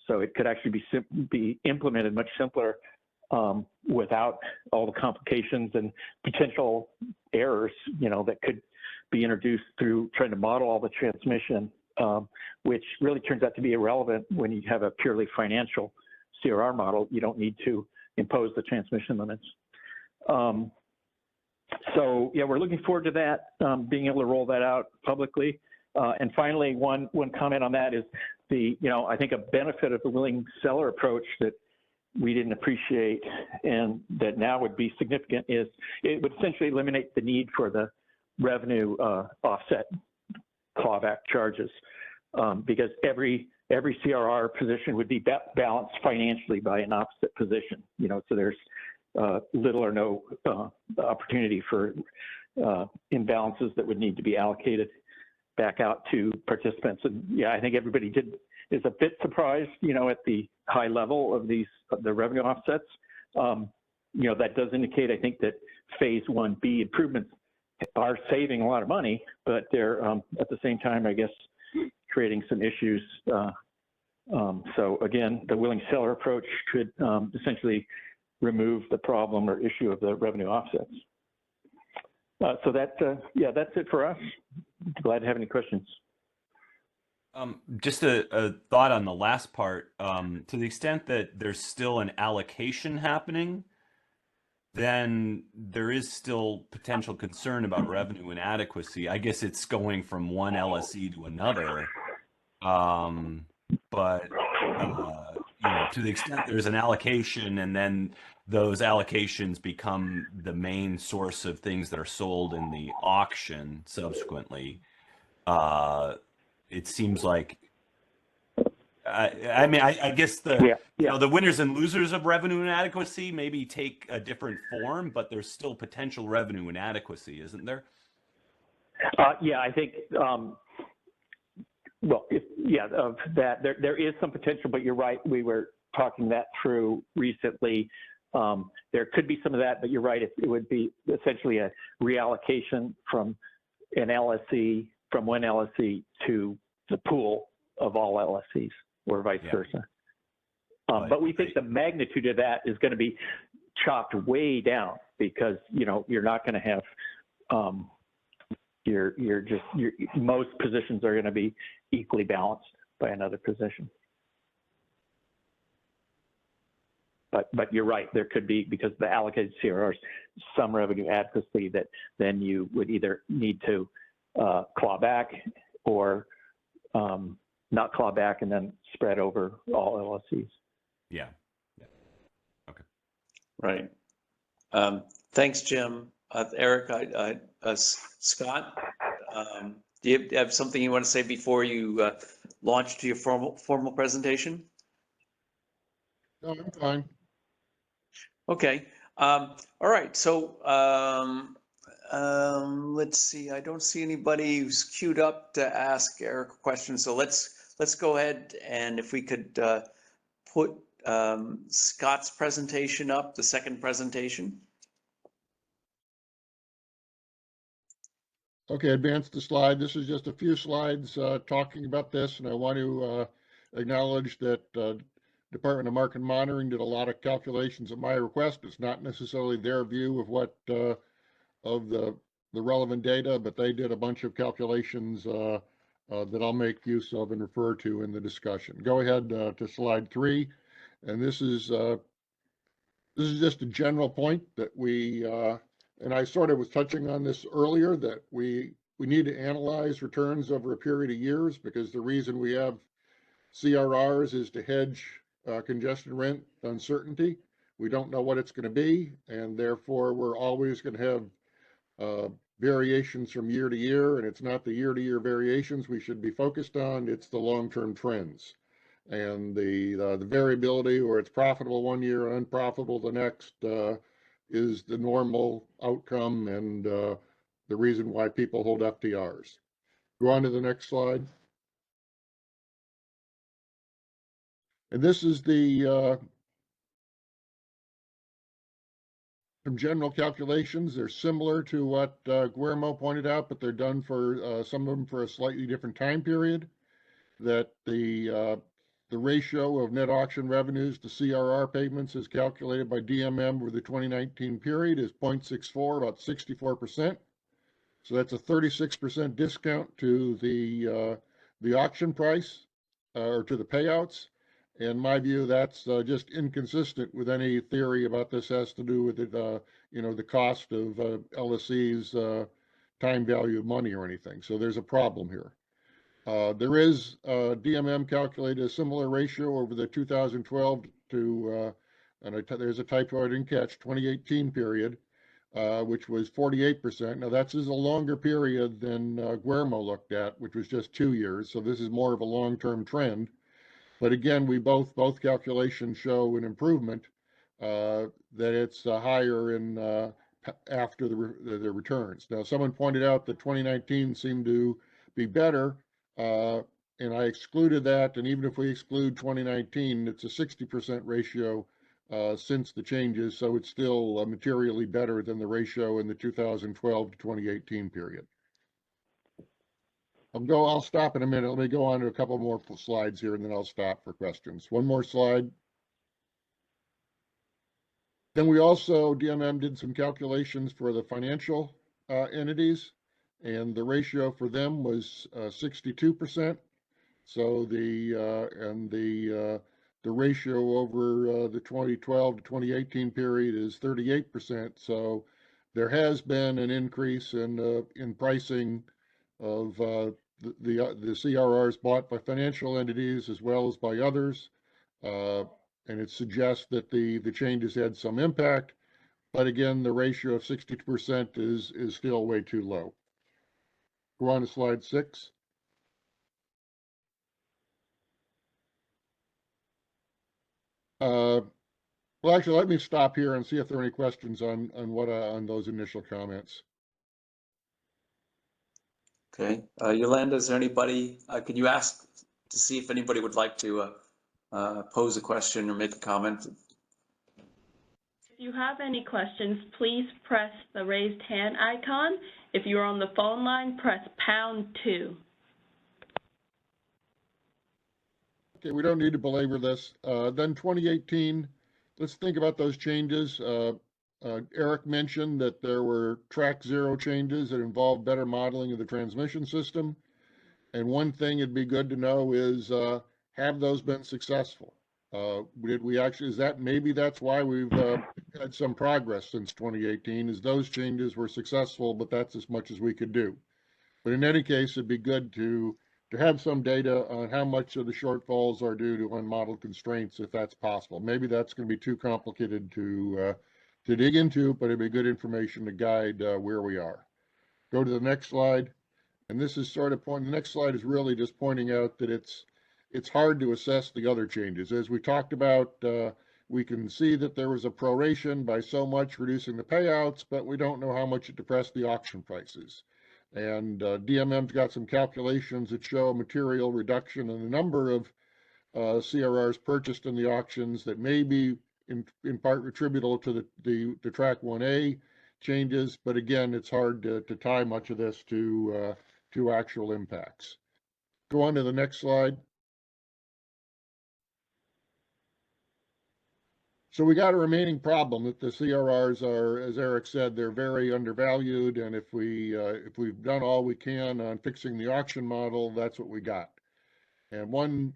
So it could actually be implemented much simpler without all the complications and potential errors, you know, that could be introduced through trying to model all the transmission, which really turns out to be irrelevant when you have a purely financial CRR model. You don't need to impose the transmission limits. So yeah, we're looking forward to that, being able to roll that out publicly. And finally, one comment on that is you know, I think a benefit of the willing seller approach that we didn't appreciate and that now would be significant is it would essentially eliminate the need for the revenue offset clawback charges, because every CRR position would be balanced financially by an opposite position. You know, so there's little or no opportunity for imbalances that would need to be allocated back out to participants. And yeah, I think everybody is a bit surprised, you know, at the high level of the revenue offsets. You know, that does indicate, I think, that phase 1B improvements are saving a lot of money, but they're at the same time, I guess, creating some issues. So again, the willing seller approach could essentially remove the problem or issue of the revenue offsets. So that's it for us. Glad to have any questions. Just a thought on the last part. To the extent that there's still an allocation happening, then there is still potential concern about revenue inadequacy. I guess it's going from one LSE to another. But you know, to the extent there's an allocation and then those allocations become the main source of things that are sold in the auction subsequently, it seems like I mean, I guess you know, the winners and losers of revenue inadequacy maybe take a different form, but there's still potential revenue inadequacy, isn't there? Yeah, I think well, of that there is some potential, but you're right. We were talking that through recently. There could be some of that, but you're right. It would be essentially a reallocation from an LSE, from one LSE to the pool of all LSEs, or vice versa. But we think the magnitude of that is going to be chopped way down because, you know, you're not going to have most positions are going to be equally balanced by another position. But you're right, there could be, because the allocated CRRs, some revenue adequacy that then you would either need to claw back or not claw back and then spread over all LSEs. Yeah. Okay. Right. Thanks, Jim. Eric, Scott, do you have something you want to say before you launch to your formal presentation? No, I'm fine. Okay. All right. So let's see. I don't see anybody who's queued up to ask Eric a question. So let's go ahead, and if we could put Scott's presentation up, the second presentation. Okay, advance the slide. This is just a few slides talking about this, and I want to acknowledge that Department of Market Monitoring did a lot of calculations at my request. It's not necessarily their view of what of the relevant data, but they did a bunch of calculations that I'll make use of and refer to in the discussion. Go ahead to slide 3, and this is just a general point that we and I sort of was touching on this earlier, that we need to analyze returns over a period of years, because the reason we have CRRs is to hedge congestion rent uncertainty. We don't know what it's going to be, and therefore we're always going to have variations from year to year, and it's not the year-to-year variations we should be focused on, it's the long-term trends. And the variability, where it's profitable one year and unprofitable the next, is the normal outcome and the reason why people hold FTRs. Go on to the next slide. And this is the some general calculations. They're similar to what Guillermo pointed out, but they're done for some of them for a slightly different time period. That the ratio of net auction revenues to CRR payments as calculated by DMM over the 2019 period is 0.64, about 64%. So that's a 36% discount to the auction price or to the payouts. In my view, that's just inconsistent with any theory about this has to do with it, you know, the cost of LSE's time value of money or anything. So there's a problem here. There is DMM calculated a similar ratio over the 2012 to, and there's a typo I didn't catch, 2018 period, which was 48%. Now that's a longer period than Guillermo looked at, which was just 2 years. So this is more of a long-term trend. But again, we both calculations show an improvement, that it's higher in after the returns. Now, someone pointed out that 2019 seemed to be better, and I excluded that. And even if we exclude 2019, it's a 60% ratio since the changes, so it's still materially better than the ratio in the 2012 to 2018 period. I'll stop in a minute. Let me go on to a couple more slides here, and then I'll stop for questions. One more slide. Then we also, DMM did some calculations for the financial entities, and the ratio for them was 62%. So the ratio over the 2012 to 2018 period is 38%. So there has been an increase in pricing of the CRRs bought by financial entities as well as by others, and it suggests that the changes had some impact. But again, the ratio of 60% is still way too low. Go on to slide 6. Well, actually, let me stop here and see if there are any questions on those initial comments. Okay, Yolanda, is there anybody, could you ask to see if anybody would like to pose a question or make a comment? If you have any questions, please press the raised hand icon. If you're on the phone line, press #2. Okay, we don't need to belabor this. Then 2018, let's think about those changes. Eric mentioned that there were track 0 changes that involved better modeling of the transmission system. And one thing it'd be good to know is, have those been successful? Did we actually, maybe that's why we've had some progress since 2018, is those changes were successful, but that's as much as we could do. But in any case, it'd be good to have some data on how much of the shortfalls are due to unmodeled constraints, if that's possible. Maybe that's going to be too complicated to dig into, but it'd be good information to guide where we are. Go to the next slide. And this is sort of the next slide is really just pointing out that it's hard to assess the other changes. As we talked about, we can see that there was a proration by so much reducing the payouts, but we don't know how much it depressed the auction prices. And DMM's got some calculations that show a material reduction in the number of CRRs purchased in the auctions that may be in part attributable to the track 1A changes, but again, it's hard to tie much of this to actual impacts. Go on to the next slide. So we got a remaining problem that the CRRs are, as Eric said, they're very undervalued. And if we've done all we can on fixing the auction model, that's what we got. And one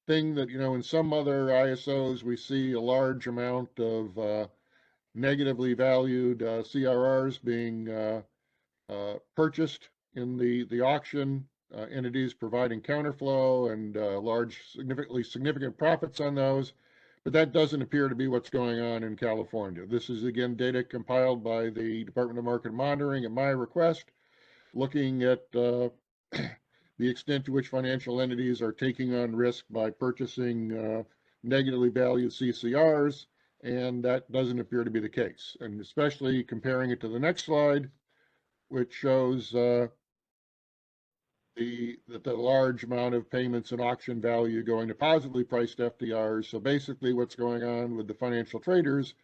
thing that, in some other ISOs, we see a large amount of negatively valued CRRs being purchased in the auction, entities providing counterflow and significant profits on those. But that doesn't appear to be what's going on in California. This is, again, data compiled by the Department of Market Monitoring at my request, looking at the extent to which financial entities are taking on risk by purchasing negatively valued CCRs, and that doesn't appear to be the case. And especially comparing it to the next slide, which shows the large amount of payments and auction value going to positively priced FDRs. So basically what's going on with the financial traders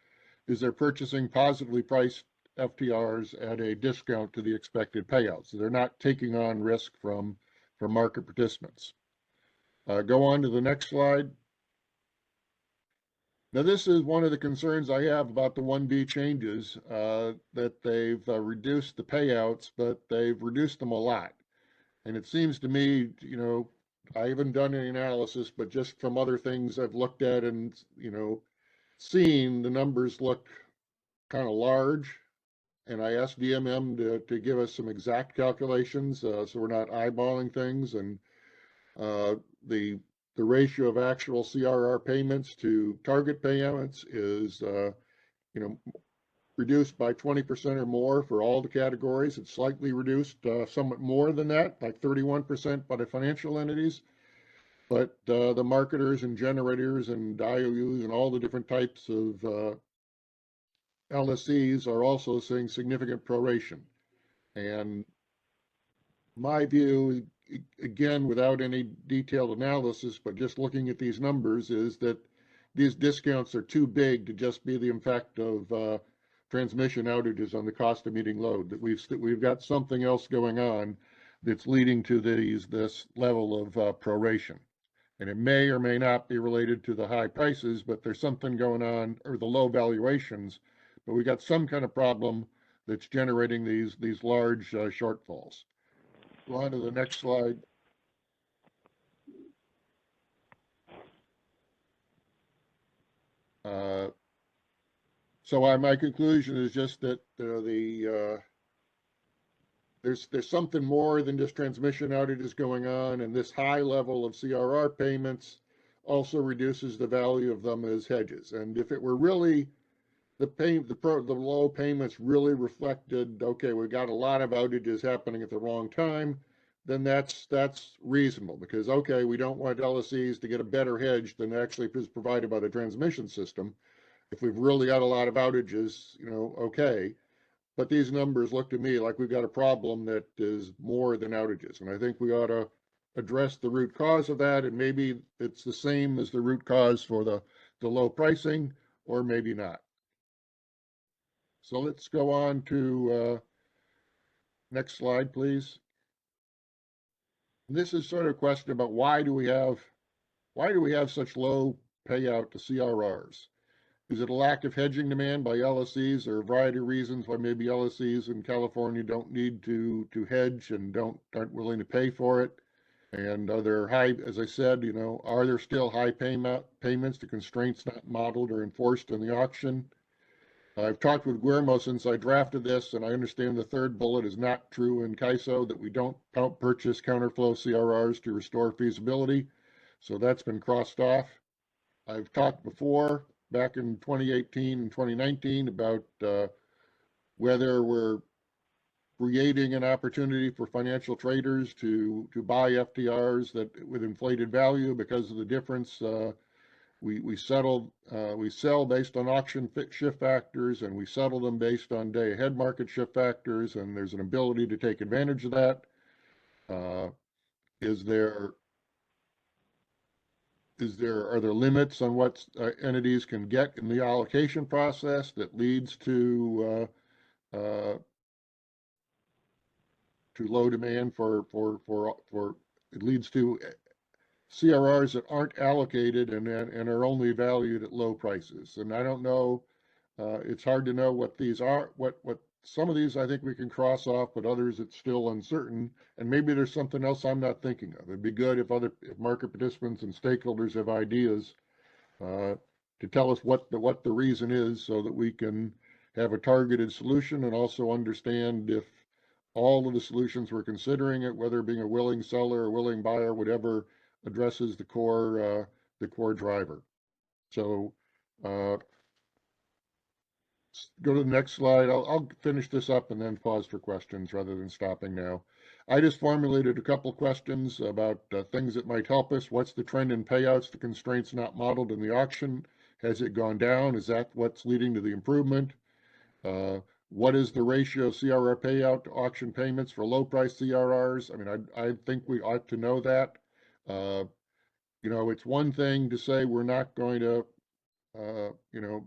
is they're purchasing positively priced FTRs at a discount to the expected payouts. So they're not taking on risk from market participants. Go on to the next slide. Now, this is one of the concerns I have about the 1B changes, that they've reduced the payouts, but they've reduced them a lot. And it seems to me, I haven't done any analysis, but just from other things I've looked at and, seen, the numbers look kind of large. And I asked DMM to give us some exact calculations, so we're not eyeballing things. And the ratio of actual CRR payments to target payments is, reduced by 20% or more for all the categories. It's slightly reduced somewhat more than that, like 31% by the financial entities. But the marketers and generators and IOUs and all the different types of LSEs are also seeing significant proration. And my view, again, without any detailed analysis, but just looking at these numbers, is that these discounts are too big to just be the effect of transmission outages on the cost of meeting load, that we've got something else going on that's leading to this level of proration. And it may or may not be related to the high prices, but there's something going on, or the low valuations, but we got some kind of problem that's generating these large shortfalls. Go on to the next slide. So my conclusion is just that there's something more than just transmission outages going on, and this high level of CRR payments also reduces the value of them as hedges. And if it were really the low payments really reflected, okay, we've got a lot of outages happening at the wrong time, then that's reasonable, because okay, we don't want LSEs to get a better hedge than actually is provided by the transmission system. If we've really got a lot of outages, okay. But these numbers look to me like we've got a problem that is more than outages. And I think we ought to address the root cause of that. And maybe it's the same as the root cause for the low pricing, or maybe not. So let's go on to next slide, please. This is sort of a question about why do we have such low payout to CRRs? Is it a lack of hedging demand by LSEs? There are a variety of reasons why maybe LSEs in California don't need to hedge and aren't willing to pay for it. And are there high, as I said, are there still high payments to constraints not modeled or enforced in the auction? I've talked with Guillermo since I drafted this, and I understand the third bullet is not true in CAISO, that we don't purchase counterflow CRRs to restore feasibility. So that's been crossed off. I've talked before, back in 2018 and 2019, about whether we're creating an opportunity for financial traders to buy FTRs that with inflated value because of the difference. We sell based on auction shift factors, and we settle them based on day ahead market shift factors, and there's an ability to take advantage of that. Are there limits on what entities can get in the allocation process that leads to low demand it leads to CRRs that aren't allocated and are only valued at low prices. And I don't know, it's hard to know what these are, what some of these I think we can cross off, but others it's still uncertain. And maybe there's something else I'm not thinking of. It'd be good if if market participants and stakeholders have ideas to tell us what the reason is, so that we can have a targeted solution and also understand if all of the solutions we're considering it, whether being a willing seller or willing buyer, whatever addresses the core driver. So go to the next slide. I'll finish this up and then pause for questions rather than stopping now. I just formulated a couple questions about things that might help us. What's the trend in payouts, the constraints not modeled in the auction? Has it gone down? Is that what's leading to the improvement? What is the ratio of CRR payout to auction payments for low price CRRs? I mean, I think we ought to know that. You know, it's one thing to say we're not going to, you know,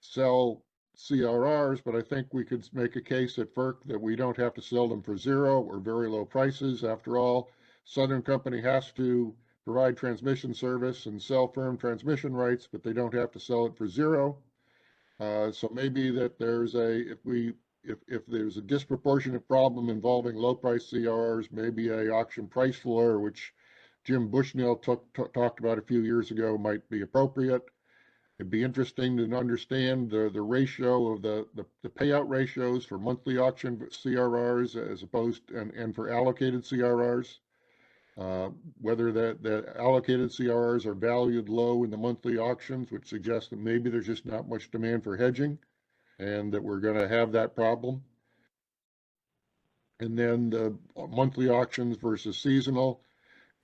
sell CRRs, but I think we could make a case at FERC that we don't have to sell them for zero or very low prices. After all, Southern Company has to provide transmission service and sell firm transmission rights, but they don't have to sell it for zero. So maybe that there's if there's a disproportionate problem involving low price CRRs, maybe a auction price floor, which Jim Bushnell talked about a few years ago, might be appropriate. It'd be interesting to understand the ratio of the payout ratios for monthly auction CRRs as opposed and for allocated CRRs. Whether the allocated CRRs are valued low in the monthly auctions, which suggests that maybe there's just not much demand for hedging and that we're going to have that problem. And then the monthly auctions versus seasonal.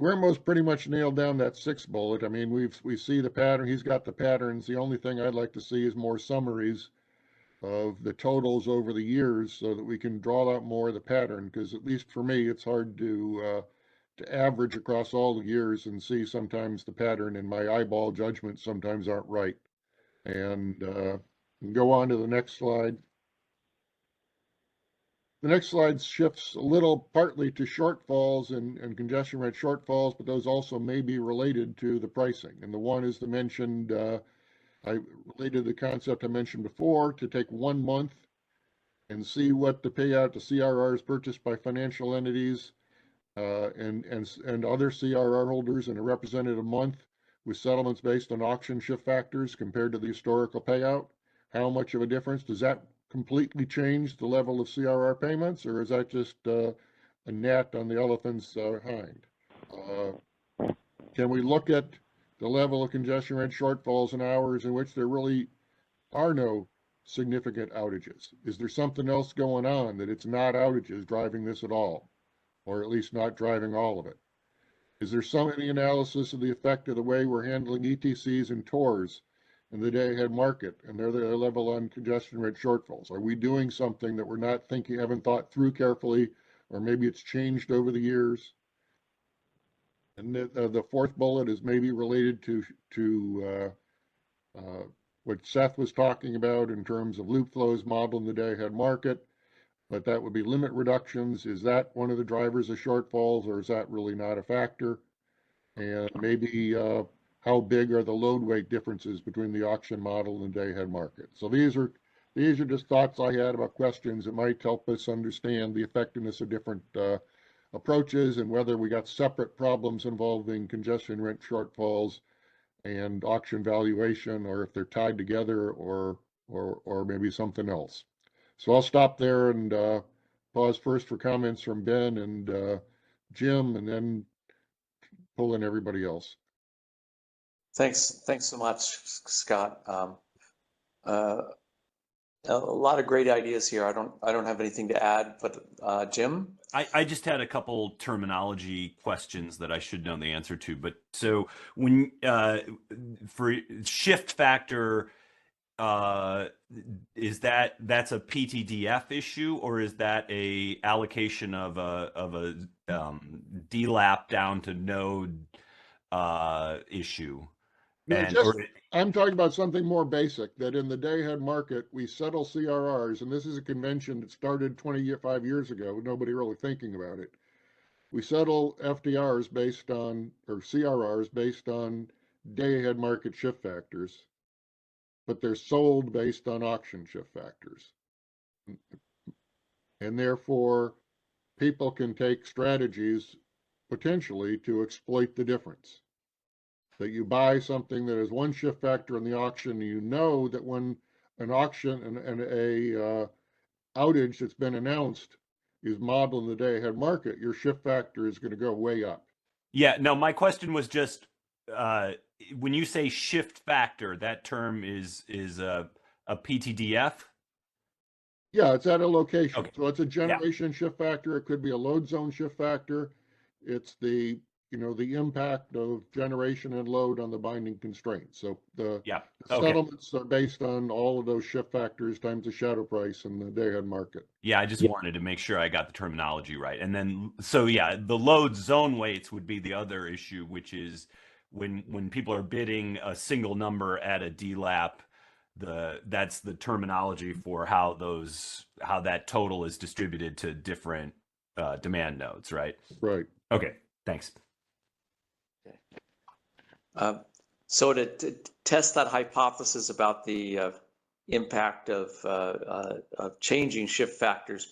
Guillermo's pretty much nailed down that sixth bullet. I mean, we see the pattern. He's got the patterns. The only thing I'd like to see is more summaries of the totals over the years so that we can draw out more of the pattern, because at least for me, it's hard to average across all the years and see sometimes the pattern, and my eyeball judgments sometimes aren't right. And go on to the next slide. The next slide shifts a little partly to shortfalls and congestion rate shortfalls, but those also may be related to the pricing. And the one is the mentioned, I related the concept I mentioned before, to take 1 month and see what the payout to CRRs purchased by financial entities and other CRR holders in a representative month with settlements based on auction shift factors compared to the historical payout. How much of a difference does that completely change the level of CRR payments, or is that just a gnat on the elephant's hind? Can we look at the level of congestion rate shortfalls in hours in which there really are no significant outages? Is there something else going on that it's not outages driving this at all, or at least not driving all of it? Is there any analysis of the effect of the way we're handling ETCs and TORs in the day-ahead market and their level on congestion rate shortfalls? Are we doing something that we're not haven't thought through carefully, or maybe it's changed over the years? And the fourth bullet is maybe related to what Seth was talking about in terms of loop flows modeled in the day-ahead market, but that would be limit reductions. Is that one of the drivers of shortfalls, or is that really not a factor? And maybe how big are the load weight differences between the auction model and day-ahead market? So these are just thoughts I had about questions that might help us understand the effectiveness of different approaches and whether we got separate problems involving congestion rate shortfalls and auction valuation, or if they're tied together, or maybe something else. So I'll stop there and pause first for comments from Ben and Jim, and then pull in everybody else. Thanks so much, Scott. A lot of great ideas here. I don't have anything to add, but Jim? I just had a couple terminology questions that I should know the answer to. But so when for shift factor, is that's a PTDF issue, or is that a allocation of a DLAP down to node issue? No, I'm talking about something more basic, that in the day-ahead market, we settle CRRs, and this is a convention that started 25 years ago, with nobody really thinking about it. we settle FDRs based on, or CRRs based on day-ahead market shift factors, but they're sold based on auction shift factors. And therefore, people can take strategies potentially to exploit the difference. That you buy something that has one shift factor in the auction, you know that when an auction and a outage that's been announced is modeled in the day-ahead market, your shift factor is going to go way up. Yeah, no, my question was just when you say shift factor, that term is a PTDF? Yeah, it's at a location. Okay. So it's a generation shift factor. It could be a load zone shift factor. It's the, the impact of generation and load on the binding constraints. So the Okay. settlements are based on all of those shift factors times the shadow price and the day-ahead market. Yeah, I just wanted to make sure I got the terminology right. And then, so yeah, the load zone weights would be the other issue, which is when people are bidding a single number at a DLAP, that's the terminology for how that total is distributed to different demand nodes, right? Right. Okay, thanks. So to test that hypothesis about the impact of changing shift factors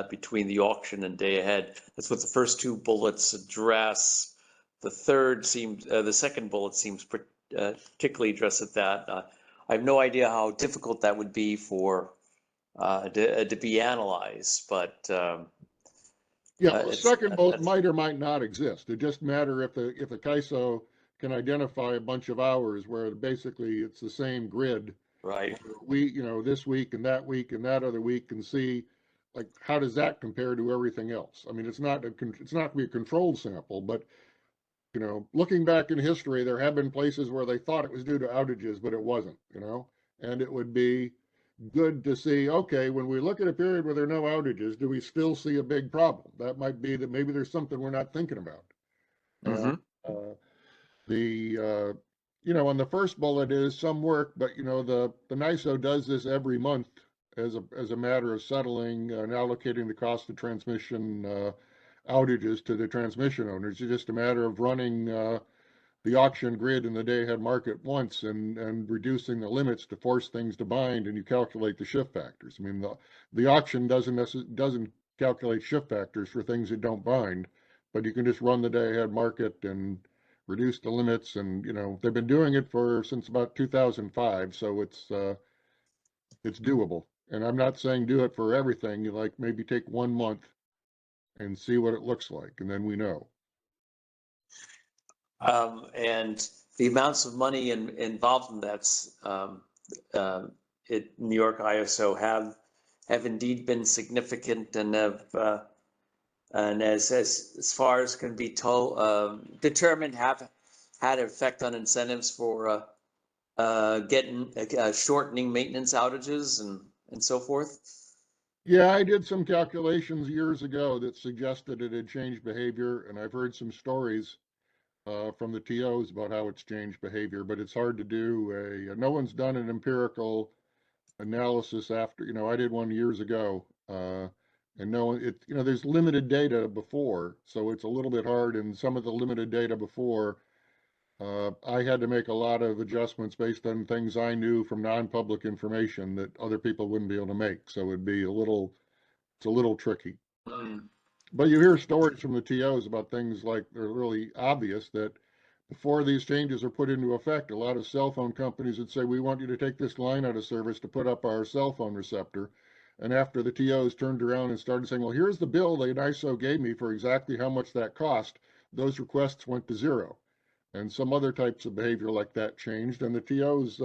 between the auction and day ahead, that's what the first two bullets address. The second bullet seems particularly address at that. I have no idea how difficult that would be for to be analyzed, but yeah, the second bullet might or might not exist. It just matter if the CAISO can identify a bunch of hours where basically it's the same grid. Right. We, this week and that other week, and see like how does that compare to everything else. I mean, it's not going to be a controlled sample, but looking back in history, there have been places where they thought it was due to outages, but it wasn't, and it would be good to see, okay, when we look at a period where there are no outages, do we still see a big problem? That might be that maybe there's something we're not thinking about. On the first bullet is some work, but the NYISO does this every month as a matter of settling and allocating the cost of transmission outages to the transmission owners. It's just a matter of running the auction grid and the day-ahead market once and reducing the limits to force things to bind, and you calculate the shift factors. I mean, the auction doesn't calculate shift factors for things that don't bind, but you can just run the day-ahead market and reduce the limits. And they've been doing it since about 2005, so it's doable. And I'm not saying do it for everything. You maybe take 1 month and see what it looks like, and then we know. And the amounts of money involved in that's New York ISO have indeed been significant, and have and as far as can be told, determined, have had an effect on incentives for shortening maintenance outages and so forth. Yeah, I did some calculations years ago that suggested it had changed behavior, and I've heard some stories from the TOs about how it's changed behavior, but it's hard to do. No one's done an empirical analysis after, I did one years ago, and there's limited data before, so it's a little bit hard. And some of the limited data before, I had to make a lot of adjustments based on things I knew from non-public information that other people wouldn't be able to make. So it's a little tricky. But you hear stories from the TOs about things like they're really obvious that before these changes are put into effect, a lot of cell phone companies would say, we want you to take this line out of service to put up our cell phone receptor. And after the TOs turned around and started saying, well, here's the bill the NYISO gave me for exactly how much that cost, those requests went to zero. And some other types of behavior like that changed. And the TOs,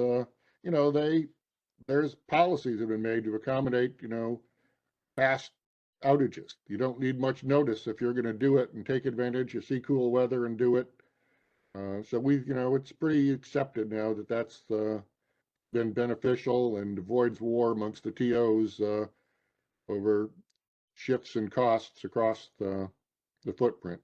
there's policies that have been made to accommodate, fast outages. You don't need much notice if you're going to do it and take advantage. You see cool weather and do it. So it's pretty accepted now that that's been beneficial and avoids war amongst the TOs over shifts in costs across the footprint.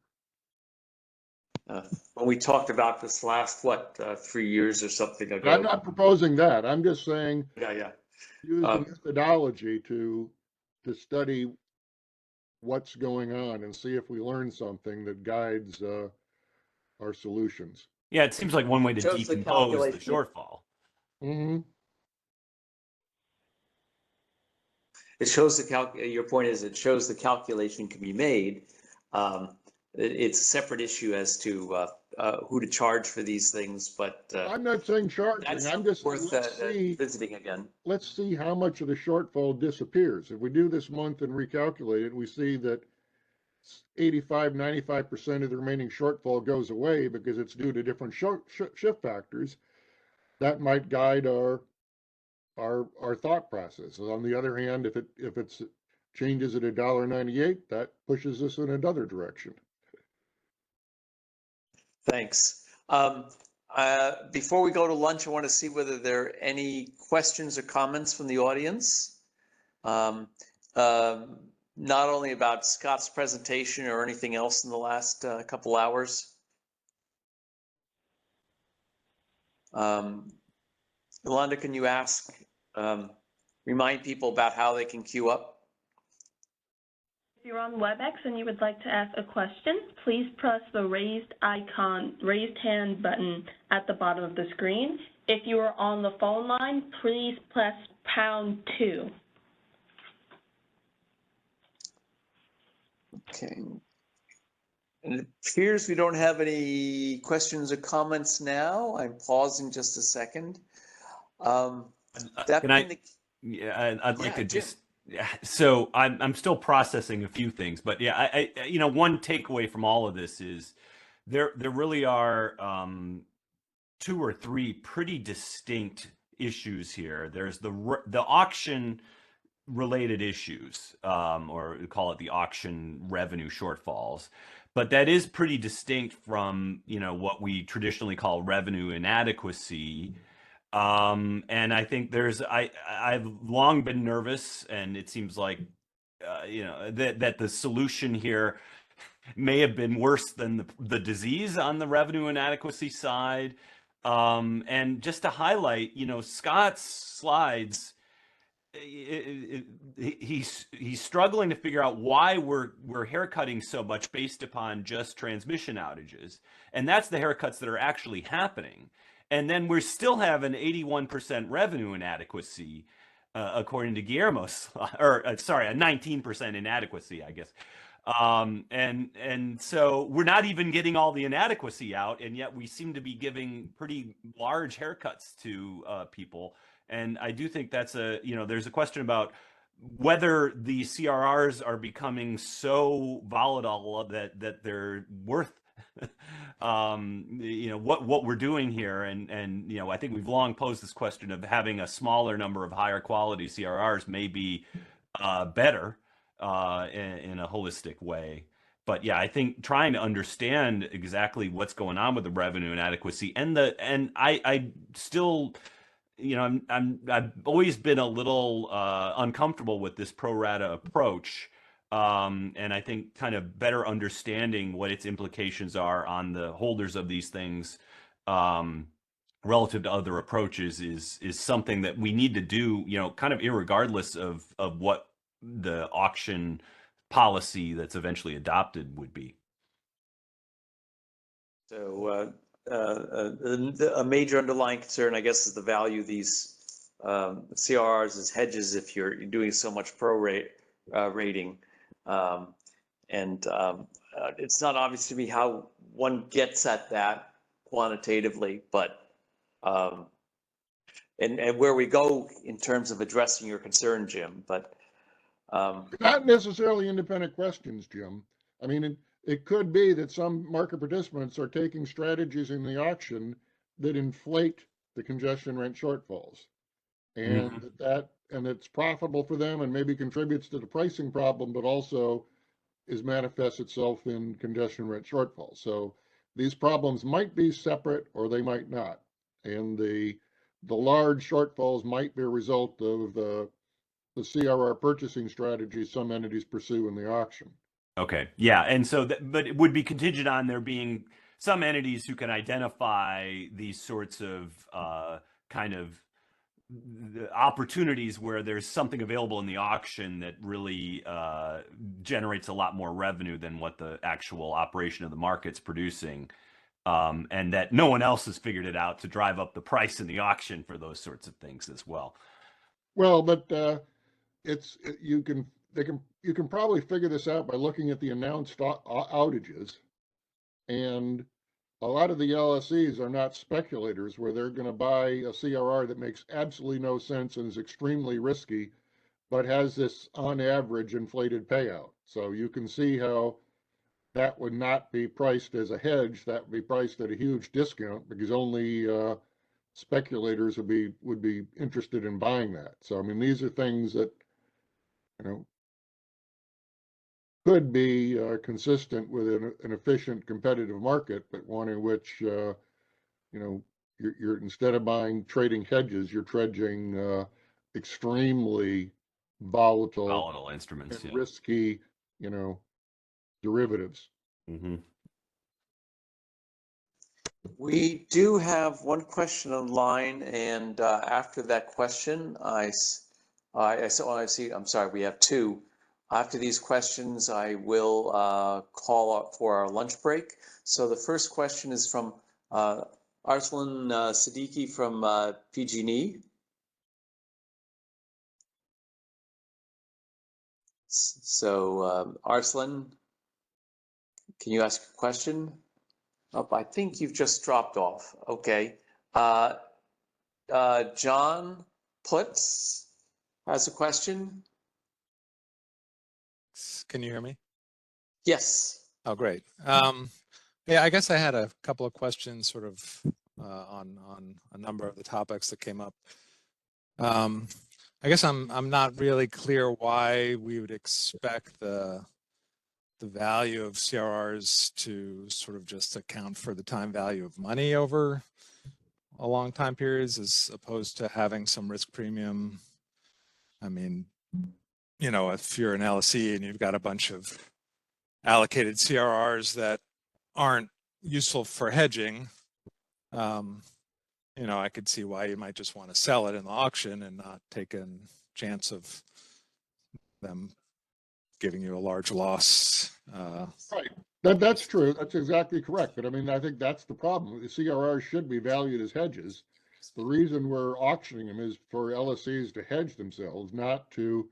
When we talked about this last, 3 years or something ago. I'm not proposing that. I'm just saying, Yeah. use the methodology to study what's going on and see if we learn something that guides our solutions. Yeah, it seems like one way to Shows the decompose the calculation. shortfall. Mm-hmm. It shows your point is it shows the calculation can be made. It's a separate issue as to who to charge for these things, but I'm not saying charging. that's I'm just worth let's see. visiting again. Let's see how much of the shortfall disappears. If we do this month and recalculate it, we see that 85, 95% of the remaining shortfall goes away because it's due to different shift factors. That might guide our thought process. On the other hand, if it's changes at $1.98, that pushes us in another direction. Thanks. Before we go to lunch, I want to see whether there are any questions or comments from the audience. Not only about Scott's presentation or anything else in the last couple hours. Yolanda, can you remind people about how they can queue up? If you're on WebEx and you would like to ask a question, please press the raised hand button at the bottom of the screen. If you are on the phone line, please press #2. Okay. And it appears we don't have any questions or comments now. I'm pausing just a second. I'd like to just, so I'm still processing a few things, but yeah, I one takeaway from all of this is there really are 2 or 3 pretty distinct issues here. There's the auction related issues, or call it the auction revenue shortfalls, but that is pretty distinct from what we traditionally call revenue inadequacy. And I think I've long been nervous, and it seems like that the solution here may have been worse than the disease on the revenue inadequacy side. And just to highlight, Scott's slides, he's struggling to figure out why we're haircutting so much based upon just transmission outages, and that's the haircuts that are actually happening. And then we still have an 81% revenue inadequacy, according to Guillermo's, or sorry, a 19% inadequacy, I guess. And so we're not even getting all the inadequacy out, and yet we seem to be giving pretty large haircuts to people. And I do think that's there's a question about whether the CRRs are becoming so volatile that they're worth what we're doing here. And I think we've long posed this question of having a smaller number of higher quality CRRs may be better in a holistic way. But yeah, I think trying to understand exactly what's going on with the revenue inadequacy and I still, I've always been a little uncomfortable with this pro rata approach. And I think kind of better understanding what its implications are on the holders of these things relative to other approaches is something that we need to do, kind of irregardless of what the auction policy that's eventually adopted would be. So a major underlying concern, I guess, is the value of these CRRs as hedges if you're doing so much pro rating. It's not obvious to me how one gets at that quantitatively, but and where we go in terms of addressing your concern, Jim, but not necessarily independent questions, Jim. I mean, it could be that some market participants are taking strategies in the auction that inflate the congestion rent shortfalls, and and it's profitable for them and maybe contributes to the pricing problem, but also manifests itself in congestion rent shortfalls. So these problems might be separate or they might not. And the large shortfalls might be a result of the CRR purchasing strategy some entities pursue in the auction. Okay. Yeah. And so, but it would be contingent on there being some entities who can identify these sorts of kind of the opportunities where there's something available in the auction that really generates a lot more revenue than what the actual operation of the market's producing, and that no one else has figured it out to drive up the price in the auction for those sorts of things as well. Well, but you can probably figure this out by looking at the announced outages. And a lot of the LSEs are not speculators where they're going to buy a CRR that makes absolutely no sense and is extremely risky, but has this on average inflated payout. So you can see how that would not be priced as a hedge. That would be priced at a huge discount because only speculators would be interested in buying that. So I mean, these are things that, you know, could be consistent with an efficient competitive market, but one in which you know, you're instead of trading hedges, you're trading extremely volatile instruments and risky, you know, derivatives. Mm-hmm. We do have one question online, and after that question, I'm sorry, we have two. After these questions, I will call up for our lunch break. So the first question is from Arslan Siddiqui from PG&E. So Arslan, can you ask a question? Oh, I think you've just dropped off. Okay. John Plitz has a question. Can you hear me? Yes. Oh, great. Yeah, I guess I had a couple of questions sort of on a number of the topics that came up. I guess I'm not really clear why we would expect the value of CRRs to sort of just account for the time value of money over a long time periods as opposed to having some risk premium. I mean, you know, if you're an LSE and you've got a bunch of allocated CRRs that aren't useful for hedging, you know, I could see why you might just want to sell it in the auction and not take a chance of them giving you a large loss. Right. That's true. That's exactly correct. But I mean, I think that's the problem. The CRRs should be valued as hedges. The reason we're auctioning them is for LSEs to hedge themselves, not to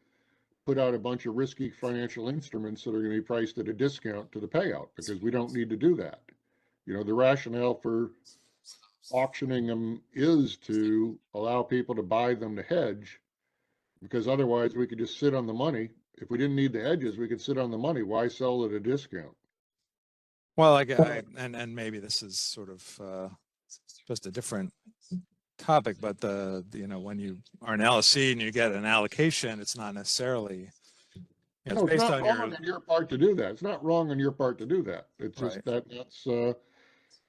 put out a bunch of risky financial instruments that are going to be priced at a discount to the payout, because we don't need to do that. You know, the rationale for auctioning them is to allow people to buy them to hedge, because otherwise we could just sit on the money. If we didn't need the hedges, we could sit on the money. Why sell at a discount? Well, and maybe this is sort of just a different topic, but you know, when you are an LSE and you get an allocation, it's not necessarily, you know, No, it's based not on wrong on your part to do that. It's not wrong on your part to do that. It's just right. that's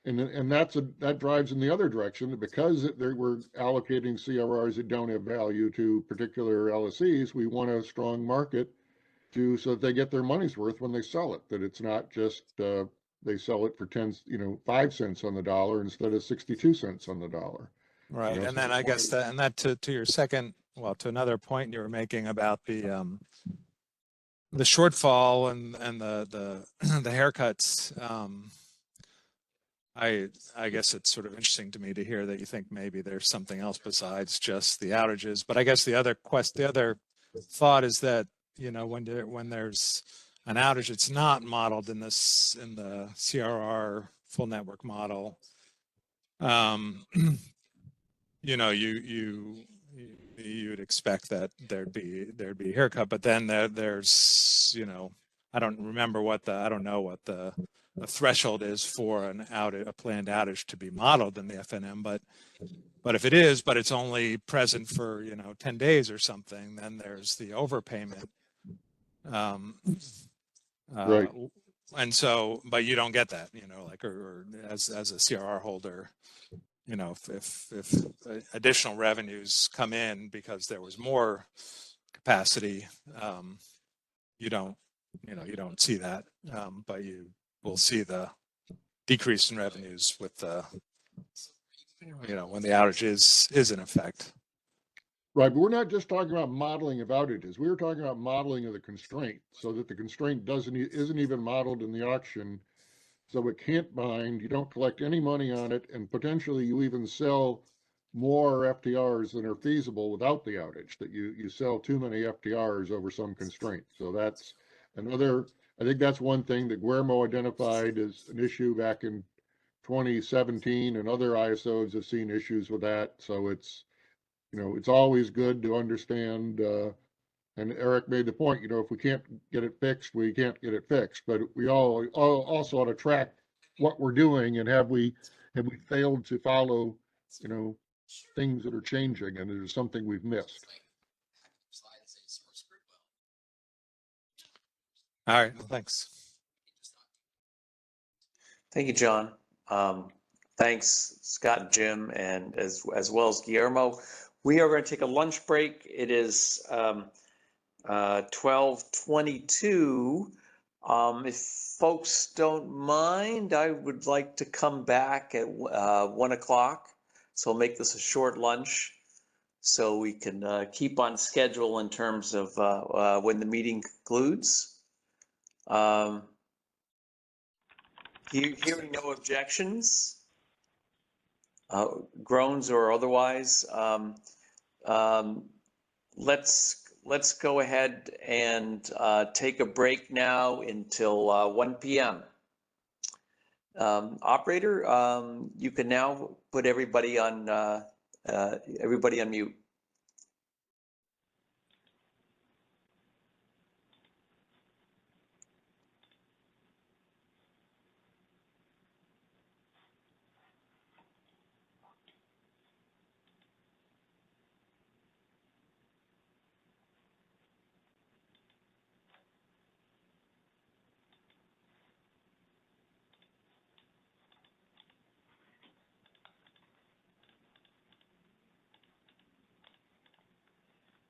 and that drives in the other direction, because we're allocating CRRs that don't have value to particular LSEs. We want a strong market so that they get their money's worth when they sell it. That it's not just they sell it for 5 cents on the dollar instead of 62 cents on the dollar. Right, and then I guess that to your second, well, to another point you were making about the shortfall and the haircuts. I guess it's sort of interesting to me to hear that you think maybe there's something else besides just the outages. But I guess the other thought is that, you know, when there's an outage, it's not modeled in the CRR full network model. You know, you'd expect that there'd be a haircut, but then there's, you know, I don't know what the threshold is for a planned outage to be modeled in the FNM, but if it is, but it's only present for, you know, 10 days or something, then there's the overpayment. Right. And so, but you don't get that, you know, like, or as a CRR holder, you know, if additional revenues come in because there was more capacity, you don't see that, but you will see the decrease in revenues with the, you know, when the outage is in effect. Right, but we're not just talking about modeling of outages. We were talking about modeling of the constraint, so that the constraint isn't even modeled in the auction. So it can't bind, you don't collect any money on it, and potentially you even sell more FTRs than are feasible without the outage, that you sell too many FTRs over some constraint. So that's another, I think that's one thing that Guillermo identified as an issue back in 2017, and other ISOs have seen issues with that. So it's, it's always good to understand, and Eric made the point, if we can't get it fixed, we can't get it fixed. But we all also ought to track what we're doing, and have we failed to follow, things that are changing, and there's something we've missed. All right, thanks. Thank you, John. Thanks, Scott and Jim, and as well as Guillermo. We are going to take a lunch break. It is 12:22. If folks don't mind, I would like to come back at 1 o'clock. So I'll make this a short lunch so we can keep on schedule in terms of when the meeting concludes. Hearing no objections, groans or otherwise, let's go ahead and take a break now until 1 p.m. Operator, you can now put everybody on mute.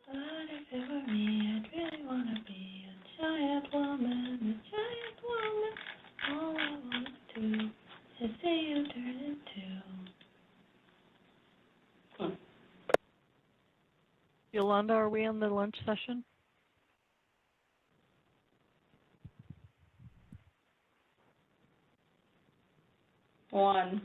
What if it were me? I'd really wanna be a giant woman, All I want to do is see you turn into. Yolanda, are we on the lunch session? One.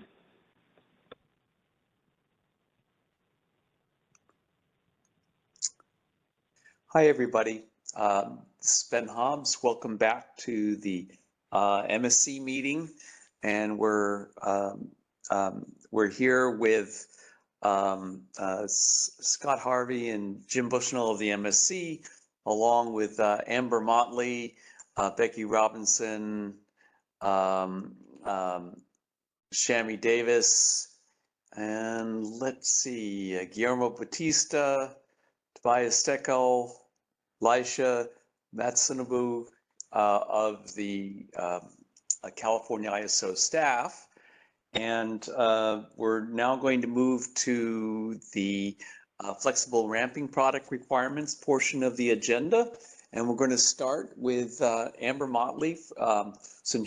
Hi, everybody. This is Ben Hobbs. Welcome back to the MSC meeting, and we're here with Scott Harvey and Jim Bushnell of the MSC, along with Amber Motley, Becky Robinson, Shammy Davis, and let's see, Guillermo Batista, Tobias Steckel, Lisha Matsunobu of the California ISO staff. And we're now going to move to the flexible ramping product requirements portion of the agenda. And we're going to start with Amber Motley, who's in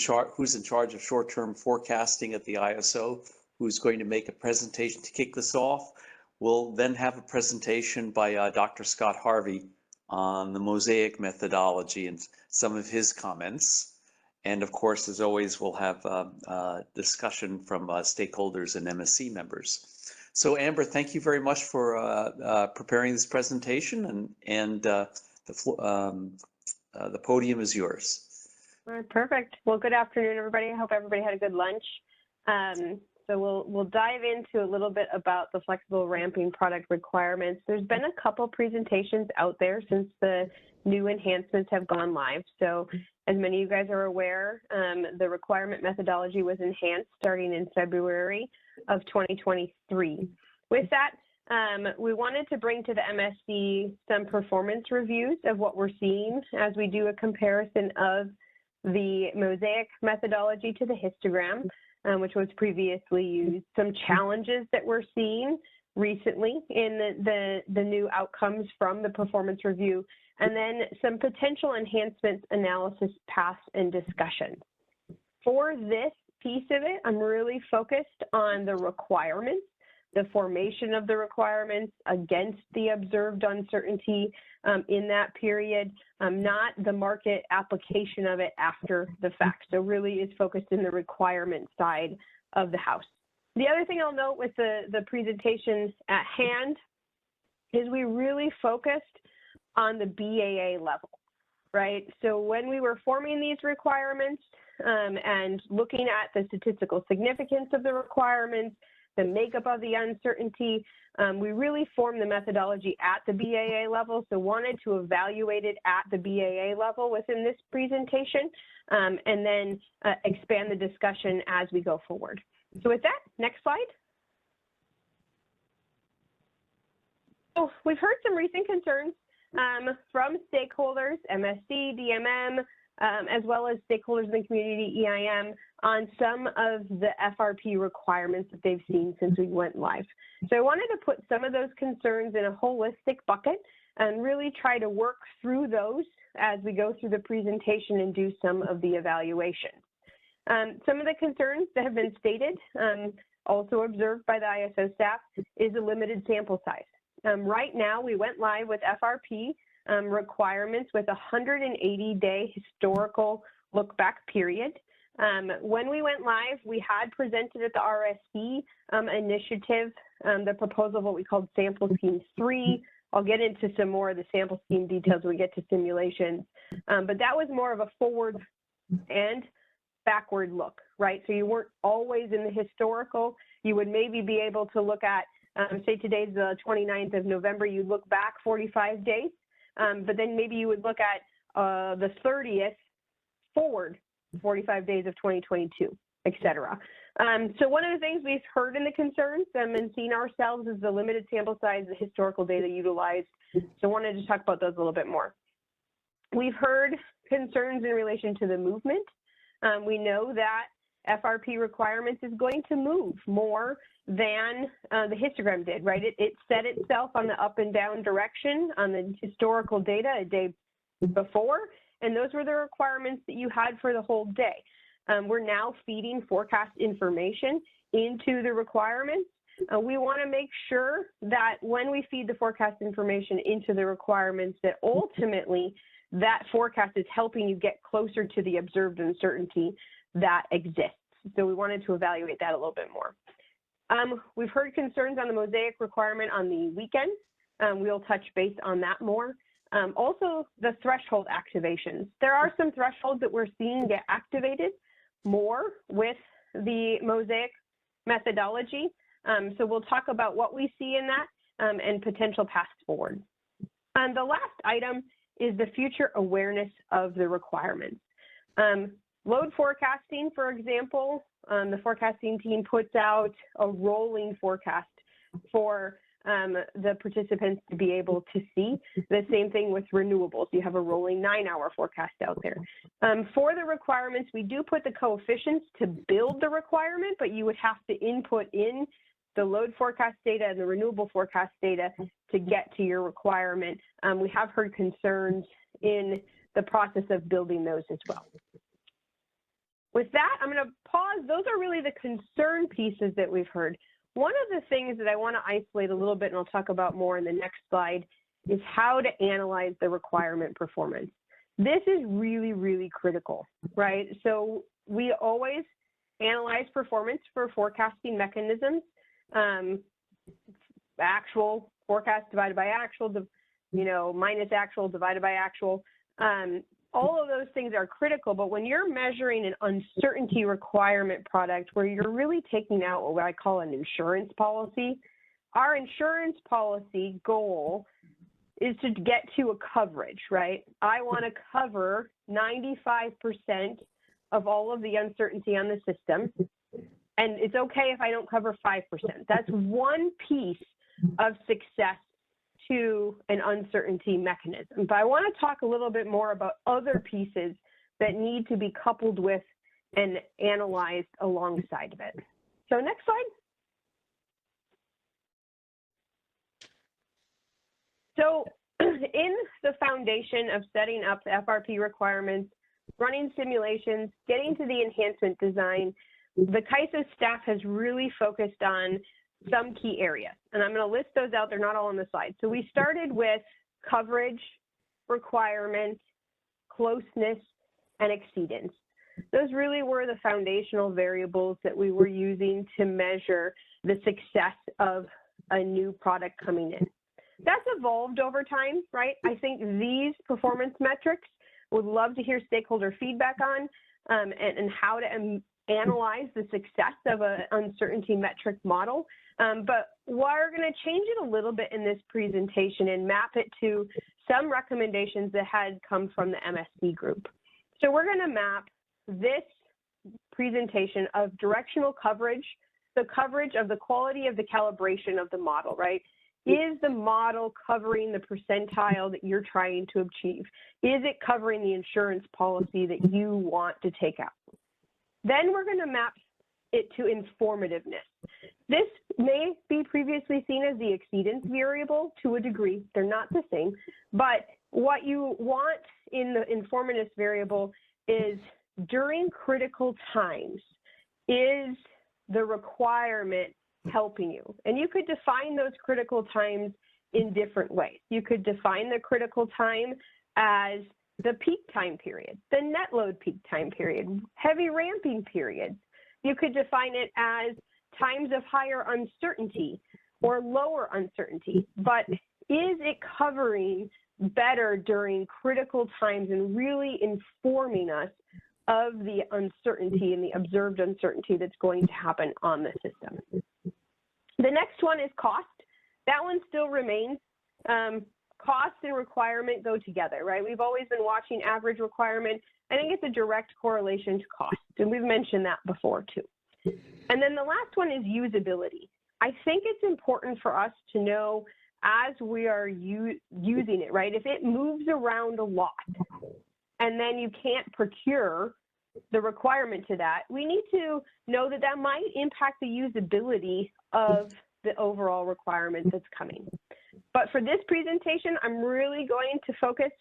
charge of short-term forecasting at the ISO, who's going to make a presentation to kick this off. We'll then have a presentation by Dr. Scott Harvey on the Mosaic methodology and some of his comments. And of course, as always, we'll have discussion from stakeholders and MSC members. So Amber, thank you very much for preparing this presentation, and the podium is yours. All right, perfect. Well, good afternoon, everybody. I hope everybody had a good lunch. So we'll dive into a little bit about the flexible ramping product requirements. There's been a couple presentations out there since the new enhancements have gone live. So as many of you guys are aware, the requirement methodology was enhanced starting in February of 2023. With that, we wanted to bring to the MSC some performance reviews of what we're seeing as we do a comparison of the Mosaic methodology to the histogram, which was previously used, some challenges that we're seeing recently in the new outcomes from the performance review, and then some potential enhancements, analysis, paths, and discussion. For this piece of it, I'm really focused on the requirements, the formation of the requirements against the observed uncertainty in that period, not the market application of it after the fact. So really is focused in the requirement side of the house. The other thing I'll note with the presentations at hand is we really focused on the BAA level, right? So when we were forming these requirements and looking at the statistical significance of the requirements, the makeup of the uncertainty, we really formed the methodology at the BAA level, so wanted to evaluate it at the BAA level within this presentation, and then expand the discussion as we go forward. So with that, next slide. So we've heard some recent concerns from stakeholders, MSC, DMM, as well as stakeholders in the community, EIM, on some of the FRP requirements that they've seen since we went live. So I wanted to put some of those concerns in a holistic bucket and really try to work through those as we go through the presentation and do some of the evaluation. Some of the concerns that have been stated, also observed by the ISO staff, is a limited sample size. Right now, we went live with FRP requirements with a 180-day historical look-back period. When we went live, we had presented at the RSC initiative the proposal of what we called Sample Scheme 3. I'll get into some more of the sample scheme details when we get to simulations. But that was more of a forward and backward look, right? So you weren't always in the historical. You would maybe be able to look at, say today's the 29th of November, you look back 45 days, but then maybe you would look at the 30th forward 45 days of 2022, et cetera. So one of the things we've heard in the concerns and seen ourselves is the limited sample size, the historical data utilized. So I wanted to talk about those a little bit more. We've heard concerns in relation to the movement. We know that FRP requirements is going to move more than the histogram did, right? It set itself on the up and down direction on the historical data a day before, and those were the requirements that you had for the whole day. We're now feeding forecast information into the requirements. We want to make sure that when we feed the forecast information into the requirements, that ultimately that forecast is helping you get closer to the observed uncertainty that exists. So we wanted to evaluate that a little bit more. We've heard concerns on the mosaic requirement on the weekend. We'll touch base on that more. Also, the threshold activations. There are some thresholds that we're seeing get activated more with the mosaic methodology. So we'll talk about what we see in that and potential paths forward. And the last item is the future awareness of the requirements. Load forecasting, for example, the forecasting team puts out a rolling forecast for the participants to be able to see. The same thing with renewables. You have a rolling 9-hour forecast out there. For the requirements, we do put the coefficients to build the requirement, but you would have to input in the load forecast data and the renewable forecast data to get to your requirement. We have heard concerns in the process of building those as well. With that, I'm going to pause. Those are really the concern pieces that we've heard. One of the things that I want to isolate a little bit, and I'll talk about more in the next slide, is how to analyze the requirement performance. This is really, really critical, right? So we always analyze performance for forecasting mechanisms. Actual forecast divided by actual, minus actual divided by actual. All of those things are critical, but when you're measuring an uncertainty requirement product where you're really taking out what I call an insurance policy, our insurance policy goal is to get to a coverage, right? I want to cover 95% of all of the uncertainty on the system, and it's okay if I don't cover 5%. That's one piece of success to an uncertainty mechanism. But I want to talk a little bit more about other pieces that need to be coupled with and analyzed alongside of it. So next slide. So in the foundation of setting up the FRP requirements, running simulations, getting to the enhancement design, the CAISO staff has really focused on some key areas. And I'm going to list those out. They're not all on the slide. So we started with coverage, requirement, closeness, and exceedance. Those really were the foundational variables that we were using to measure the success of a new product coming in. That's evolved over time, right? I think these performance metrics would love to hear stakeholder feedback on and how to analyze the success of an uncertainty metric model. But we're going to change it a little bit in this presentation and map it to some recommendations that had come from the MSC group. So we're going to map this presentation of directional coverage, the coverage of the quality of the calibration of the model, right? Is the model covering the percentile that you're trying to achieve? Is it covering the insurance policy that you want to take out? Then we're going to map it to informativeness. This may be previously seen as the exceedance variable to a degree. They're not the same. But what you want in the informativeness variable is during critical times, is the requirement helping you? And you could define those critical times in different ways. You could define the critical time as the peak time period, the net load peak time period, heavy ramping periods. You could define it as times of higher uncertainty or lower uncertainty, but is it covering better during critical times and really informing us of the uncertainty and the observed uncertainty that's going to happen on the system? The next one is cost. That one still remains. Cost and requirement go together, right? We've always been watching average requirement. I think it's a direct correlation to cost, and we've mentioned that before too. And then the last one is usability. I think it's important for us to know as we are using it, right? If it moves around a lot and then you can't procure the requirement to that, we need to know that that might impact the usability of the overall requirement that's coming. But for this presentation, I'm really going to focus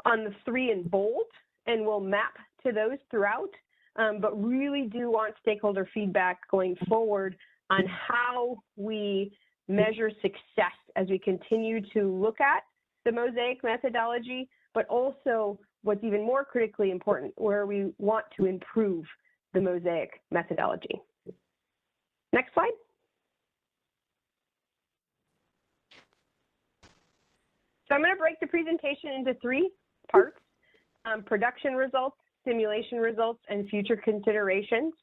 on the 3 in bold, and we'll map to those throughout, but really do want stakeholder feedback going forward on how we measure success as we continue to look at the Mosaic methodology, but also what's even more critically important, where we want to improve the Mosaic methodology. Next slide. So I'm going to break the presentation into 3 parts: production results, simulation results, and future considerations.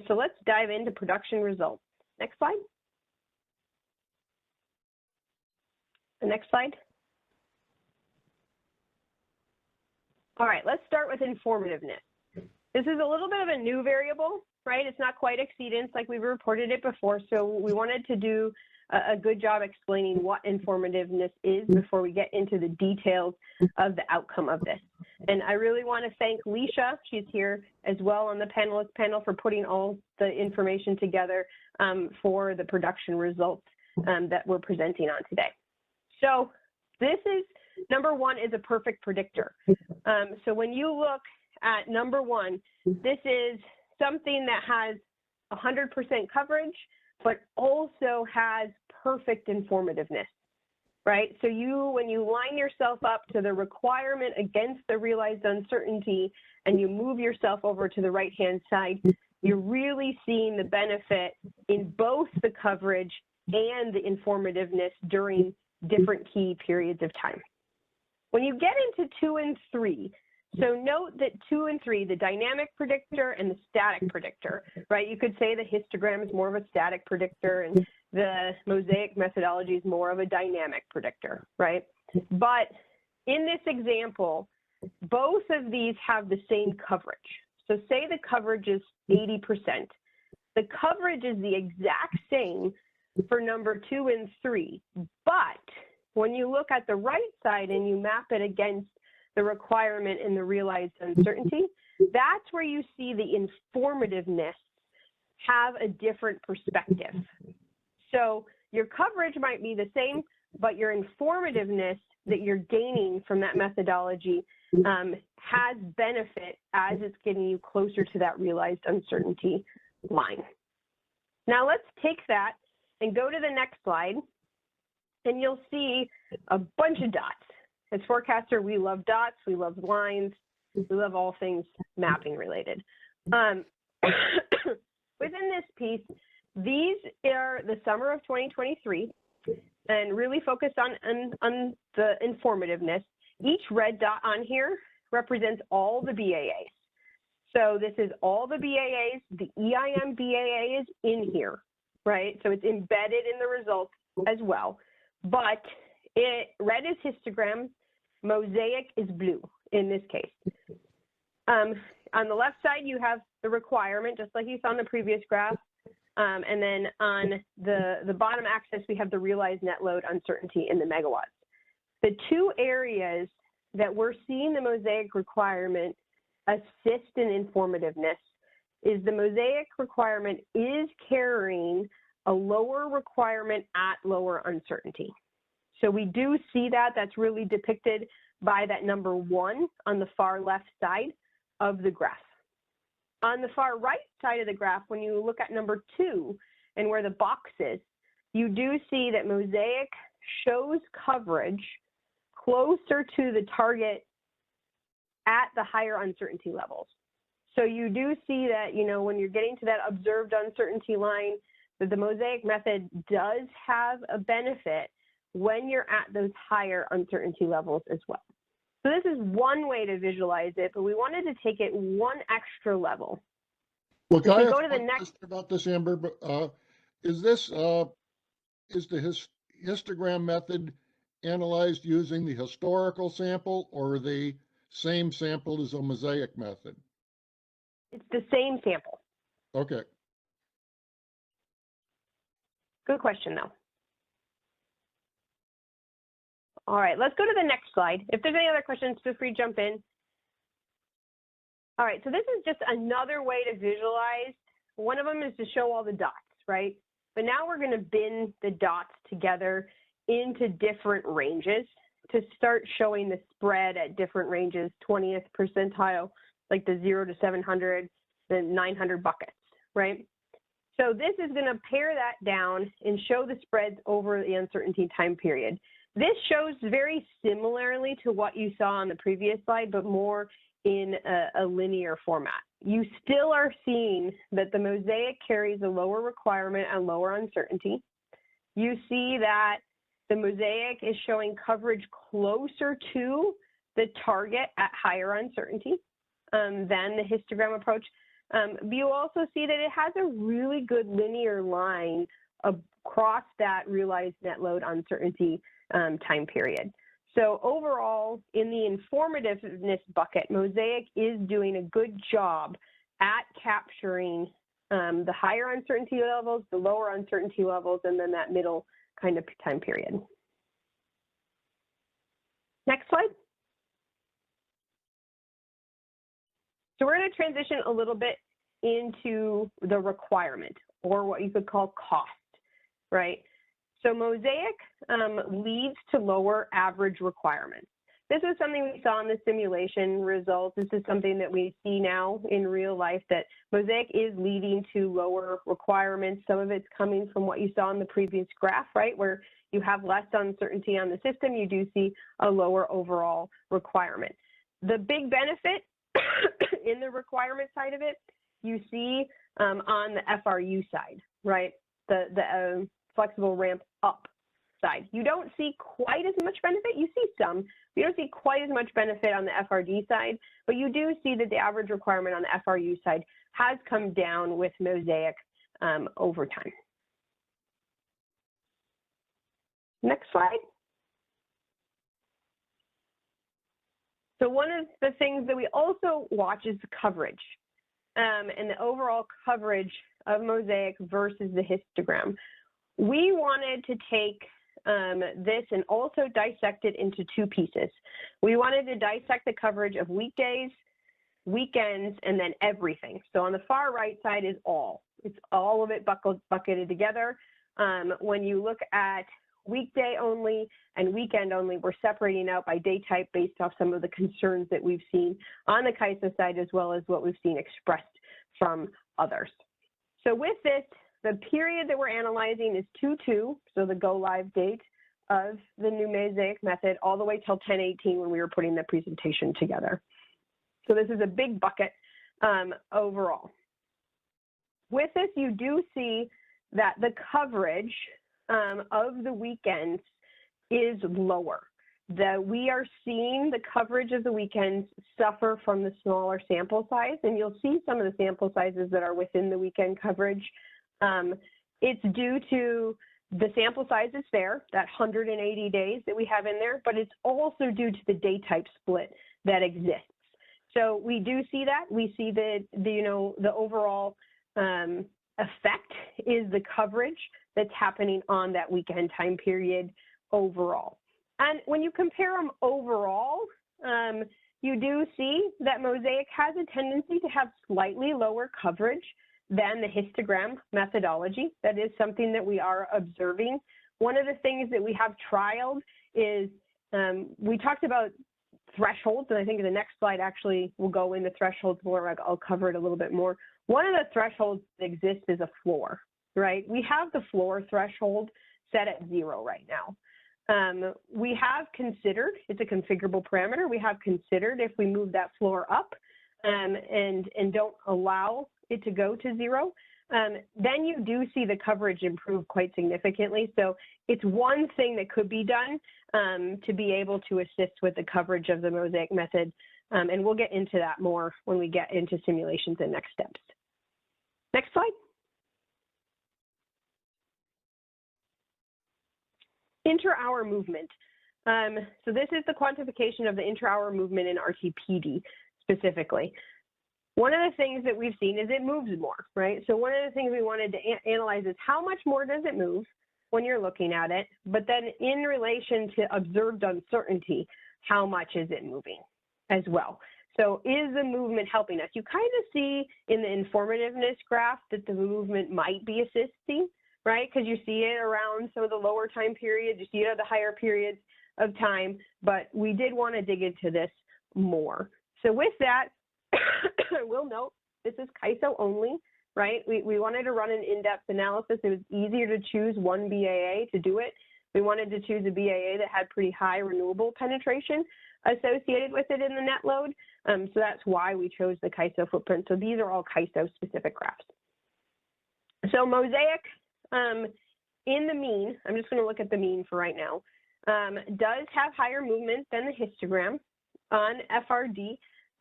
So let's dive into production results. Next slide. The next slide. All right, let's start with informativeness. This is a little bit of a new variable, right? It's not quite exceedance like we've reported it before, so we wanted to do a good job explaining what informativeness is before we get into the details of the outcome of this. And I really want to thank Leisha, she's here as well on the panelist panel, for putting all the information together for the production results that we're presenting on today. So this is, number 1 is a perfect predictor. So when you look at number 1, this is something that has 100% coverage, but also has perfect informativeness, right? So when you line yourself up to the requirement against the realized uncertainty and you move yourself over to the right-hand side, you're really seeing the benefit in both the coverage and the informativeness during different key periods of time. When you get into 2 and 3, so note that 2 and 3, the dynamic predictor and the static predictor, right? You could say the histogram is more of a static predictor and the Mosaic methodology is more of a dynamic predictor, right? But in this example, both of these have the same coverage. So say the coverage is 80%. The coverage is the exact same for number 2 and 3, but when you look at the right side and you map it against the requirement and the realized uncertainty, that's where you see the informativeness have a different perspective. So your coverage might be the same, but your informativeness that you're gaining from that methodology has benefit as it's getting you closer to that realized uncertainty line. Now let's take that and go to the next slide, and you'll see a bunch of dots. As forecaster, we love dots, we love lines, we love all things mapping related. Within this piece, these are the summer of 2023 and really focus on the informativeness. Each red dot on here represents all the BAAs. So this is all the BAAs, the EIM BAA is in here, right? So it's embedded in the results as well. But red is histogram, mosaic is blue in this case. On the left side, you have the requirement, just like you saw in the previous graph. And then on the bottom axis, we have the realized net load uncertainty in the megawatts. The two areas that we're seeing the mosaic requirement assist in informativeness is the mosaic requirement is carrying a lower requirement at lower uncertainty. So we do see that. That's really depicted by that number 1 on the far left side of the graph. On the far right side of the graph, when you look at number 2 and where the box is, you do see that mosaic shows coverage closer to the target at the higher uncertainty levels. So you do see that, you know, when you're getting to that observed uncertainty line, that the mosaic method does have a benefit when you're at those higher uncertainty levels as well. So this is one way to visualize it, but we wanted to take it one extra level. Well, can I go ask to the one next question about this, Amber? But is the histogram method analyzed using the historical sample or the same sample as a mosaic method? It's the same sample. Okay. Good question, though. All right, let's go to the next slide. If there's any other questions, feel free to jump in. All right, so this is just another way to visualize. One of them is to show all the dots, right? But now we're going to bin the dots together into different ranges to start showing the spread at different ranges, 20th percentile, like the 0 to 700, the 900 buckets, right? So this is going to pare that down and show the spreads over the uncertainty time period. This shows very similarly to what you saw on the previous slide, but more in a linear format. You still are seeing that the mosaic carries a lower requirement and lower uncertainty. You see that the mosaic is showing coverage closer to the target at higher uncertainty than the histogram approach. But you also see that it has a really good linear line across that realized net load uncertainty time period. So overall, in the informativeness bucket, mosaic is doing a good job at capturing the higher uncertainty levels, the lower uncertainty levels, and then that middle kind of time period. Next slide. So we're going to transition a little bit into the requirement, or what you could call cost, right? So mosaic leads to lower average requirements. This is something we saw in the simulation results. This is something that we see now in real life, that mosaic is leading to lower requirements. Some of it's coming from what you saw in the previous graph, right, where you have less uncertainty on the system, you do see a lower overall requirement. The big benefit in the requirement side of it, you see on the FRU side, right, the flexible ramp up side. You don't see quite as much benefit. You see some. You don't see quite as much benefit on the FRD side, but you do see that the average requirement on the FRU side has come down with mosaic over time. Next slide. So one of the things that we also watch is the coverage and the overall coverage of mosaic versus the histogram. We wanted to take this and also dissect it into two pieces. We wanted to dissect the coverage of weekdays, weekends, and then everything. So on the far right side is all. It's all of it bucketed together. When you look at weekday only and weekend only, we're separating out by day type based off some of the concerns that we've seen on the CAISO side, as well as what we've seen expressed from others. So with this, the period that we're analyzing is 2/2, so the go live date of the new Mosaic method, all the way till 10/18 when we were putting the presentation together. So this is a big bucket overall. With this, you do see that the coverage of the weekends is lower. We are seeing the coverage of the weekends suffer from the smaller sample size, and you'll see some of the sample sizes that are within the weekend coverage. It's due to the sample size is there, that 180 days that we have in there, but it's also due to the day type split that exists. So we do see that. We see that the overall effect is the coverage that's happening on that weekend time period overall. And when you compare them overall, you do see that Mosaic has a tendency to have slightly lower coverage than the histogram methodology. That is something that we are observing. One of the things that we have trialed is we talked about thresholds, and I think the next slide actually will go into thresholds more. I'll cover it a little bit more. One of the thresholds that exists is a floor, right? We have the floor threshold set at 0 right now. We have considered, it's a configurable parameter, we have considered if we move that floor up and don't allow it to go to 0, then you do see the coverage improve quite significantly. So it's one thing that could be done to be able to assist with the coverage of the Mosaic method. And we'll get into that more when we get into simulations and next steps. Next slide. Inter-hour movement. So this is the quantification of the inter-hour movement in RTPD specifically. One of the things that we've seen is it moves more, right? So one of the things we wanted to analyze is how much more does it move when you're looking at it, but then in relation to observed uncertainty, how much is it moving as well? So is the movement helping us? You kind of see in the informativeness graph that the movement might be assisting, right? Because you see it around some of the lower time periods, you see it at the higher periods of time, but we did want to dig into this more. So with that, I will note, this is CAISO only, right? We wanted to run an in-depth analysis. It was easier to choose one BAA to do it. We wanted to choose a BAA that had pretty high renewable penetration associated with it in the net load. So that's why we chose the CAISO footprint. So these are all CAISO specific graphs. So Mosaic, in the mean, I'm just going to look at the mean for right now, does have higher movement than the histogram on FRD,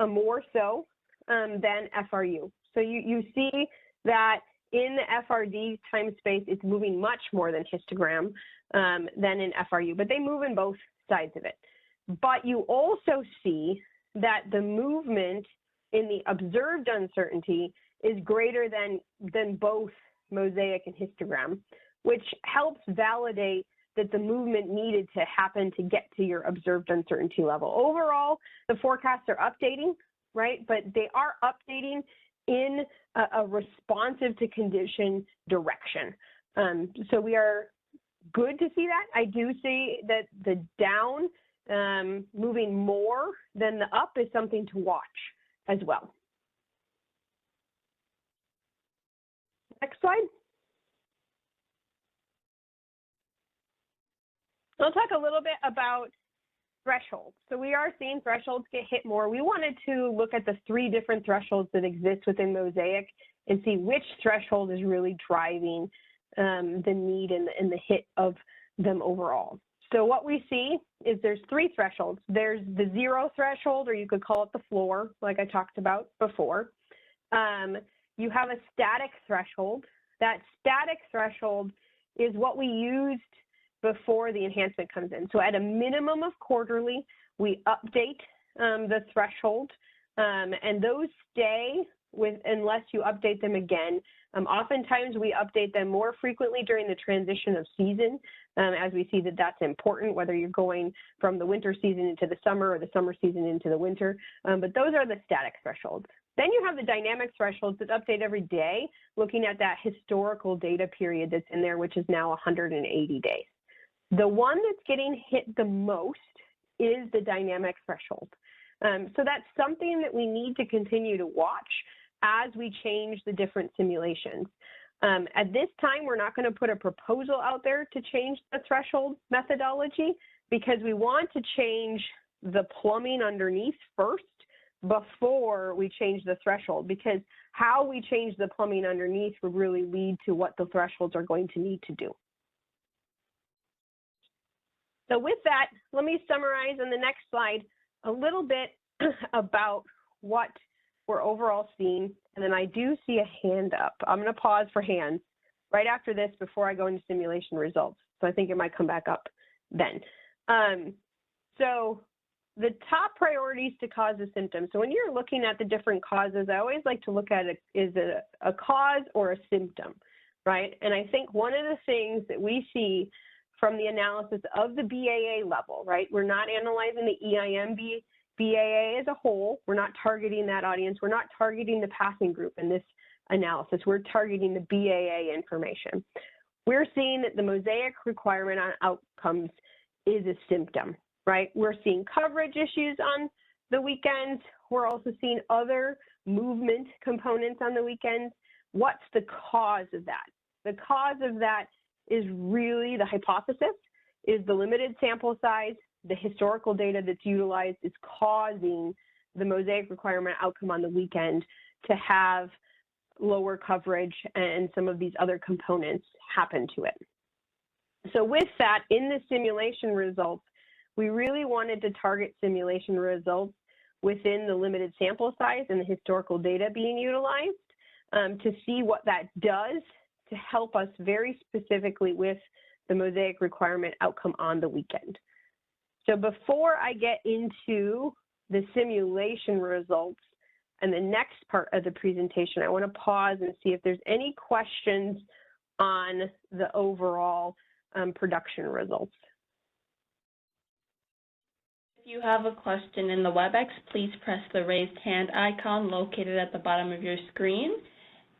more so than FRU. So you see that in the FRD time space, it's moving much more than histogram than in FRU, but they move in both sides of it. But you also see that the movement in the observed uncertainty is greater than both Mosaic and histogram, which helps validate that the movement needed to happen to get to your observed uncertainty level. Overall, the forecasts are updating, right? But they are updating in a responsive to condition direction. So we are good to see that. I do see that the down moving more than the up is something to watch as well. Next slide. I'll talk a little bit about thresholds. So we are seeing thresholds get hit more. We wanted to look at the 3 different thresholds that exist within Mosaic and see which threshold is really driving the need and the hit of them overall. So what we see is there's 3 thresholds. There's the 0 threshold, or you could call it the floor, like I talked about before. You have a static threshold. That static threshold is what we used before the enhancement comes in. So at a minimum of quarterly, we update the threshold, and those stay with unless you update them again. Oftentimes we update them more frequently during the transition of season, as we see that that's important, whether you're going from the winter season into the summer or the summer season into the winter. But those are the static thresholds. Then you have the dynamic thresholds that update every day, looking at that historical data period that's in there, which is now 180 days. The one that's getting hit the most is the dynamic threshold. So that's something that we need to continue to watch as we change the different simulations. At this time, we're not going to put a proposal out there to change the threshold methodology because we want to change the plumbing underneath first before we change the threshold, because how we change the plumbing underneath would really lead to what the thresholds are going to need to do. So with that, let me summarize on the next slide a little bit about what we're overall seeing. And then I do see a hand up. I'm going to pause for hands right after this before I go into simulation results. So I think it might come back up then. So the top priorities to cause a symptom. So when you're looking at the different causes, I always like to look at it, is it a cause or a symptom, right? And I think one of the things that we see from the analysis of the BAA level, right? We're not analyzing the EIM BAA as a whole. We're not targeting that audience. We're not targeting the passing group in this analysis. We're targeting the BAA information. We're seeing that the Mosaic requirement on outcomes is a symptom, right? We're seeing coverage issues on the weekends. We're also seeing other movement components on the weekends. What's the cause of that? The cause of that is really the hypothesis, is the limited sample size, the historical data that's utilized is causing the Mosaic requirement outcome on the weekend to have lower coverage and some of these other components happen to it. So with that, in the simulation results, we really wanted to target simulation results within the limited sample size and the historical data being utilized to see what that does to help us very specifically with the Mosaic requirement outcome on the weekend. So before I get into the simulation results and the next part of the presentation, I want to pause and see if there's any questions on the overall production results. If you have a question in the WebEx, please press the raised hand icon located at the bottom of your screen.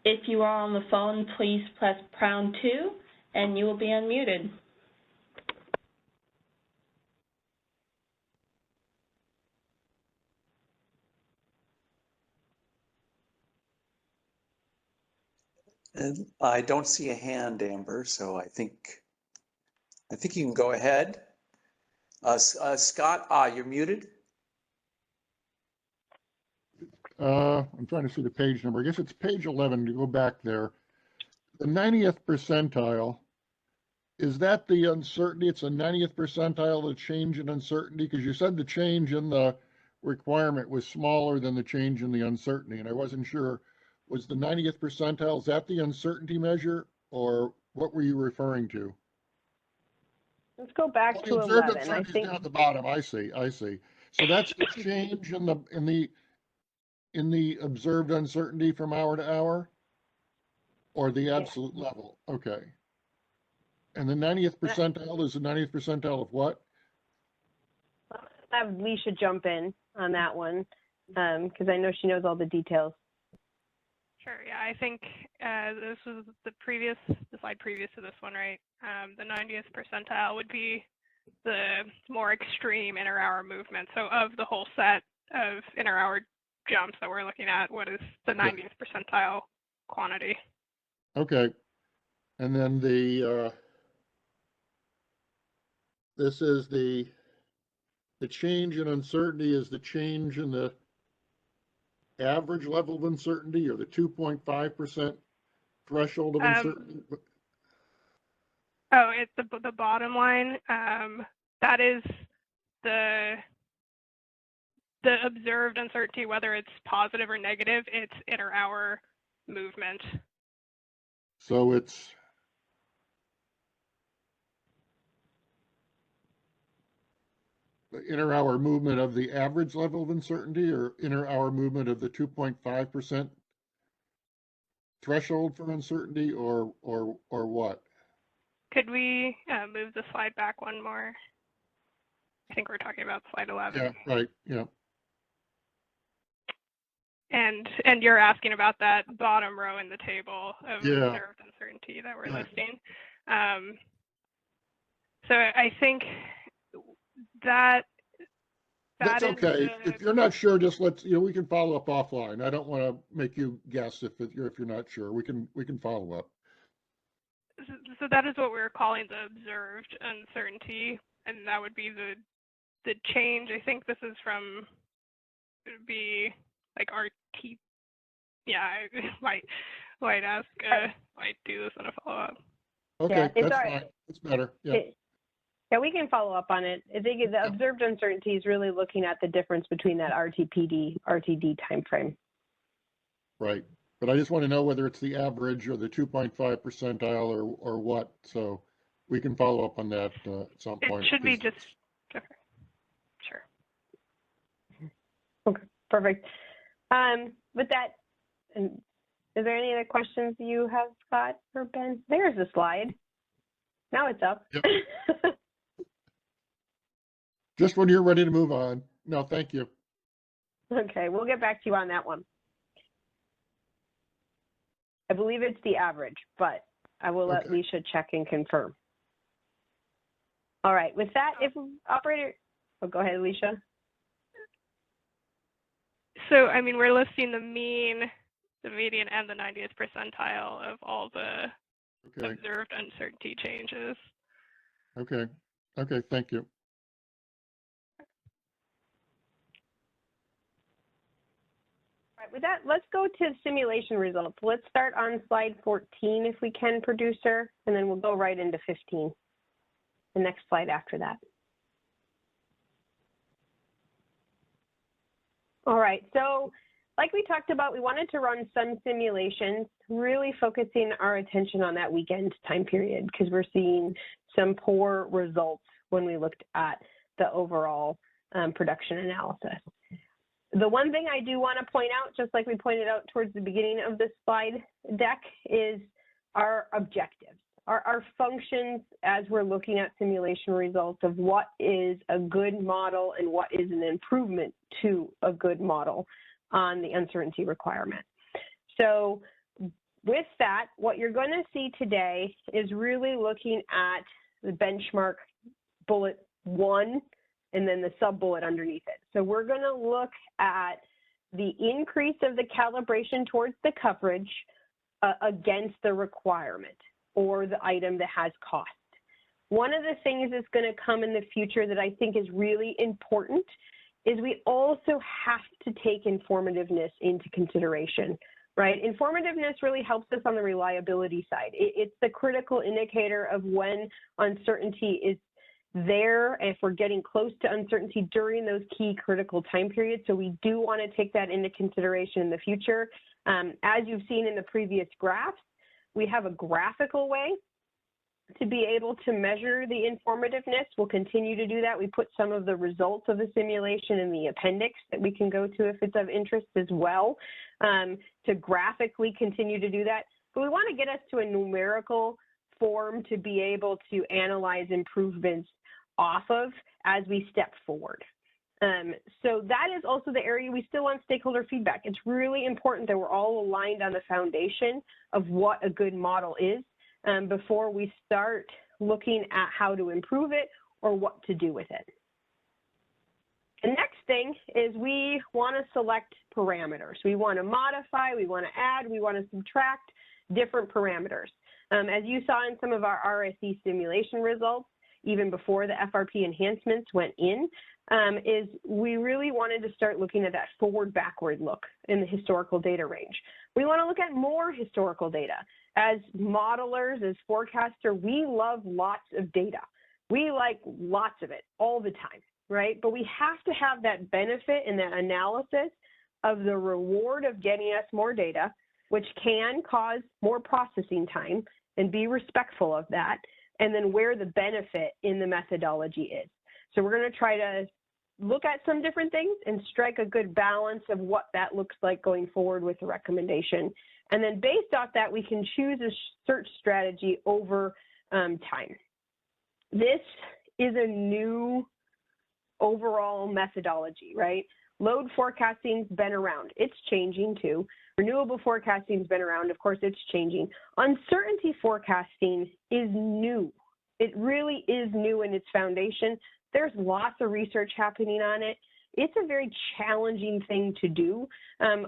If you are on the phone, please press #2 and you will be unmuted. And I don't see a hand, Amber, so I think you can go ahead. Scott, you're muted. I'm trying to see the page number. I guess it's page 11 to go back there. The 90th percentile, is that the uncertainty? It's a 90th percentile, the change in uncertainty? Because you said the change in the requirement was smaller than the change in the uncertainty, and I wasn't sure. Was the 90th percentile, is that the uncertainty measure, or what were you referring to? Let's go back to 11. I think down at the bottom. I see. So that's the change in the observed uncertainty from hour to hour, or the absolute level? Okay. And the 90th percentile is the 90th percentile of what? I'll have Leisha jump in on that one because I know she knows all the details. Sure, yeah, I think this was the slide previous to this one, right? The 90th percentile would be the more extreme inter-hour movement. So of the whole set of inter-hour jumps that we're looking at, what is the 90th percentile quantity? Okay. And then this is the change in uncertainty is the change in the average level of uncertainty, or the 2.5% threshold of uncertainty? Oh, it's the bottom line. That is the observed uncertainty, whether it's positive or negative. It's inter-hour movement. So it's the inter-hour movement of the average level of uncertainty, or inter-hour movement of the 2.5% threshold for uncertainty, or what? Could we move the slide back one more? I think we're talking about slide 11. Yeah, right, yeah. And you're asking about that bottom row in the table of Yeah. observed uncertainty that we're listing. So I think that's okay. If you're not sure, just we can follow up offline. I don't want to make you guess if you're not sure. We can follow up. so that is what we're calling the observed uncertainty, and that would be the change. I think this is from, it would be like RT. Yeah, I might ask, might do this in a follow-up. Okay, Yeah, it's that's all fine. right. It's better. Yeah. Yeah, we can follow up on it. I think the observed uncertainty is really looking at the difference between that RTD timeframe. Right. But I just want to know whether it's the average or the 2.5 percentile or what. So we can follow up on that at some point. It should be 'cause- just, okay. Sure. Okay, perfect. With that, and is there any other questions you have, Scott or Ben? There's the slide. Now it's up. Yep. Just when you're ready to move on. No, thank you. Okay, we'll get back to you on that one. I believe it's the average, but I will let Okay. Alicia check and confirm. All right, with that, if operator, oh, go ahead, Alicia. So, I mean, we're listing the mean, the median, and the 90th percentile of all the Okay. observed uncertainty changes. Okay. Okay. Thank you. All right, with that, let's go to simulation results. Let's start on slide 14 if we can, producer, and then we'll go right into 15. The next slide after that. All right, so like we talked about, we wanted to run some simulations, really focusing our attention on that weekend time period because we're seeing some poor results when we looked at the overall production analysis. The one thing I do want to point out, just like we pointed out towards the beginning of this slide deck, is our objectives, our functions as we're looking at simulation results of what is a good model and what is an improvement to a good model on the uncertainty requirement. So with that, what you're going to see today is really looking at the benchmark bullet 1 and then the sub-bullet underneath it. So we're going to look at the increase of the calibration towards the coverage against the requirement or the item that has cost. One of the things that's going to come in the future that I think is really important is we also have to take informativeness into consideration, right? Informativeness really helps us on the reliability side. It's the critical indicator of when uncertainty is there, if we're getting close to uncertainty during those key critical time periods. So we do want to take that into consideration in the future. As you've seen in the previous graphs, we have a graphical way to be able to measure the informativeness. We'll continue to do that. We put some of the results of the simulation in the appendix that we can go to if it's of interest as well, to graphically continue to do that. But we want to get us to a numerical form to be able to analyze improvements off of as we step forward. So that is also the area we still want stakeholder feedback. It's really important that we're all aligned on the foundation of what a good model is before we start looking at how to improve it or what to do with it. The next thing is we want to select parameters. We want to modify, we want to add, we want to subtract different parameters. As you saw in some of our RSE simulation results, even before the FRP enhancements went in, is we really wanted to start looking at that forward-backward look in the historical data range. We want to look at more historical data. As modelers, as forecaster, we love lots of data. We like lots of it all the time, right? But we have to have that benefit and that analysis of the reward of getting us more data, which can cause more processing time, and be respectful of that, and then where the benefit in the methodology is. So we're going to try to look at some different things and strike a good balance of what that looks like going forward with the recommendation. And then based off that, we can choose a search strategy over time. This is a new overall methodology, right? Load forecasting's been around. It's changing too. Renewable forecasting's been around. Of course, it's changing. Uncertainty forecasting is new. It really is new in its foundation. There's lots of research happening on it. it's a very challenging thing to do.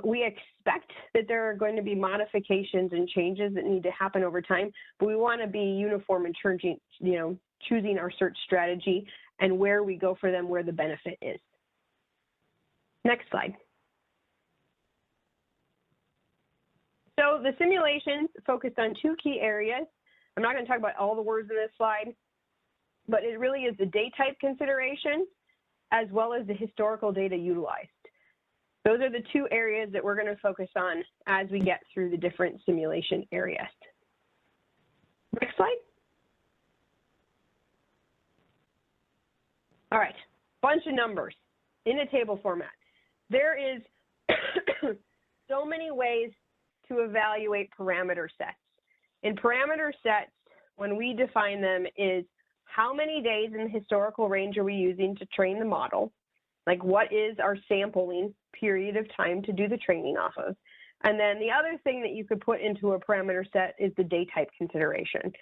We expect that there are going to be modifications and changes that need to happen over time, but we want to be uniform in choosing our search strategy and where we go for them, where the benefit is. Next slide. So the simulations focused on two key areas. I'm not going to talk about all the words in this slide, but it really is the date type consideration as well as the historical data utilized. Those are the two areas that we're going to focus on as we get through the different simulation areas. Next slide. All right, bunch of numbers in a table format. There is so many ways to evaluate parameter sets. In parameter sets, when we define them, is how many days in the historical range are we using to train the model? Like, what is our sampling period of time to do the training off of? And then the other thing that you could put into a parameter set is the date type consideration.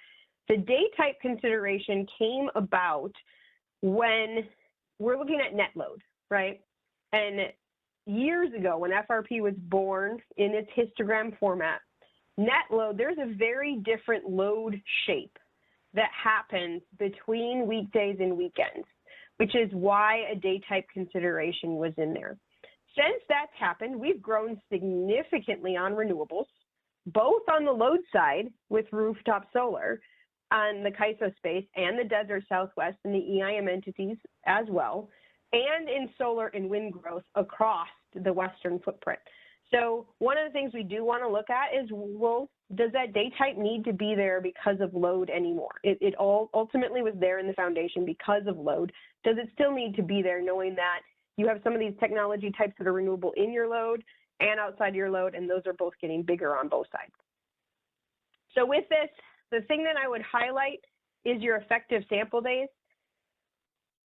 The date type consideration came about when we're looking at net load, right? And years ago, when FRP was born in its histogram format, net load, there's a very different load shape that happens between weekdays and weekends, which is why a day type consideration was in there. Since that's happened, we've grown significantly on renewables, both on the load side with rooftop solar on the CAISO space and the Desert Southwest and the EIM entities as well, and in solar and wind growth across the Western footprint. So one of the things we do want to look at is, well, does that day type need to be there because of load anymore? It all ultimately was there in the foundation because of load. Does it still need to be there, knowing that you have some of these technology types that are renewable in your load and outside your load, and those are both getting bigger on both sides? So with this, the thing that I would highlight is your effective sample days.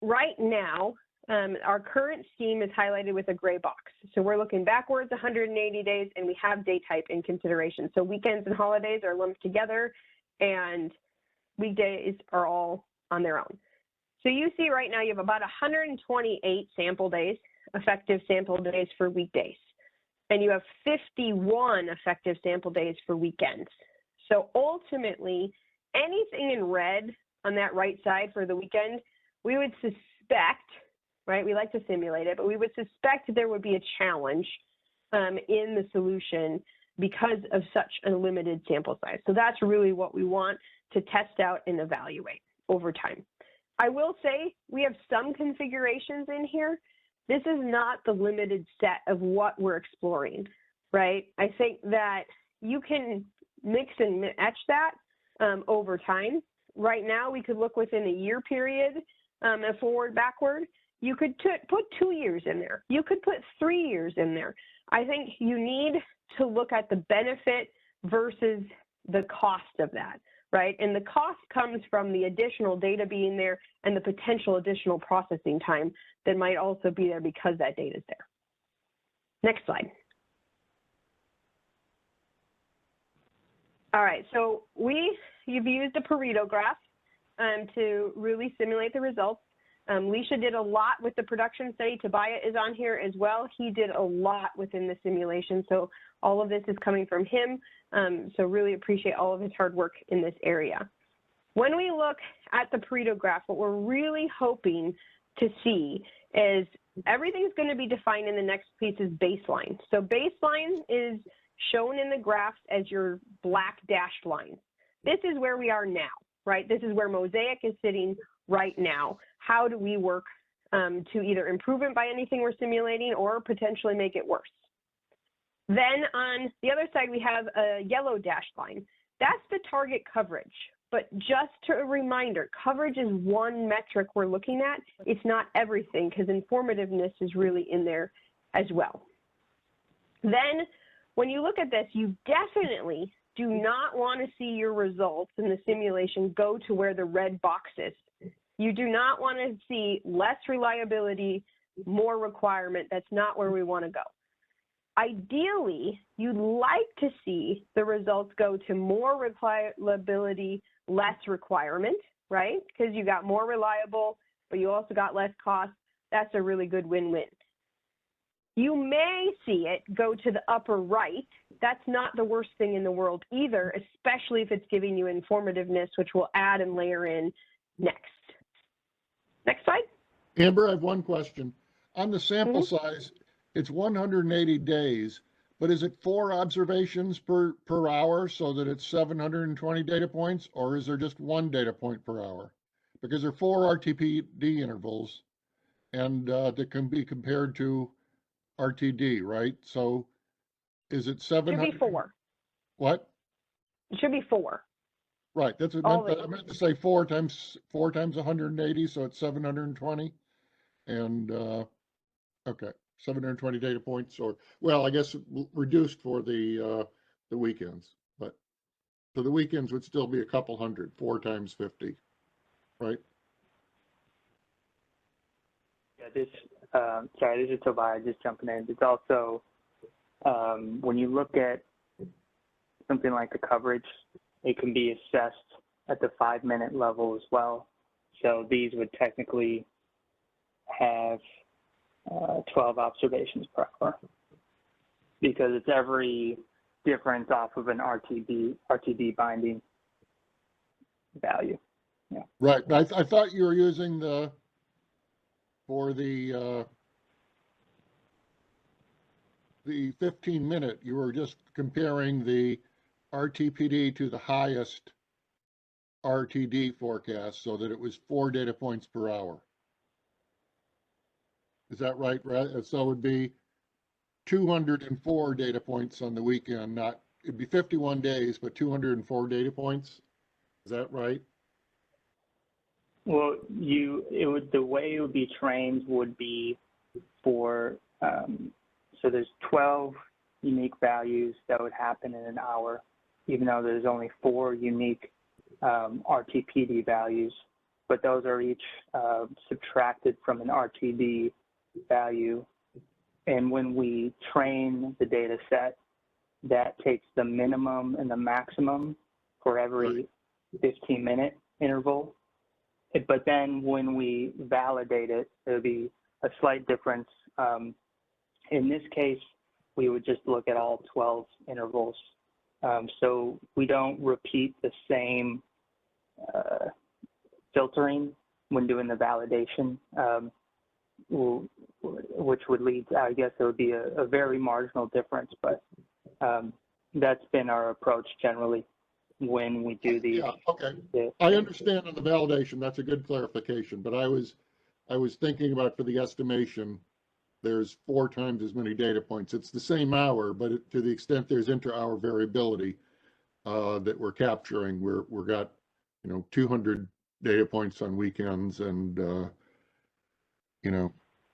Right now, our current scheme is highlighted with a gray box. So we're looking backwards 180 days, and we have day type in consideration. So weekends and holidays are lumped together, and weekdays are all on their own. So you see right now you have about 128 sample days, effective sample days for weekdays, and you have 51 effective sample days for weekends. So ultimately, anything in red on that right side for the weekend, we would suspect, right? We like to simulate it, but we would suspect there would be a challenge in the solution because of such a limited sample size. So that's really what we want to test out and evaluate over time. I will say we have some configurations in here. This is not the limited set of what we're exploring, right? I think that you can mix and match that over time. Right now, we could look within a year period and forward, backward. You could put 2 years in there. You could put 3 years in there. I think you need to look at the benefit versus the cost of that, right? And the cost comes from the additional data being there and the potential additional processing time that might also be there because that data is there. Next slide. All right, so you've used a Pareto graph to really simulate the results. Leisha did a lot with the production study. Tobias is on here as well. He did a lot within the simulation, so all of this is coming from him. So really appreciate all of his hard work in this area. When we look at the Pareto graph, what we're really hoping to see is everything's going to be defined in the next piece is baseline. So baseline is shown in the graphs as your black dashed lines. This is where we are now, right? This is where Mosaic is sitting right now. How do we work to either improve it by anything we're simulating or potentially make it worse? Then on the other side, we have a yellow dashed line. That's the target coverage. But just a reminder, coverage is one metric we're looking at. It's not everything because informativeness is really in there as well. Then when you look at this, you definitely do not want to see your results in the simulation go to where the red box is. You do not want to see less reliability, more requirement. That's not where we want to go. Ideally, you'd like to see the results go to more reliability, less requirement, right? Because you got more reliable, but you also got less cost. that's a really good win-win. You may see it go to the upper right. That's not the worst thing in the world either, especially if it's giving you informativeness, which we'll add and layer in next. Next slide. Amber, I have one question. On the sample size, it's 180 days, but is it 4 observations per hour so that it's 720 data points, or is there just 1 data point per hour? Because there are 4 RTPD intervals, and that can be compared to RTD, right? So is it 700? Should be 4. What? It should be 4. Right, that's what I meant to say 4 times 180, so it's 720. And okay, 720 data points, or well, I guess reduced for the weekends, but so the weekends would still be a couple hundred, 4 times 50, right? Yeah, sorry, this is Tobias just jumping in. It's also when you look at something like the coverage, it can be assessed at the 5-minute level as well. So these would technically have 12 observations per hour because it's every difference off of an RTD binding value. Yeah. Right. I thought you were using for the 15-minute, you were just comparing the RTPD to the highest RTD forecast so that it was 4 data points per hour. Is that right? So it would be 204 data points on the weekend, it'd be 51 days, but 204 data points. Is that right? Well, the way it would be trained would be for, so there's 12 unique values that would happen in an hour, even though there's only 4 unique RTPD values, but those are each subtracted from an RTD value. And when we train the data set, that takes the minimum and the maximum for every 15-minute interval. But then when we validate it, there'll be a slight difference. In this case, we would just look at all 12 intervals. So we don't repeat the same filtering when doing the validation, which would lead to, I guess, there would be a very marginal difference, but that's been our approach generally when we do these. Yeah, okay. I understand on the validation, that's a good clarification, but I was thinking about for the estimation, there's 4 times as many data points. It's the same hour, but to the extent there's inter-hour variability that we're capturing, we're got 200 data points on weekends and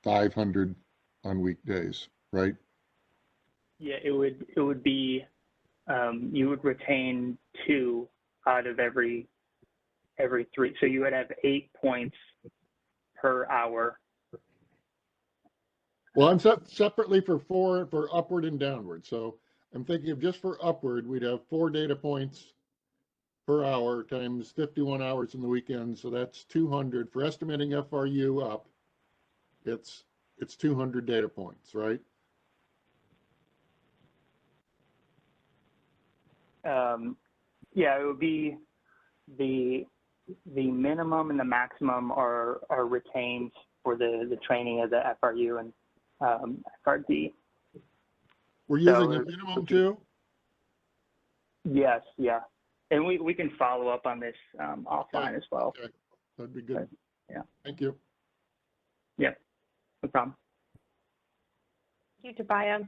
500 on weekdays, right? Yeah, it would be you would retain 2 out of every 3. So you would have 8 points per hour. Well, I'm separately for upward and downward. So I'm thinking of just for upward, we'd have 4 data points per hour times 51 hours in the weekend. So that's 200 for estimating FRU up. It's 200 data points, right? Yeah, it would be the minimum and the maximum are retained for the training of the FRU and FRD. We're using the minimum too? Yes, yeah. And we can follow up on this offline as well. Okay, that'd be good. Yeah. Thank you. Yeah, no problem. Thank you, Tobias.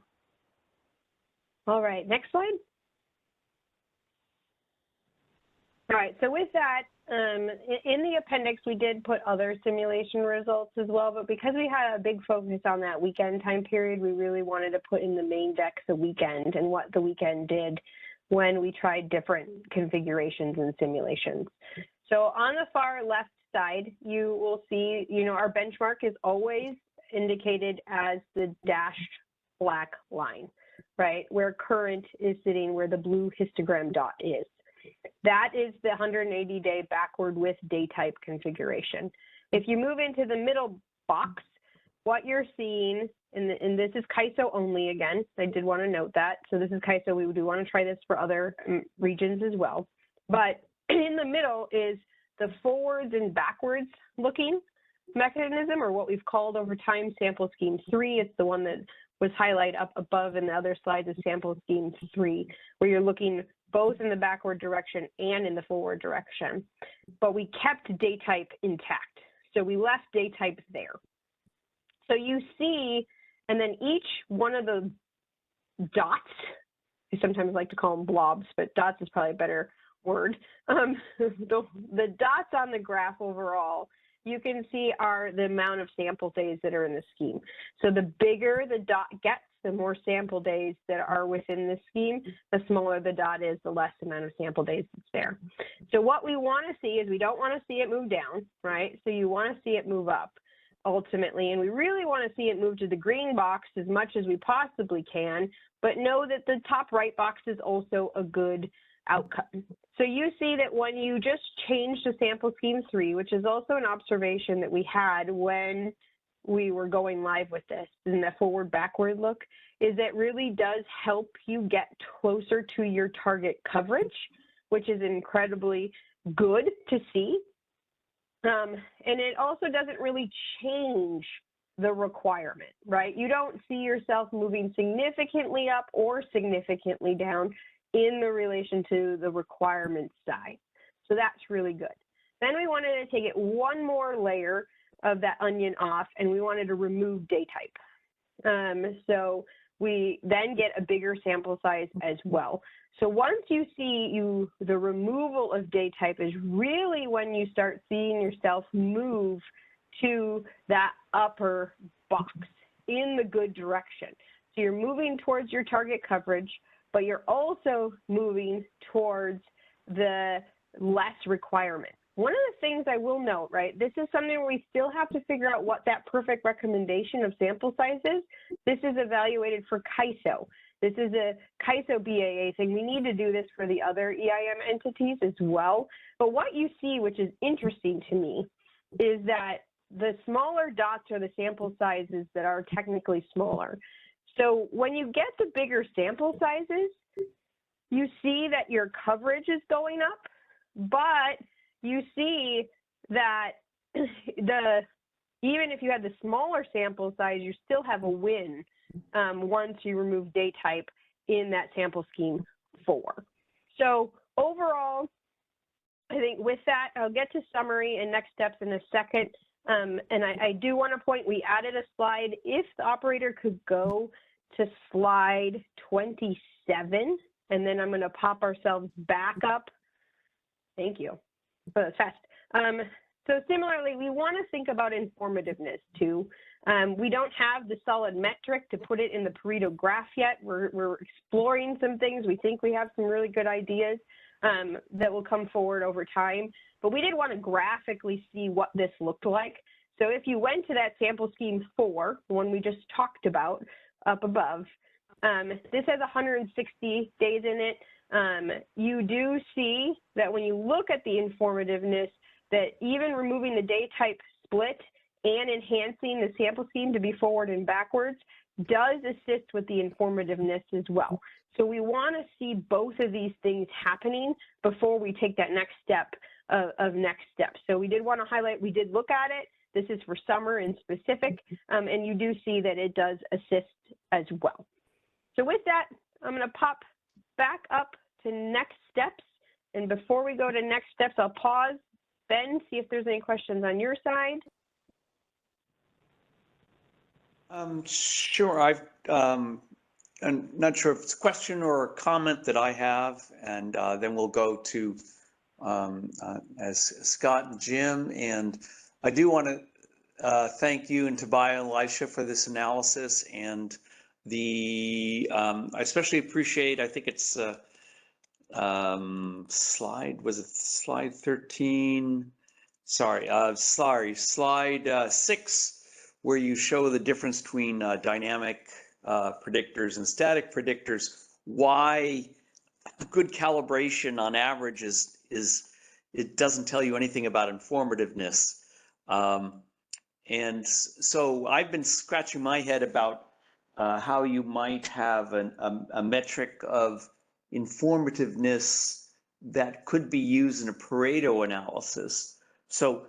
All right, next slide. All right, so with that, in the appendix, we did put other simulation results as well, but because we had a big focus on that weekend time period, we really wanted to put in the main deck the weekend and what the weekend did when we tried different configurations and simulations. So on the far left side, you will see, our benchmark is always indicated as the dashed black line, right? Where current is sitting, where the blue histogram dot is. That is the 180-day backward with day type configuration. If you move into the middle box, what you're seeing, and this is CAISO only again, I did want to note that. So this is CAISO, we do want to try this for other regions as well. But in the middle is the forwards and backwards looking mechanism, or what we've called over time sample scheme 3. It's the one that was highlighted up above, and the other slide is sample scheme 3, where you're looking both in the backward direction and in the forward direction. But we kept day type intact. So we left day type there. So you see, and then each one of the dots, I sometimes like to call them blobs, but dots is probably a better word. The dots on the graph overall, you can see are the amount of sample days that are in the scheme. So the bigger the dot gets, the more sample days that are within the scheme, the smaller the dot is, the less amount of sample days that's there. So what we want to see is we don't want to see it move down, right? So you want to see it move up ultimately, and we really want to see it move to the green box as much as we possibly can, but know that the top right box is also a good outcome. So you see that when you just change to sample scheme 3, which is also an observation that we had when we were going live with this in the forward backward look, is it really does help you get closer to your target coverage, which is incredibly good to see. And it also doesn't really change the requirement, right? You don't see yourself moving significantly up or significantly down in the relation to the requirement side. So that's really good. Then we wanted to take it one more layer of that onion off, and we wanted to remove day type. So we then get a bigger sample size as well. So once you see the removal of day type is really when you start seeing yourself move to that upper box in the good direction. So you're moving towards your target coverage, but you're also moving towards the less requirement. One of the things I will note, right, this is something where we still have to figure out what that perfect recommendation of sample size is. This is evaluated for CAISO. This is a CAISO BAA thing. We need to do this for the other EIM entities as well. But what you see, which is interesting to me, is that the smaller dots are the sample sizes that are technically smaller. So when you get the bigger sample sizes, you see that your coverage is going up, but you see that even if you had the smaller sample size, you still have a win once you remove day type in that sample scheme 4. So overall, I think with that, I'll get to summary and next steps in a second. And I do want to point, we added a slide. If the operator could go to slide 27, and then I'm going to pop ourselves back up. Thank you. Oh, that's fast. So similarly, we want to think about informativeness too. We don't have the solid metric to put it in the Pareto graph yet. We're exploring some things. We think we have some really good ideas that will come forward over time. But we did want to graphically see what this looked like. So if you went to that sample scheme 4, the one we just talked about up above, this has 160 days in it. You do see that when you look at the informativeness, that even removing the day type split and enhancing the sample scheme to be forward and backwards does assist with the informativeness as well. So we want to see both of these things happening before we take that next step of next steps. So we did want to highlight, we did look at it. This is for summer in specific, and you do see that it does assist as well. So with that, I'm going to pop back up to next steps. And before we go to next steps, I'll pause. Ben, see if there's any questions on your side. Sure. I'm not sure if it's a question or a comment that I have, and then we'll go to as Scott and Jim. And I do want to thank you and Tobiah and Elisha for this analysis, and I especially appreciate, I think it's slide 13? Sorry, slide 6, where you show the difference between dynamic predictors and static predictors. Why good calibration on average is it doesn't tell you anything about informativeness. so I've been scratching my head about how you might have a metric of informativeness that could be used in a Pareto analysis. So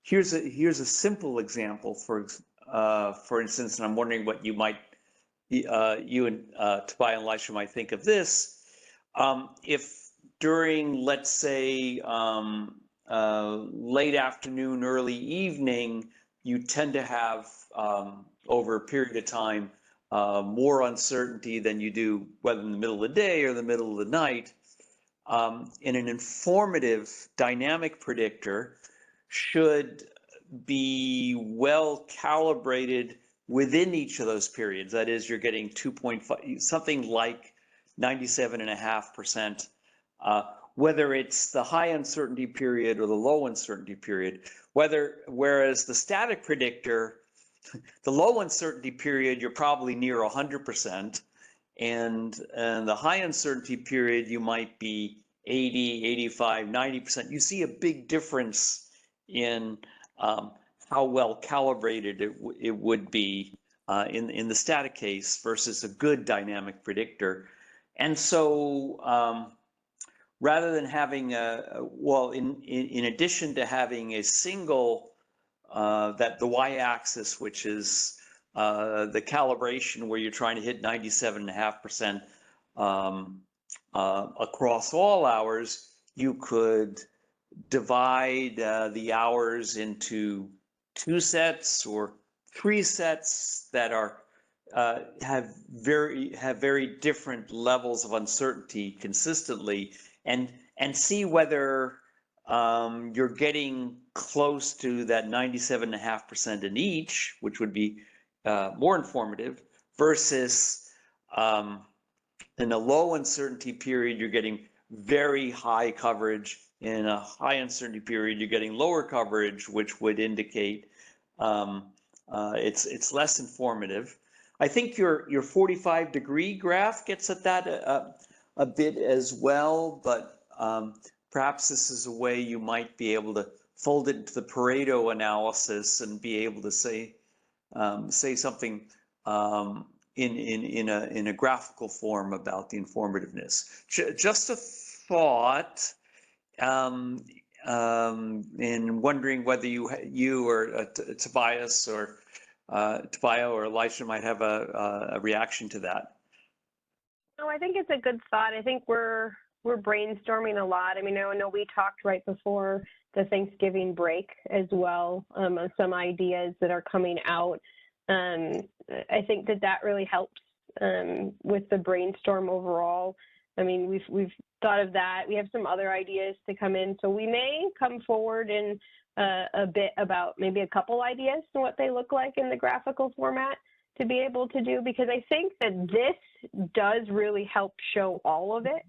here's a simple example, for instance, and I'm wondering what you might, you and Tobias and Elisha might think of this. If during, let's say, late afternoon, early evening, you tend to have, over a period of time, more uncertainty than you do whether in the middle of the day or the middle of the night. In an informative dynamic predictor should be well calibrated within each of those periods. That is, you're getting 2.5, something like 97.5%, whether it's the high uncertainty period or the low uncertainty period. Whereas the static predictor, the low uncertainty period, you're probably near 100%, and the high uncertainty period, you might be 80, 85, 90%. You see a big difference in how well calibrated it would be in the static case versus a good dynamic predictor. And so rather than having in addition to having a single, that the y-axis, which is the calibration where you're trying to hit 97.5% across all hours, you could divide the hours into 2 sets or 3 sets that are have very different levels of uncertainty consistently, and see whether you're getting close to that 97.5% in each, which would be more informative, versus in a low uncertainty period, you're getting very high coverage. In a high uncertainty period, you're getting lower coverage, which would indicate it's less informative. I think your 45-degree graph gets at that a bit as well, but perhaps this is a way you might be able to fold it into the Pareto analysis and be able to say something in a graphical form about the informativeness. Just a thought, and wondering whether you or Tobias or Elisha might have a reaction to that. No, I think it's a good thought. I think we're brainstorming a lot. I mean, I know we talked right before the Thanksgiving break as well, of some ideas that are coming out. I think that really helps with the brainstorm overall. I mean, we've thought of that. We have some other ideas to come in, so we may come forward in a bit about maybe a couple ideas and what they look like in the graphical format to be able to do, because I think that this does really help show all of it.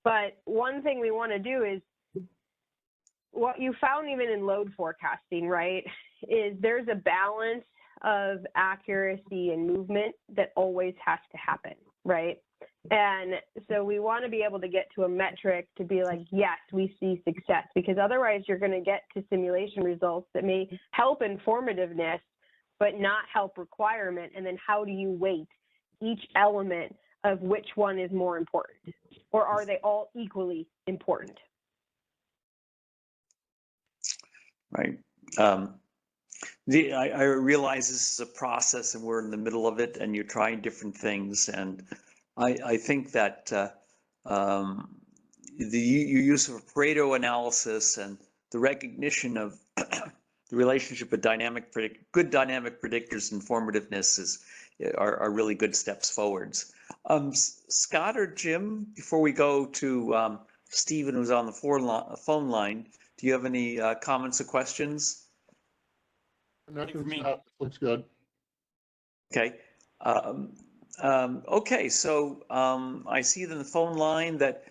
But one thing we want to do is what you found even in load forecasting, right, is there's a balance of accuracy and movement that always has to happen, right? And so we want to be able to get to a metric to be like, yes, we see success, because otherwise you're going to get to simulation results that may help informativeness, but not help requirement. And then how do you weight each element of which one is more important? Or are they all equally important? Right. I realize this is a process and we're in the middle of it and you're trying different things. And I think that the use of a Pareto analysis and the recognition of the relationship with good dynamic predictors and informativeness are really good steps forwards. Scott or Jim, before we go to Stephen, who's on the phone line, do you have any comments or questions? Nothing. Looks good. Okay. Okay, so I see in the phone line that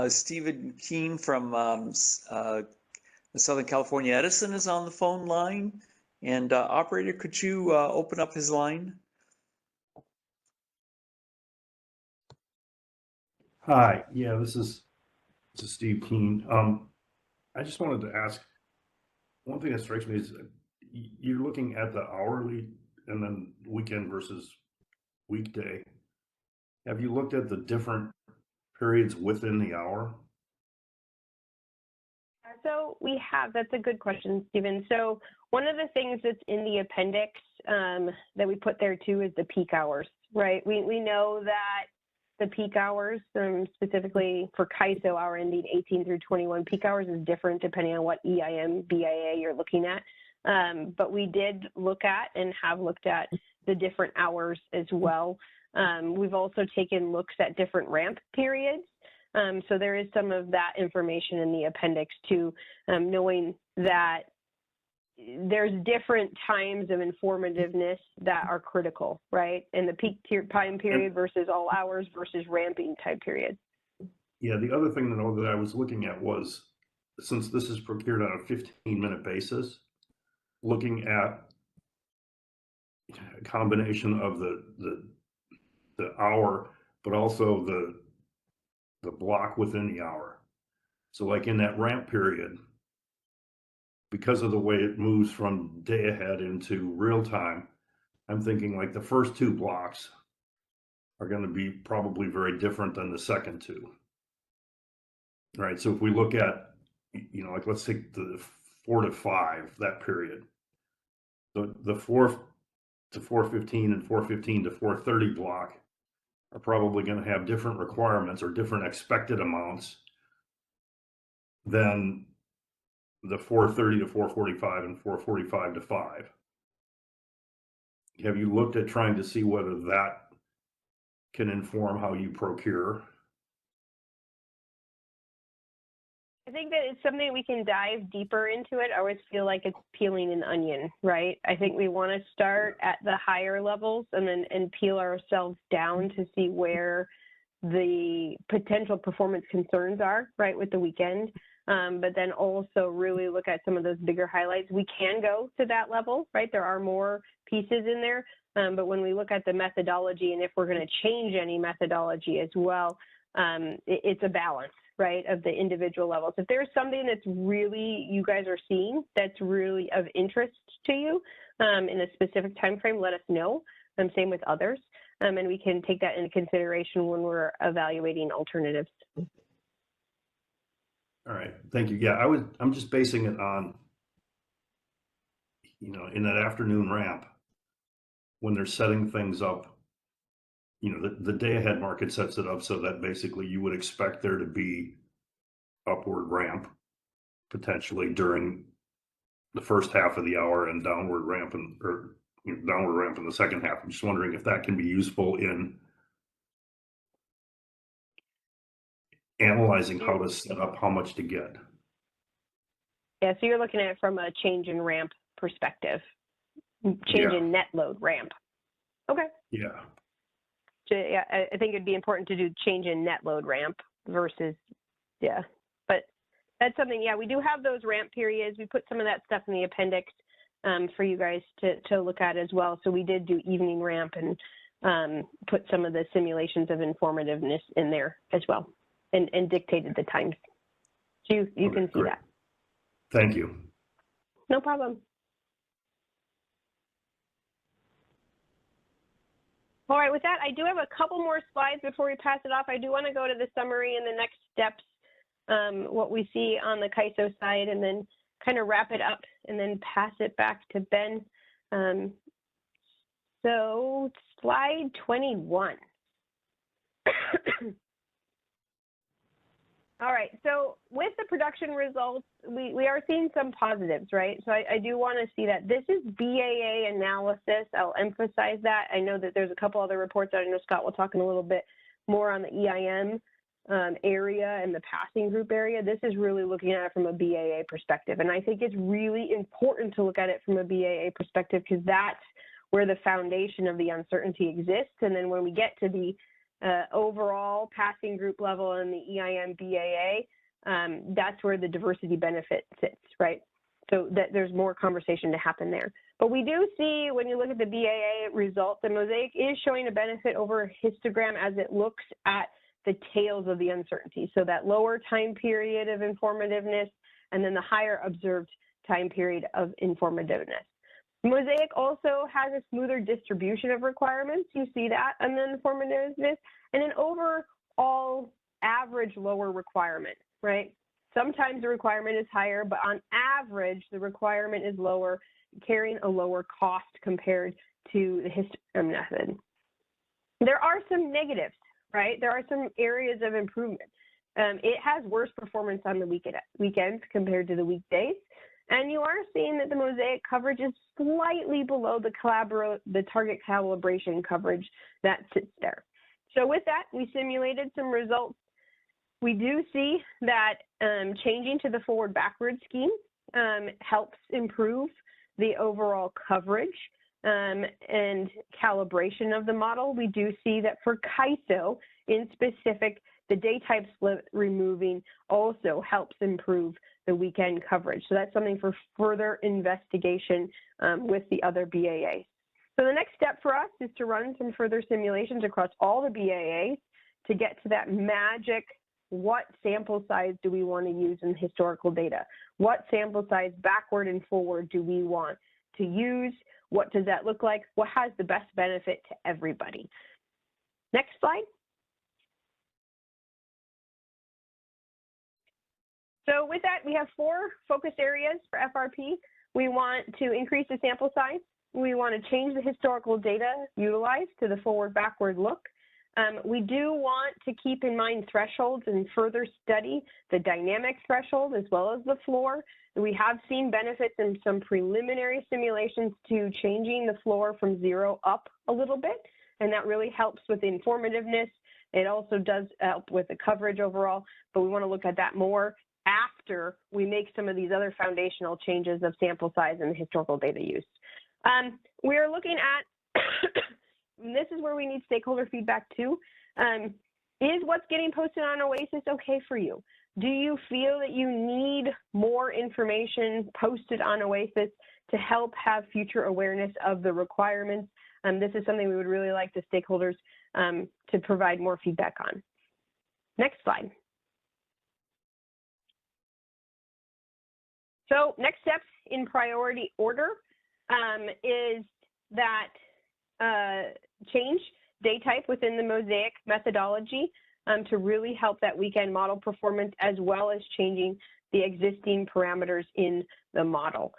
Stephen Keen from Southern California Edison is on the phone line. And operator, could you open up his line? Hi, yeah, this is Steve Keen. I just wanted to ask, one thing that strikes me is you're looking at the hourly and then weekend versus weekday. Have you looked at the different periods within the hour? So we have, that's a good question, Stephen. So one of the things that's in the appendix that we put there too is the peak hours, right? We know that the peak hours, specifically for CAISO hour ending 18 through 21 peak hours is different depending on what EIM, BIA you're looking at. But we did look at and have looked at the different hours as well. We've also taken looks at different ramp periods. So there is some of that information in the appendix too, knowing that there's different times of informativeness that are critical, right? And the peak time period versus all hours versus ramping time period. Yeah, the other thing that I was looking at was, since this is procured on a 15-minute basis, looking at a combination of the hour, but also the block within the hour. So like in that ramp period, because of the way it moves from day ahead into real time, I'm thinking like the first two blocks are going to be probably very different than the second two. Right. So if we look at, like let's take the 4 to 5, that period, the 4 to 4:15 and 4:15 to 4:30 block are probably going to have different requirements or different expected amounts than the 4:30 to 4:45 and 4:45 to 5. Have you looked at trying to see whether that can inform how you procure? I think that it's something we can dive deeper into it. I always feel like it's peeling an onion, right? I think we want to start at the higher levels and peel ourselves down to see where the potential performance concerns are, right, with the weekend. But then also really look at some of those bigger highlights. We can go to that level, right? There are more pieces in there. But when we look at the methodology and if we're going to change any methodology as well, it's a balance, right, of the individual levels. If there's something that's really, you guys are seeing that's really of interest to you in a specific time frame, let us know. Same with others. And we can take that into consideration when we're evaluating alternatives. All right, thank you. Yeah, I'm just basing it on, in that afternoon ramp, when they're setting things up, the day ahead market sets it up so that basically you would expect there to be upward ramp potentially during the first half of the hour and downward ramp in the second half. I'm just wondering if that can be useful in analyzing how to set up how much to get. Yeah, so you're looking at it from a change in ramp perspective, change in net load ramp. Okay. Yeah. So, yeah, I think it'd be important to do change in net load ramp versus, yeah. But that's something, yeah, we do have those ramp periods. We put some of that stuff in the appendix for you guys to look at as well. So we did do evening ramp and put some of the simulations of informativeness in there as well and dictated the times. So you can see that. Thank you. No problem. All right, with that, I do have a couple more slides before we pass it off. I do want to go to the summary and the next steps, what we see on the CAISO side, and then kind of wrap it up and then pass it back to Ben. So slide 21. All right, so with the production results, we are seeing some positives, right? So I do want to see that this is BAA analysis. I'll emphasize that. I know that there's a couple other reports that I know Scott will talk in a little bit more on the EIM area and the passing group area. This is really looking at it from a BAA perspective. And I think it's really important to look at it from a BAA perspective because that's where the foundation of the uncertainty exists. And then when we get to the overall passing group level and the EIM BAA, that's where the diversity benefit sits, right? So that there's more conversation to happen there. But we do see when you look at the BAA results, the Mosaic is showing a benefit over histogram as it looks at the tails of the uncertainty. So that lower time period of informativeness and then the higher observed time period of informativeness. Mosaic also has a smoother distribution of requirements. You see that, and then informativeness, and an overall average lower requirement, right? Sometimes the requirement is higher, but on average, the requirement is lower, carrying a lower cost compared to the histogram method. There are some negatives, right? There are some areas of improvement. It has worse performance on the weekends compared to the weekdays. And you are seeing that the Mosaic coverage is slightly below the target calibration coverage that sits there. So with that, we simulated some results. We do see that changing to the forward-backward scheme helps improve the overall coverage and calibration of the model. We do see that for CAISO in specific, the day type split removing also helps improve the weekend coverage. So that's something for further investigation with the other BAAs. So the next step for us is to run some further simulations across all the BAAs to get to that magic, what sample size do we want to use in historical data? What sample size backward and forward do we want to use? What does that look like? What has the best benefit to everybody? Next slide. So with that, we have 4 focus areas for FRP. We want to increase the sample size. We want to change the historical data utilized to the forward-backward look. We do want to keep in mind thresholds and further study the dynamic threshold as well as the floor. We have seen benefits in some preliminary simulations to changing the floor from 0 up a little bit, and that really helps with the informativeness. It also does help with the coverage overall, but we want to look at that more after we make some of these other foundational changes of sample size and the historical data use. We are looking at, this is where we need stakeholder feedback too. Is what's getting posted on OASIS okay for you? Do you feel that you need more information posted on OASIS to help have future awareness of the requirements? This is something we would really like the stakeholders to provide more feedback on. Next slide. So next steps in priority order is that change day type within the Mosaic methodology to really help that weekend model performance, as well as changing the existing parameters in the model.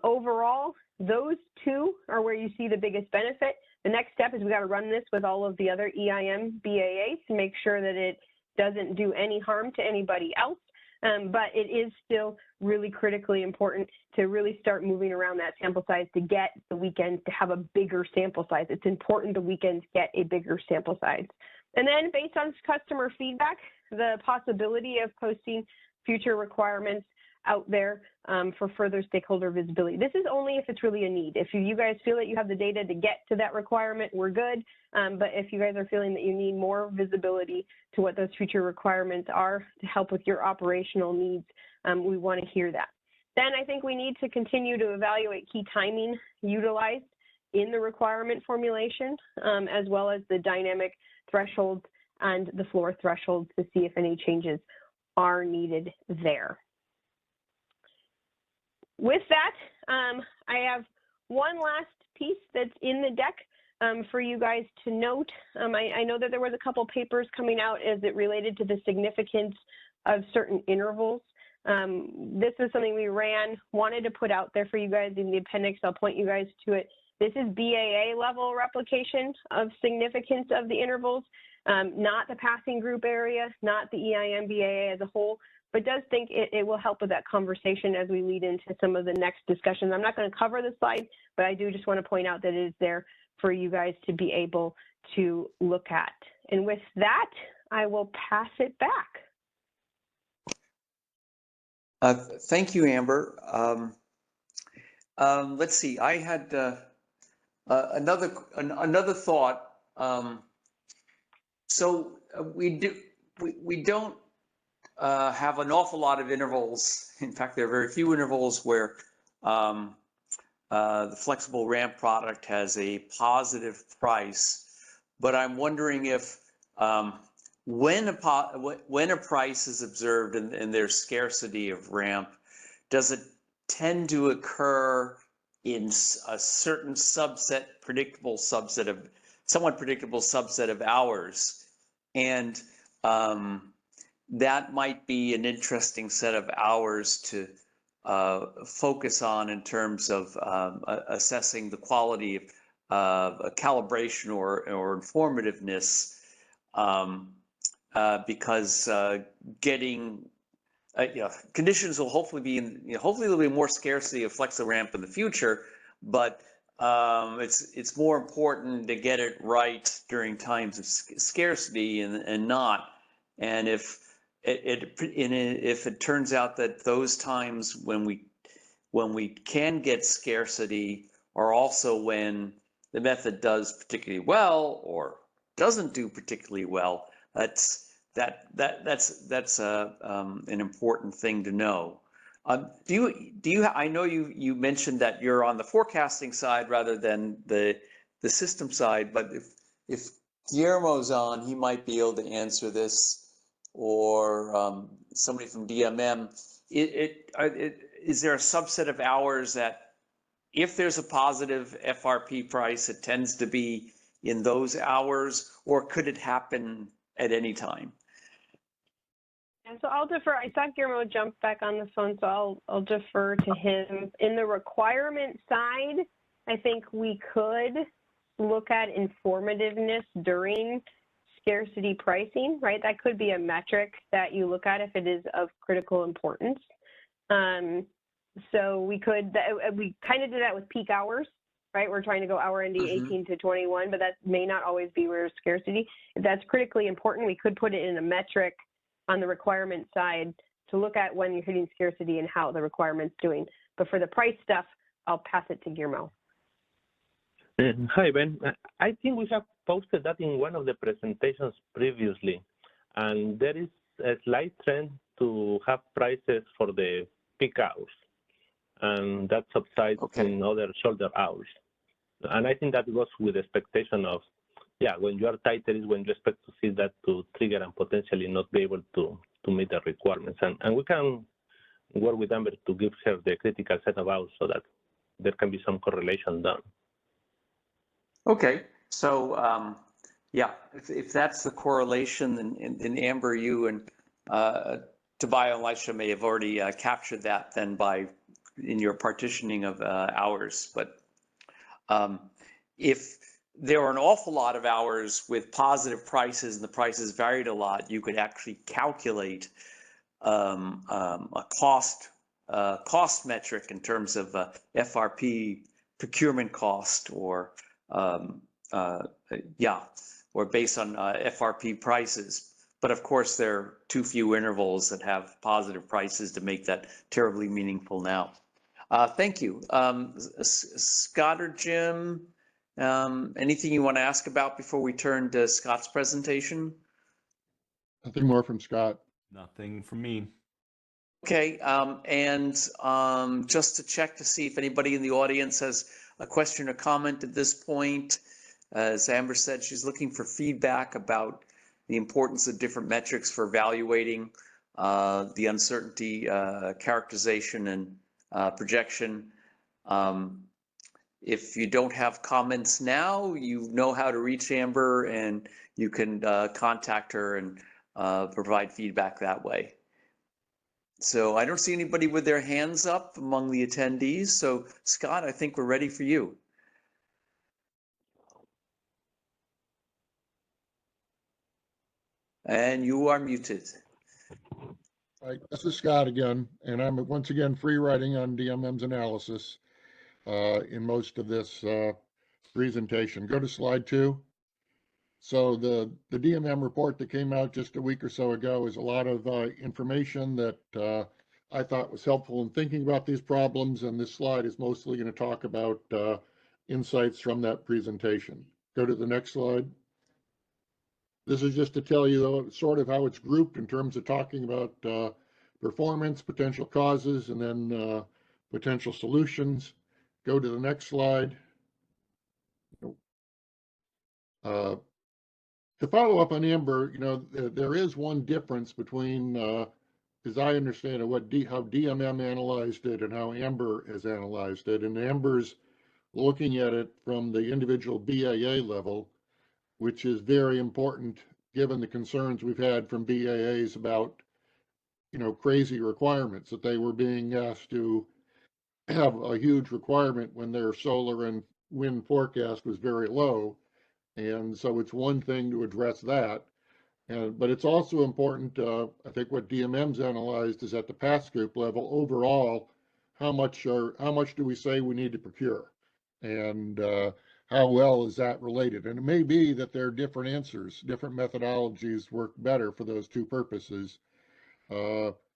Overall, those 2 are where you see the biggest benefit. The next step is we got to run this with all of the other EIM BAAs to make sure that it doesn't do any harm to anybody else. But it is still really critically important to really start moving around that sample size to get the weekends to have a bigger sample size. It's important the weekends get a bigger sample size. And then based on customer feedback, the possibility of posting future requirements out there for further stakeholder visibility. This is only if it's really a need. If you guys feel that you have the data to get to that requirement, we're good. But if you guys are feeling that you need more visibility to what those future requirements are to help with your operational needs, we want to hear that. Then I think we need to continue to evaluate key timing utilized in the requirement formulation, as well as the dynamic thresholds and the floor thresholds to see if any changes are needed there. With that, I have one last piece that's in the deck for you guys to note. I know that there was a couple papers coming out as it related to the significance of certain intervals. This is something we wanted to put out there for you guys in the appendix. I'll point you guys to it. This is BAA level replication of significance of the intervals, not the passing group area, not the EIM BAA as a whole, but does think it will help with that conversation as we lead into some of the next discussions. I'm not going to cover the slide, but I do just want to point out that it is there for you guys to be able to look at. And with that, I will pass it back. Thank you, Amber. Let's see, I had another thought. So we don't have an awful lot of intervals. In fact, there are very few intervals where the flexible ramp product has a positive price. But I'm wondering if when a price is observed and there's scarcity of ramp, does it tend to occur in a certain subset, somewhat predictable subset of hours. And that might be an interesting set of hours to focus on in terms of assessing the quality of calibration or informativeness, because getting conditions will hopefully be hopefully there'll be more scarcity of FlexiRamp in the future, but it's more important to get it right during times of scarcity and not. And if it turns out that those times when we can get scarcity are also when the method does particularly well or doesn't do particularly well, that's an important thing to know. Do you? I know you mentioned that you're on the forecasting side rather than the system side, but if Guillermo's on, he might be able to answer this, or somebody from DMM. Is there a subset of hours that, if there's a positive FRP price, it tends to be in those hours, or could it happen at any time? And so I'll defer. I saw Guillermo jump back on the phone, so I'll defer to him. In the requirement side, I think we could look at informativeness during scarcity pricing, right? That could be a metric that you look at if it is of critical importance. So we kind of did that with peak hours, right? We're trying to go hour ND 18 to 21, but that may not always be where scarcity. If that's critically important, we could put it in a metric on the requirement side to look at when you're hitting scarcity and how the requirement's doing. But for the price stuff, I'll pass it to Guillermo. Hi, Ben. I think we have posted that in one of the presentations previously, and there is a slight trend to have prices for the peak hours, and that subsides in other shoulder hours. And I think that goes with the expectation of, when you are tighter is when you expect to see that to trigger and potentially not be able to meet the requirements. And we can work with Amber to give her the critical set of hours so that there can be some correlation done. Okay, so if that's the correlation, then Amber, you and Tobias and Elisha may have already captured that then in your partitioning of hours. But if there are an awful lot of hours with positive prices and the prices varied a lot, you could actually calculate a cost metric in terms of FRP procurement cost, or based on FRP prices. But of course, there are too few intervals that have positive prices to make that terribly meaningful now. Thank you. Scott or Jim, anything you want to ask about before we turn to Scott's presentation? Nothing more from Scott. Nothing from me. Okay, and just to check to see if anybody in the audience has a question or comment at this point. As Amber said, she's looking for feedback about the importance of different metrics for evaluating the uncertainty characterization and projection. If you don't have comments now, you know how to reach Amber, and you can contact her and provide feedback that way. So I don't see anybody with their hands up among the attendees. So Scott, I think we're ready for you. And you are muted. All right, this is Scott again, and I'm once again free writing on DMM's analysis in most of this presentation. Go to slide 2. So the DMM report that came out just a week or so ago is a lot of information that I thought was helpful in thinking about these problems, and this slide is mostly going to talk about insights from that presentation. Go to the next slide. This is just to tell you, though, sort of how it's grouped in terms of talking about performance, potential causes, and then potential solutions. Go to the next slide. To follow up on Amber, there is one difference between as I understand it, how DMM analyzed it and how Amber has analyzed it. And Amber's looking at it from the individual BAA level, which is very important given the concerns we've had from BAAs about, crazy requirements, that they were being asked to have a huge requirement when their solar and wind forecast was very low. And so it's one thing to address that. But it's also important, I think what DMM's analyzed is at the PATH group level, overall, how much do we say we need to procure? And how well is that related? And it may be that there are different answers, different methodologies work better for those two purposes,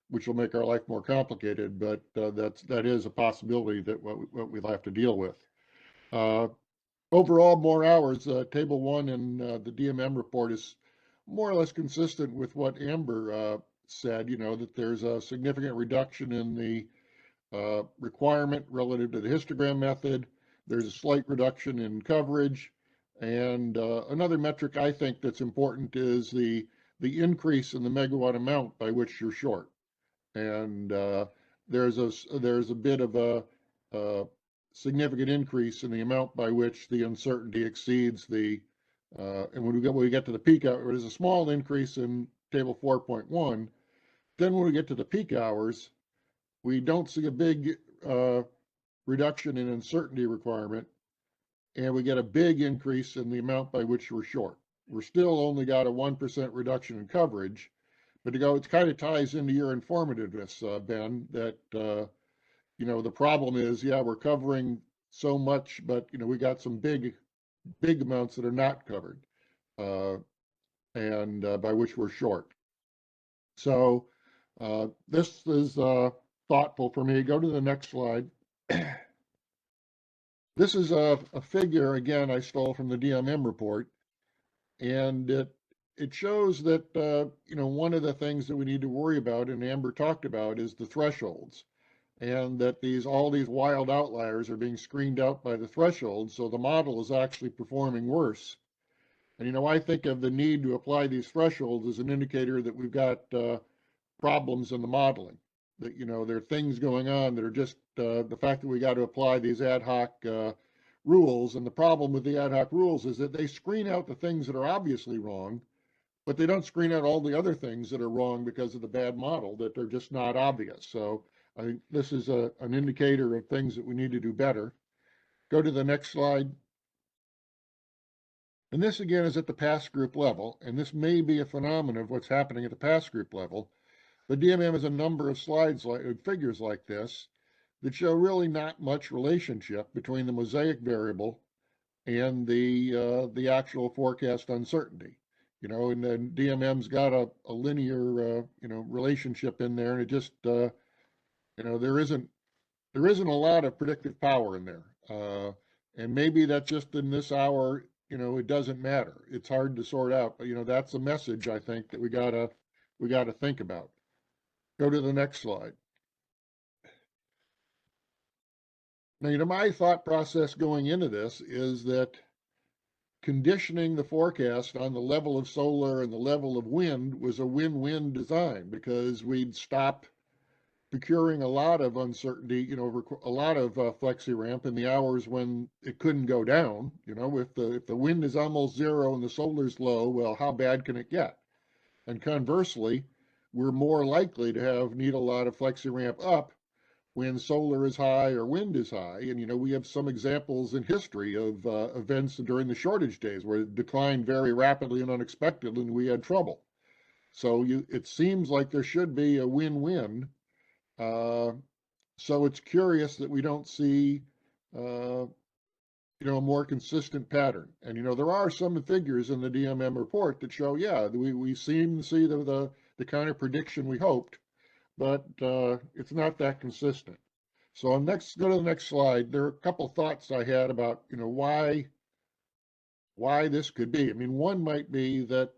which will make our life more complicated, but that is a possibility that what we'll have to deal with. Overall, more hours, table 1 in the DMM report is more or less consistent with what Amber said, that there's a significant reduction in the requirement relative to the histogram method. There's a slight reduction in coverage. And another metric I think that's important is the increase in the megawatt amount by which you're short. And there's a bit of a significant increase in the amount by which the uncertainty exceeds the and when we get to the peak hour, there's a small increase in table 4.1. Then when we get to the peak hours, we don't see a big reduction in uncertainty requirement, and we get a big increase in the amount by which we're short. We're still only got a 1% reduction in coverage, but it kind of ties into your informativeness, Ben, that the problem is, we're covering so much, but we got some big amounts that are not covered, and by which we're short. So this is thoughtful for me. Go to the next slide. This is a figure, again, I stole from the DMM report, and it shows that one of the things that we need to worry about, and Amber talked about, is the thresholds. And that all these wild outliers are being screened out by the threshold, so the model is actually performing worse. And I think of the need to apply these thresholds as an indicator that we've got problems in the modeling. That there are things going on that are just the fact that we got to apply these ad hoc rules. And the problem with the ad hoc rules is that they screen out the things that are obviously wrong, but they don't screen out all the other things that are wrong because of the bad model, that they're just not obvious. So I think this is an indicator of things that we need to do better. Go to the next slide. And this again is at the PASS group level, and this may be a phenomenon of what's happening at the PASS group level. The DMM has a number of slides, figures like this, that show really not much relationship between the mosaic variable and the actual forecast uncertainty. And then DMM's got a linear relationship in there, and it just there isn't a lot of predictive power in there. And maybe that's just in this hour, it doesn't matter. It's hard to sort out, but that's a message I think that we gotta think about. Go to the next slide. Now, my thought process going into this is that conditioning the forecast on the level of solar and the level of wind was a win-win design, because we'd stop procuring a lot of uncertainty, a lot of flexi-ramp in the hours when it couldn't go down. If the wind is almost zero and the solar's low, well, how bad can it get? And conversely, we're more likely to need a lot of flexi-ramp up when solar is high or wind is high. And, we have some examples in history of events during the shortage days where it declined very rapidly and unexpectedly, and we had trouble. So it seems like there should be a win-win. So it's curious that we don't see, a more consistent pattern. And, there are some figures in the DMM report that show, we seem to see the kind of prediction we hoped, but it's not that consistent. So go to the next slide. There are a couple thoughts I had about, why this could be. I mean, one might be that,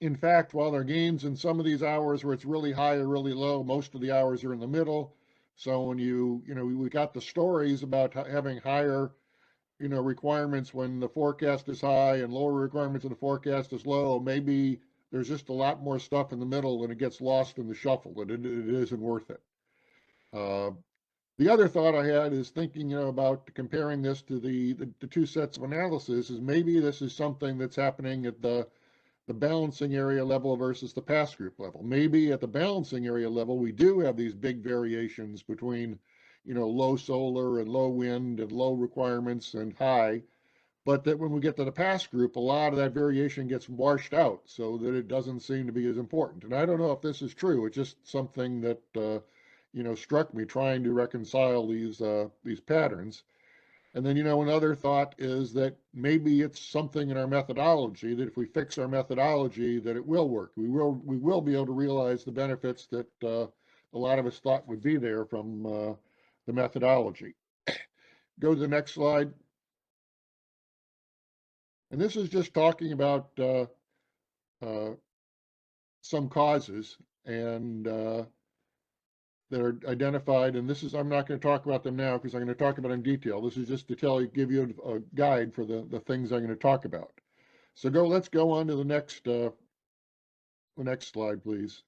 in fact, while there are gains in some of these hours where it's really high or really low, most of the hours are in the middle. So when we got the stories about having higher, requirements when the forecast is high and lower requirements when the forecast is low, maybe there's just a lot more stuff in the middle and it gets lost in the shuffle, and it isn't worth it. The other thought I had is thinking, about comparing this to the two sets of analysis, is maybe this is something that's happening at the balancing area level versus the pass group level. Maybe at the balancing area level, we do have these big variations between, low solar and low wind and low requirements and high, but that when we get to the pass group, a lot of that variation gets washed out so that it doesn't seem to be as important. And I don't know if this is true. It's just something that, struck me trying to reconcile these patterns. And then, another thought is that maybe it's something in our methodology that if we fix our methodology, that it will work. We will be able to realize the benefits that a lot of us thought would be there from the methodology. Go to the next slide. And this is just talking about some causes and that are identified, and I'm not going to talk about them now because I'm going to talk about in detail. This is just to give you a guide for the things I'm going to talk about. So let's go on to the next slide, please.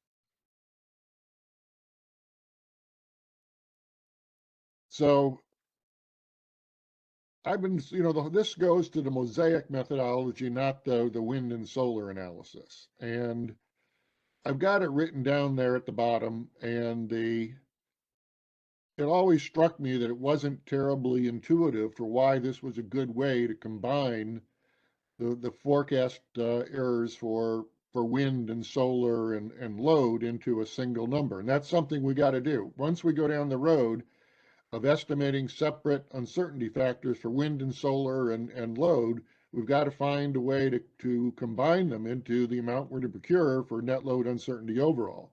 So this goes to the mosaic methodology, not the wind and solar analysis. And I've got it written down there at the bottom, and it always struck me that it wasn't terribly intuitive for why this was a good way to combine the forecast errors for wind and solar and load into a single number. And that's something we got to do. Once we go down the road of estimating separate uncertainty factors for wind and solar and load, we've got to find a way to combine them into the amount we're to procure for net load uncertainty overall.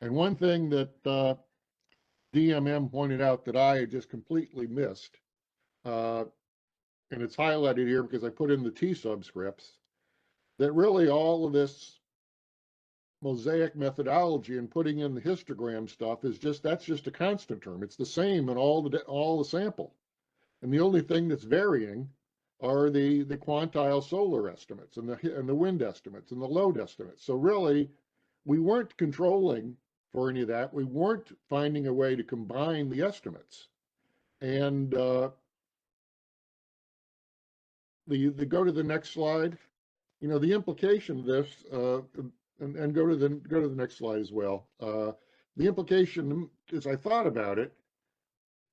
And one thing that DMM pointed out that I had just completely missed, and it's highlighted here because I put in the T subscripts, that really all of this mosaic methodology and putting in the histogram stuff that's just a constant term. It's the same in all the sample. And the only thing that's varying are the quantile solar estimates and the wind estimates and the load estimates. So really, we weren't controlling for any of that. We weren't finding a way to combine the estimates. And go to the next slide. The implication of this, and go to the next slide as well. The implication, as I thought about it,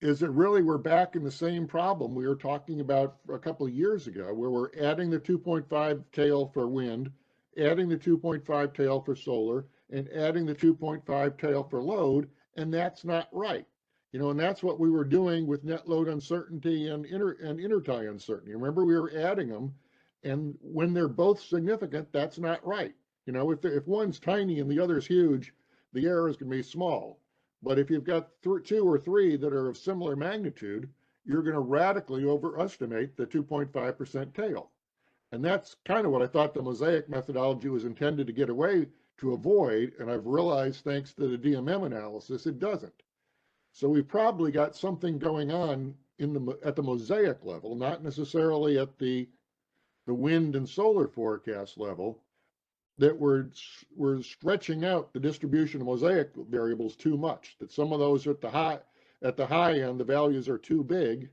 is that really we're back in the same problem we were talking about a couple of years ago, where we're adding the 2.5 tail for wind, adding the 2.5 tail for solar, and adding the 2.5 tail for load, and that's not right. And that's what we were doing with net load uncertainty and intertie uncertainty. Remember, we were adding them, and when they're both significant, that's not right. If one's tiny and the other's huge, the error is going to be small. But if you've got two or three that are of similar magnitude, you're going to radically overestimate the 2.5% tail. And that's kind of what I thought the mosaic methodology was intended to get away to avoid. And I've realized, thanks to the DMM analysis, it doesn't. So we've probably got something going on at the mosaic level, not necessarily at the wind and solar forecast level, that we're stretching out the distribution of mosaic variables too much, that some of those at the high end, the values are too big.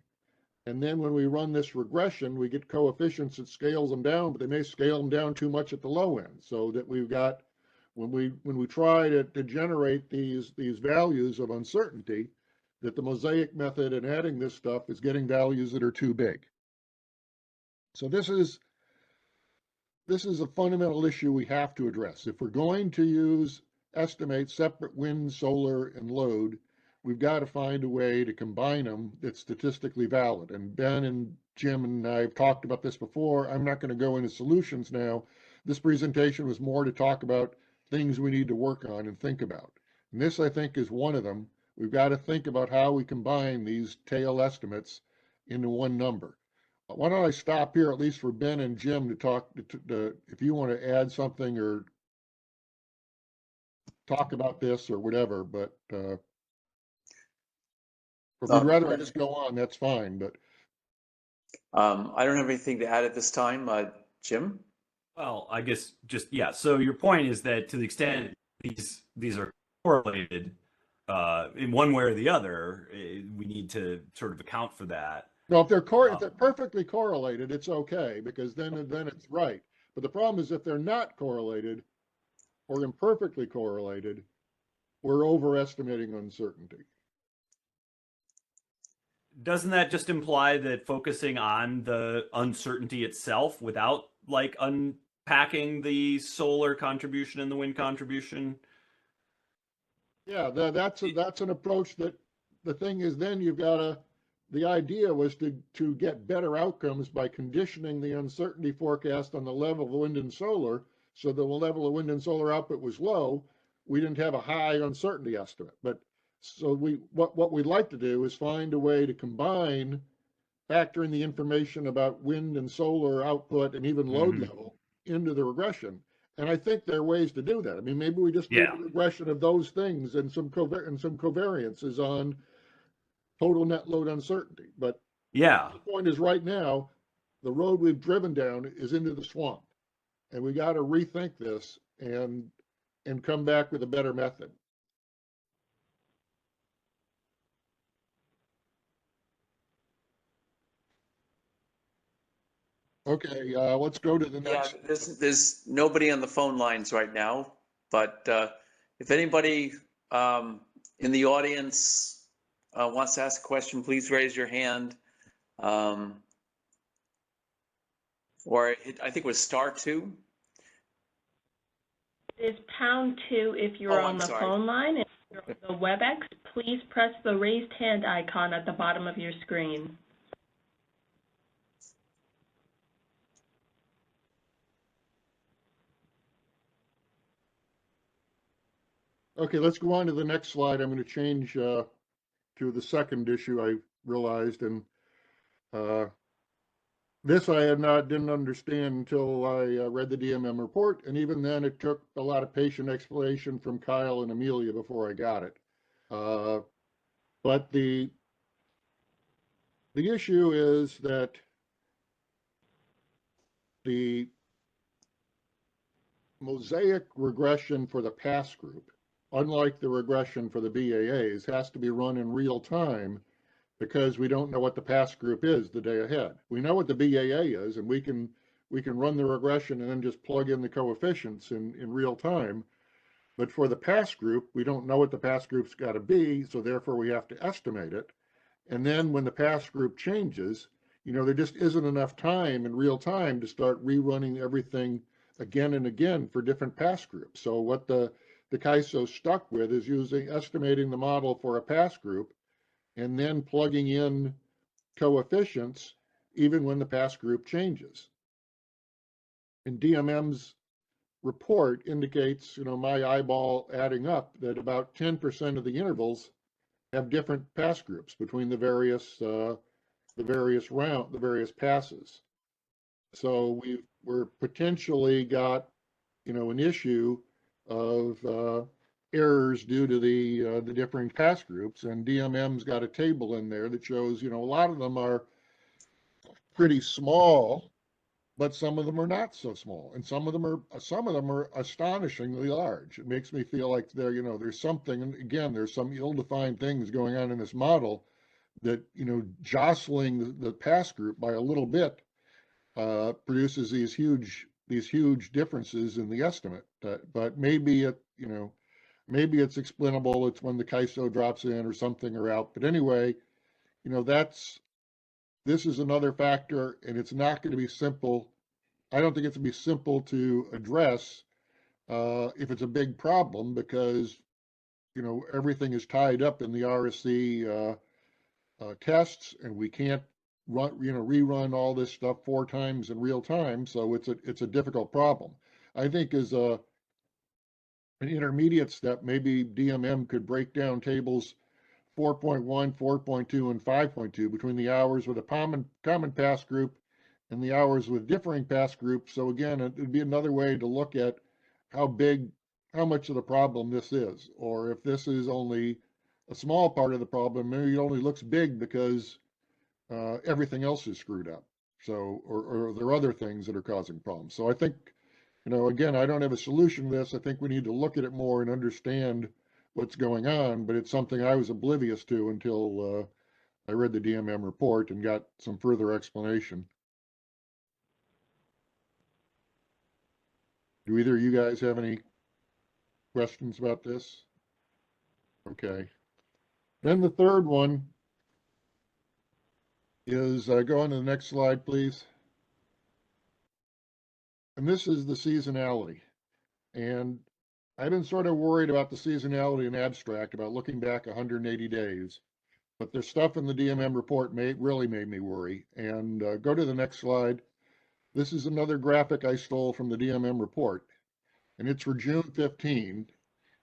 And then when we run this regression, we get coefficients that scales them down, but they may scale them down too much at the low end. So that we've got, when we try to generate these values of uncertainty, that the mosaic method in adding this stuff is getting values that are too big. So this is a fundamental issue we have to address. If we're going to estimate separate wind, solar, and load, we've got to find a way to combine them that's statistically valid. And Ben and Jim and I have talked about this before. I'm not going to go into solutions now. This presentation was more to talk about things we need to work on and think about. And this, I think, is one of them. We've got to think about how we combine these tail estimates into one number. Why don't I stop here, at least for Ben and Jim, to talk, if you want to add something or talk about this or whatever, but if you'd rather I just go on, that's fine. But I don't have anything to add at this time. Jim? Well, I guess just yeah. So your point is that to the extent these are correlated in one way or the other, we need to sort of account for that. No, if they're perfectly correlated, it's okay because then it's right. But the problem is if they're not correlated or imperfectly correlated, we're overestimating uncertainty. Doesn't that just imply that focusing on the uncertainty itself without like unpacking the solar contribution and the wind contribution? Yeah, that's an approach that the thing is then you've got to, the idea was to get better outcomes by conditioning the uncertainty forecast on the level of wind and solar. So the level of wind and solar output was low. We didn't have a high uncertainty estimate. But so what we'd like to do is find a way to combine, factor in the information about wind and solar output and even load level into the regression. And I think there are ways to do that. I mean, maybe we just do a regression of those things and some covariances on total net load uncertainty. But yeah, the point is right now, the road we've driven down is into the swamp. And we got to rethink this and come back with a better method. Okay, let's go to the next. Yeah, there's nobody on the phone lines right now, but if anybody in the audience wants to ask a question, please raise your hand. Or I think it was *2. It is #2 if you're on the phone line. If you're on the WebEx, please press the raised hand icon at the bottom of your screen. Okay, let's go on to the next slide. I'm going to change to the second issue I realized, and this I didn't understand until I read the DMM report, and even then it took a lot of patient explanation from Kyle and Amelia before I got it. But the issue is that the mosaic regression for the pass group, unlike the regression for the BAAs, has to be run in real time because we don't know what the pass group is the day ahead. We know what the BAA is, and we can run the regression and then just plug in the coefficients in real time. But for the pass group, we don't know what the pass group's got to be, so therefore we have to estimate it. And then when the pass group changes, there just isn't enough time in real time to start rerunning everything again and again for different pass groups. So what the CAISO stuck with is estimating the model for a pass group and then plugging in coefficients even when the pass group changes. And DMM's report indicates, my eyeball adding up, that about 10% of the intervals have different pass groups between the various passes. So we're potentially got, an issue of errors due to the differing pass groups, and DMM's got a table in there that shows, a lot of them are pretty small, but some of them are not so small, and some of them are astonishingly large. It makes me feel like there's something, and again, there's some ill-defined things going on in this model that, jostling the pass group by a little bit produces these huge differences in the estimate. But maybe it's explainable. It's when the CAISO drops in or something or out. But anyway, this is another factor, and it's not going to be simple. I don't think it's going to be simple to address if it's a big problem, because everything is tied up in the RSC tests, and we can't rerun all this stuff 4 times in real time. So it's a difficult problem. I think as an intermediate step, maybe DMM could break down tables 4.1, 4.2, and 5.2 between the hours with a common pass group and the hours with differing pass groups. So again, it would be another way to look at how much of the problem this is, or if this is only a small part of the problem, maybe it only looks big because everything else is screwed up. So, or there are other things that are causing problems. So I think again, I don't have a solution to this. I think we need to look at it more and understand what's going on, but it's something I was oblivious to until I read the DMM report and got some further explanation. Do either of you guys have any questions about this? Okay. Then the third one is, go on to the next slide, please. And this is the seasonality. And I've been sort of worried about the seasonality in abstract, about looking back 180 days. But there's stuff in the DMM report really made me worry. And go to the next slide. This is another graphic I stole from the DMM report. And it's for June 15.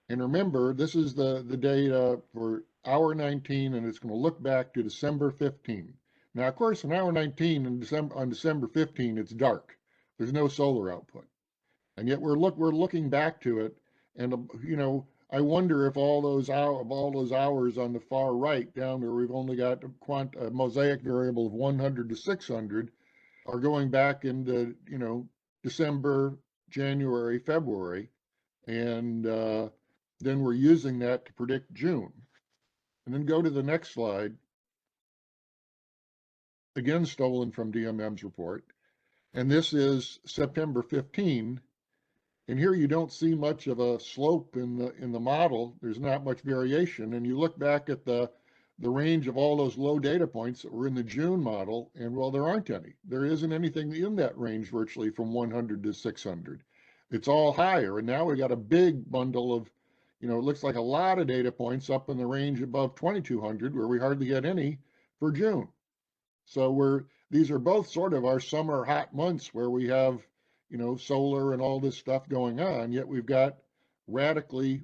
And remember, this is the data for hour 19, and it's going to look back to December 15. Now, of course, on hour 19 on December 15, it's dark. There's no solar output. And yet we're looking back to it, and I wonder if all those hours on the far right down where we've only got a mosaic variable of 100 to 600 are going back into December, January, February, and then we're using that to predict June. And then go to the next slide. Again, stolen from DMM's report. And this is September 15. And here you don't see much of a slope in the model. There's not much variation. And you look back at the range of all those low data points that were in the June model, and well, there aren't any. There isn't anything in that range virtually from 100 to 600. It's all higher. And now we got a big bundle of, it looks like a lot of data points up in the range above 2200 where we hardly get any for June. So these are both sort of our summer hot months where we have, solar and all this stuff going on, yet we've got radically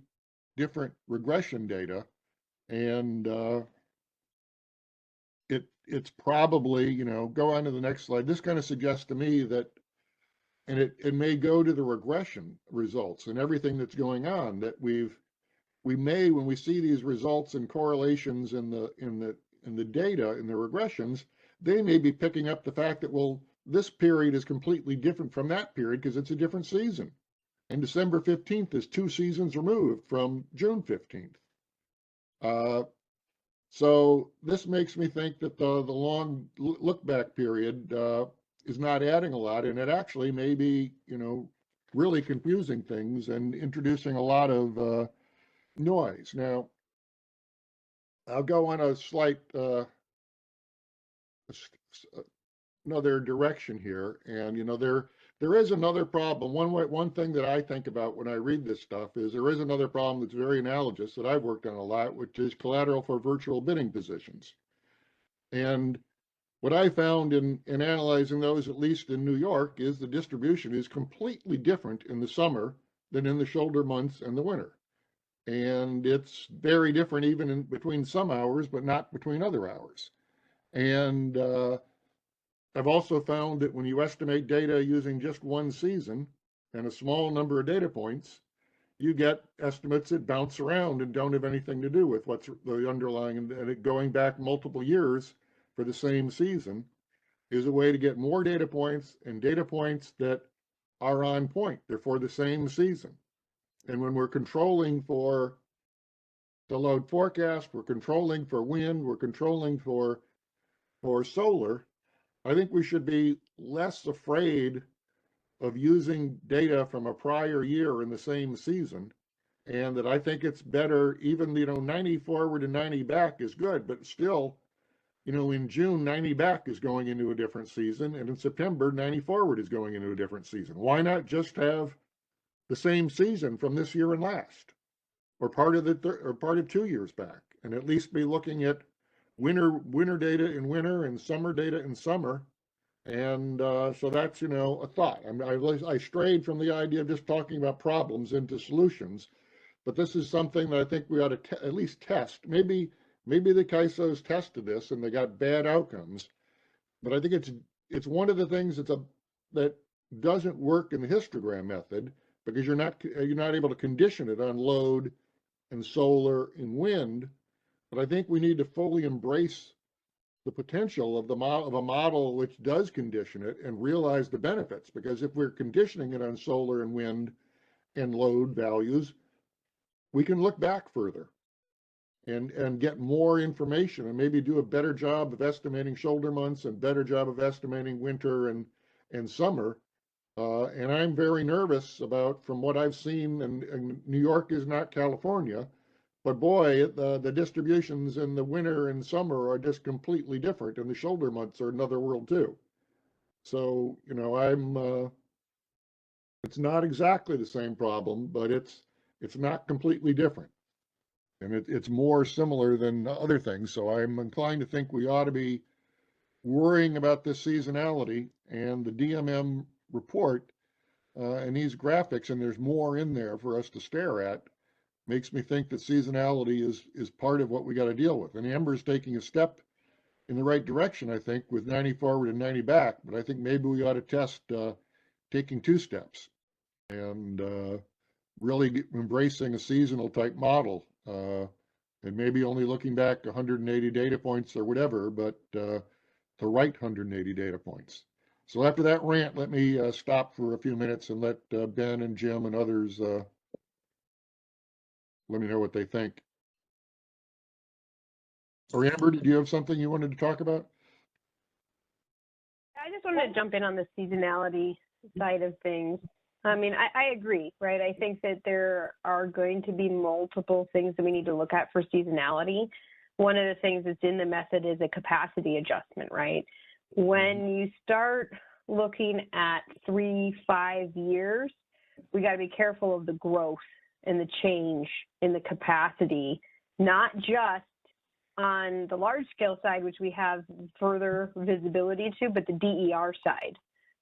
different regression data. And it's probably, go on to the next slide. This kind of suggests to me that, and it may go to the regression results and everything that's going on, that we may, when we see these results and correlations in the data, in the regressions, they may be picking up the fact that, well, this period is completely different from that period because it's a different season. And December 15th is 2 seasons removed from June 15th. So this makes me think that the long look back period is not adding a lot, and it actually may be, really confusing things and introducing a lot of noise. Now, I'll go on a slight another direction here, and there is another problem. One thing that I think about when I read this stuff is there is another problem that's very analogous that I've worked on a lot, which is collateral for virtual bidding positions. And what I found in analyzing those, at least in New York, is the distribution is completely different in the summer than in the shoulder months and the winter. And it's very different even in between some hours, but not between other hours. And I've also found that when you estimate data using just one season and a small number of data points, you get estimates that bounce around and don't have anything to do with what's the underlying, and going back multiple years for the same season is a way to get more data points, and data points that are on point. They're for the same season. And when we're controlling for the load forecast, we're controlling for wind, we're controlling for solar, I think we should be less afraid of using data from a prior year in the same season. And that I think it's better, even, 90 forward and 90 back is good, but still, in June, 90 back is going into a different season, and in September, 90 forward is going into a different season. Why not just have the same season from this year and last, or part of 2 years back, and at least be looking at winter data in winter and summer data in summer. And so that's, a thought. I strayed from the idea of just talking about problems into solutions, but this is something that I think we ought to at least test. Maybe the CAISOs tested this and they got bad outcomes, but I think it's one of the things that doesn't work in the histogram method, because you're not able to condition it on load and solar and wind. But I think we need to fully embrace the potential of a model which does condition it and realize the benefits. Because if we're conditioning it on solar and wind and load values, we can look back further and get more information and maybe do a better job of estimating shoulder months and better job of estimating winter and summer. And I'm very nervous about, from what I've seen, and New York is not California, but boy, the distributions in the winter and summer are just completely different, and the shoulder months are another world too. So, you know, it's not exactly the same problem, but it's not completely different. And it's more similar than other things. So I'm inclined to think we ought to be worrying about this seasonality, and the DMM report and these graphics, and there's more in there for us to stare at, makes me think that seasonality is part of what we got to deal with. And Amber's taking a step in the right direction, I think, with 90 forward and 90 back. But I think maybe we ought to test taking 2 steps and really embracing a seasonal type model, and maybe only looking back 180 data points or whatever, but the right 180 data points. So after that rant, let me stop for a few minutes and let Ben and Jim and others let me know what they think. Or Amber, did you have something you wanted to talk about? I just wanted to jump in on the seasonality side of things. I mean, I agree, right? I think that there are going to be multiple things that we need to look at for seasonality. One of the things that's in the method is a capacity adjustment, right? When you start looking at 3-5 years, we got to be careful of the growth and the change in the capacity, not just on the large scale side, which we have further visibility to, but the DER side,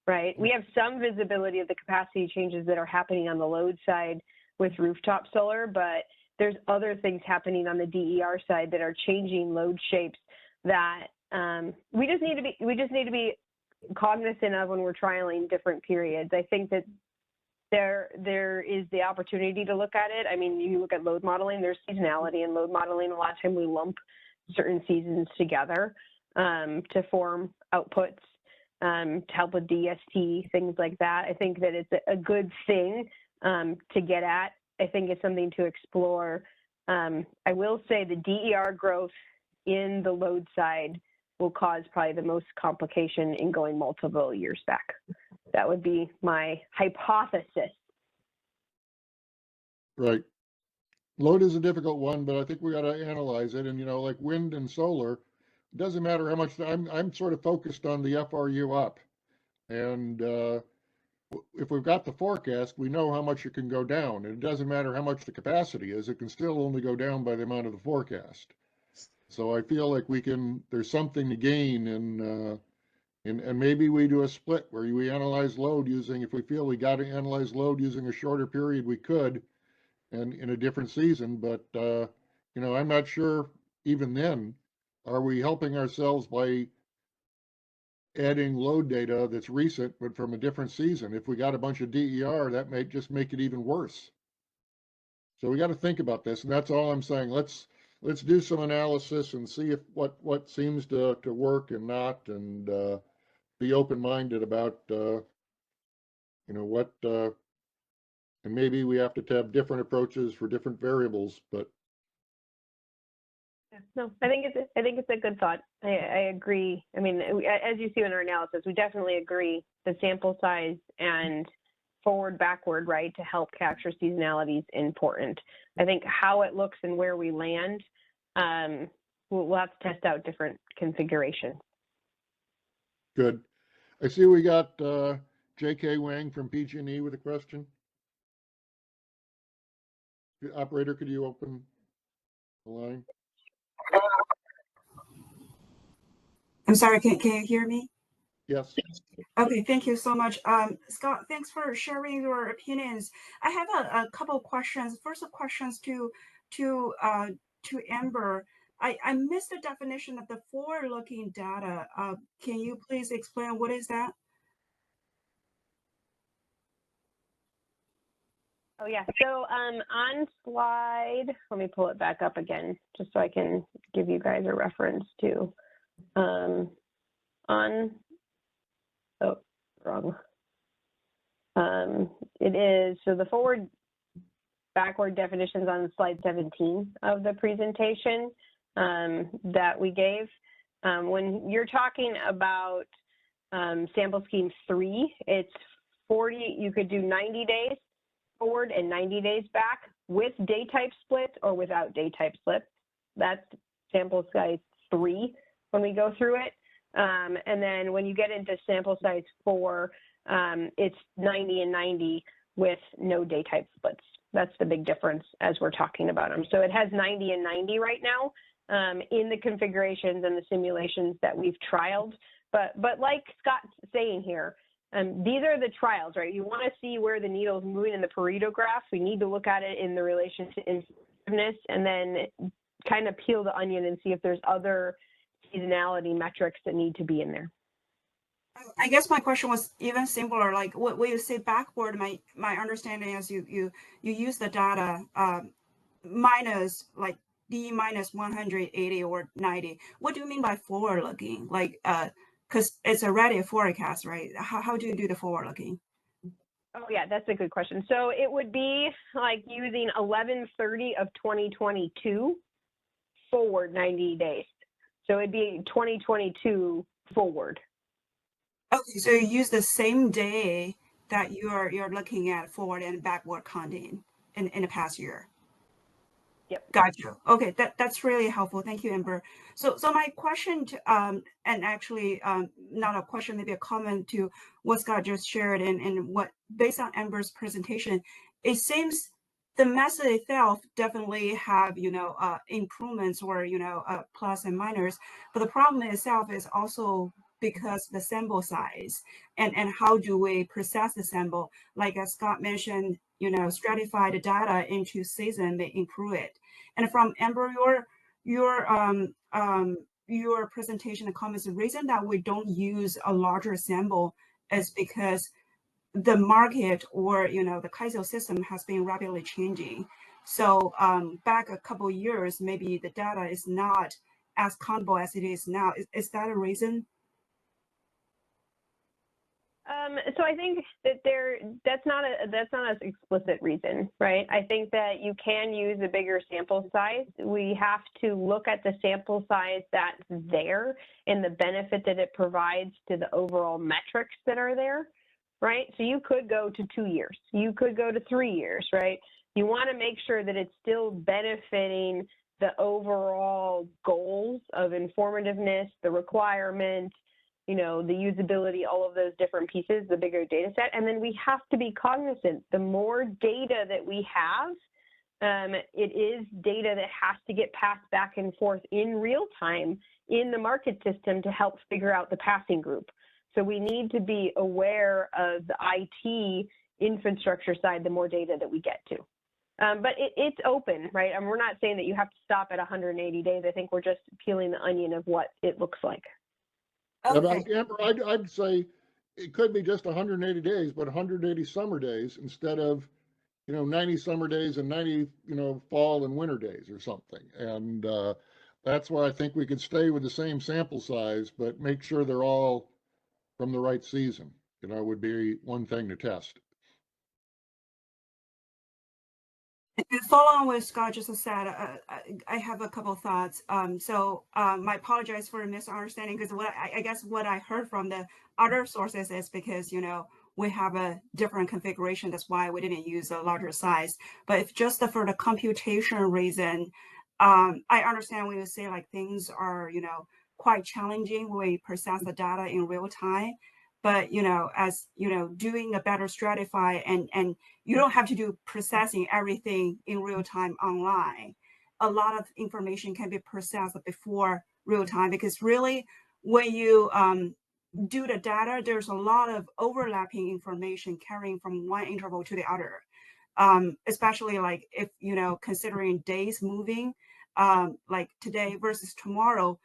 right? We have some visibility of the capacity changes that are happening on the load side with rooftop solar, but there's other things happening on the DER side that are changing load shapes that we just need to be cognizant of when we're trialing different periods. I think that there is the opportunity to look at it. I mean, you look at load modeling, there's seasonality in load modeling. A lot of time we lump certain seasons together to form outputs to help with DST, things like that. I think that it's a good thing to get at. I think it's something to explore. I will say the DER growth in the load side will cause probably the most complication in going multiple years back. That would be my hypothesis. Right. Load is a difficult one, but I think we got to analyze it. And, you know, like wind and solar, it doesn't matter how much, I'm sort of focused on the FRU up. And if we've got the forecast, we know how much it can go down. And it doesn't matter how much the capacity is, it can still only go down by the amount of the forecast. So I feel like there's something to gain and maybe we do a split where we analyze load using, if we feel we got to analyze load using a shorter period, we could, and in a different season. But, you know, I'm not sure even then, are we helping ourselves by adding load data that's recent, but from a different season? If we got a bunch of DER, that may just make it even worse. So we got to think about this, and that's all I'm saying. Let's do some analysis and see if what seems to work and not, and be open-minded about, you know, what, and maybe we have to have different approaches for different variables, but. No, I think it's a good thought. I agree. I mean, as you see in our analysis, we definitely agree the sample size and forward backward, right, to help capture seasonality is important. I think how it looks and where we land, we'll have to test out different configurations. Good. I see we got J.K. Wang from PG&E with a question. Operator, could you open the line? I'm sorry, can you hear me? Yes. Okay, thank you so much. Scott, thanks for sharing your opinions. I have a couple of questions. First, questions to Amber. I missed the definition of the forward-looking data. Can you please explain what is that? Oh yeah, so on slide, let me pull it back up again, just so I can give you guys a reference to Oh, wrong. It is, so the forward backward definitions on slide 17 of the presentation that we gave. When you're talking about sample scheme 3, it's 40, you could do 90 days forward and 90 days back with day type splits or without day type splits. That's sample size 3 when we go through it. And then when you get into sample size 4, it's 90 and 90 with no day type splits. That's the big difference as we're talking about them. So it has 90 and 90 right now in the configurations and the simulations that we've trialed. But like Scott's saying here, these are the trials, right? You want to see where the needle is moving in the Pareto graph. We need to look at it in the relation to informativeness and then kind of peel the onion and see if there's other seasonality metrics that need to be in there. I guess my question was even simpler. Like when you say backward, my understanding is you use the data minus like D minus 180 or 90. What do you mean by forward looking? Like because it's already a forecast, right? How do you do the forward looking? Oh yeah, that's a good question. So it would be like using 11/30 of 2022 forward 90 days. So it'd be 2022 forward. Okay, so you use the same day that you're looking at forward and backward counting in the past year. Yep. Gotcha. Okay, that's really helpful. Thank you, Amber. So my question to, and actually not a question, maybe a comment to what Scott just shared and what based on Amber's presentation, it seems the method itself definitely have improvements or plus and minus, but the problem itself is also because the sample size and how do we process the sample, like as Scott mentioned, stratify the data into season, they improve it. And from Amber, your presentation and comments, the reason that we don't use a larger sample is because the market or the CAISO system has been rapidly changing. So back a couple of years, maybe the data is not as countable as it is now. Is that a reason? So I think that that's not an explicit reason, right? I think that you can use a bigger sample size. We have to look at the sample size that's there and the benefit that it provides to the overall metrics that are there, right? So you could go to 2 years, you could go to 3 years, right? You want to make sure that it's still benefiting the overall goals of informativeness, the requirements, the usability, all of those different pieces, the bigger data set. And then we have to be cognizant, the more data that we have, it is data that has to get passed back and forth in real time in the market system to help figure out the passing group. So we need to be aware of the IT infrastructure side, the more data that we get to. But it's open, right? And we're not saying that you have to stop at 180 days. I think we're just peeling the onion of what it looks like. Okay. Yeah, but Amber, I'd say it could be just 180 days, but 180 summer days instead of, 90 summer days and 90, fall and winter days or something. And that's why I think we could stay with the same sample size, but make sure they're all from the right season, would be one thing to test. And follow on with Scott just said, I have a couple of thoughts. I apologize for a misunderstanding because I guess what I heard from the other sources is because, we have a different configuration. That's why we didn't use a larger size. But if just for the computation reason, I understand when you say like things are, quite challenging when we process the data in real time. But, as, doing a better stratify and you don't have to do processing everything in real time online. A lot of information can be processed before real time because really when you do the data, there's a lot of overlapping information carrying from one interval to the other. Especially like if, considering days moving, like today versus tomorrow,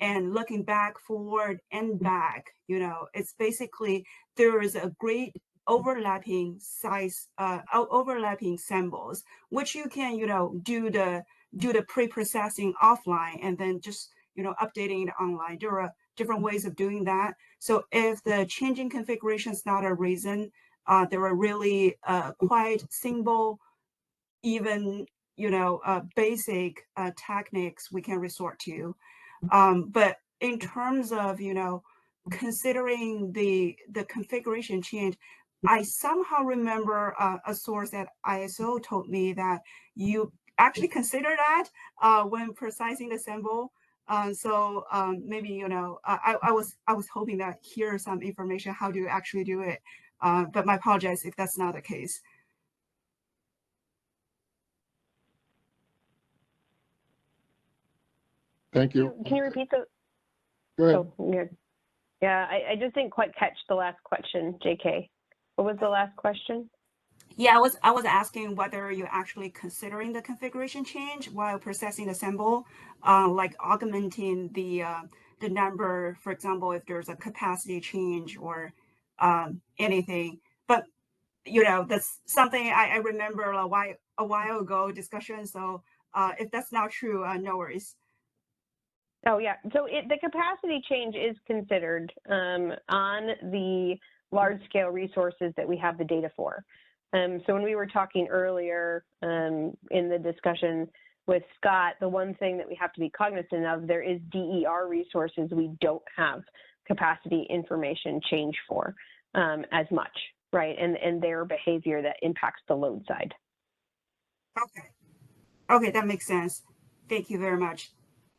and looking back, forward, and back, it's basically there is a great overlapping size, overlapping samples, which you can, do the pre-processing offline, and then just updating it online. There are different ways of doing that. So if the changing configuration is not a reason, there are really quite simple, even basic techniques we can resort to. But in terms of considering the configuration change, I somehow remember a source at ISO told me that you actually consider that when precising the symbol. So maybe I was hoping that here's some information. How do you actually do it? But I apologize if that's not the case. Thank you. Can you repeat the? Go ahead. Oh, yeah, I just didn't quite catch the last question, JK. What was the last question? Yeah, I was asking whether you're actually considering the configuration change while processing the symbol, like augmenting the number, for example, if there's a capacity change or anything. But that's something I remember a while ago discussion. So if that's not true, no worries. Oh yeah, so the capacity change is considered on the large scale resources that we have the data for. So when we were talking earlier in the discussion with Scott, the one thing that we have to be cognizant of, there is DER resources we don't have capacity information change for as much, right? And their behavior that impacts the load side. Okay, that makes sense. Thank you very much.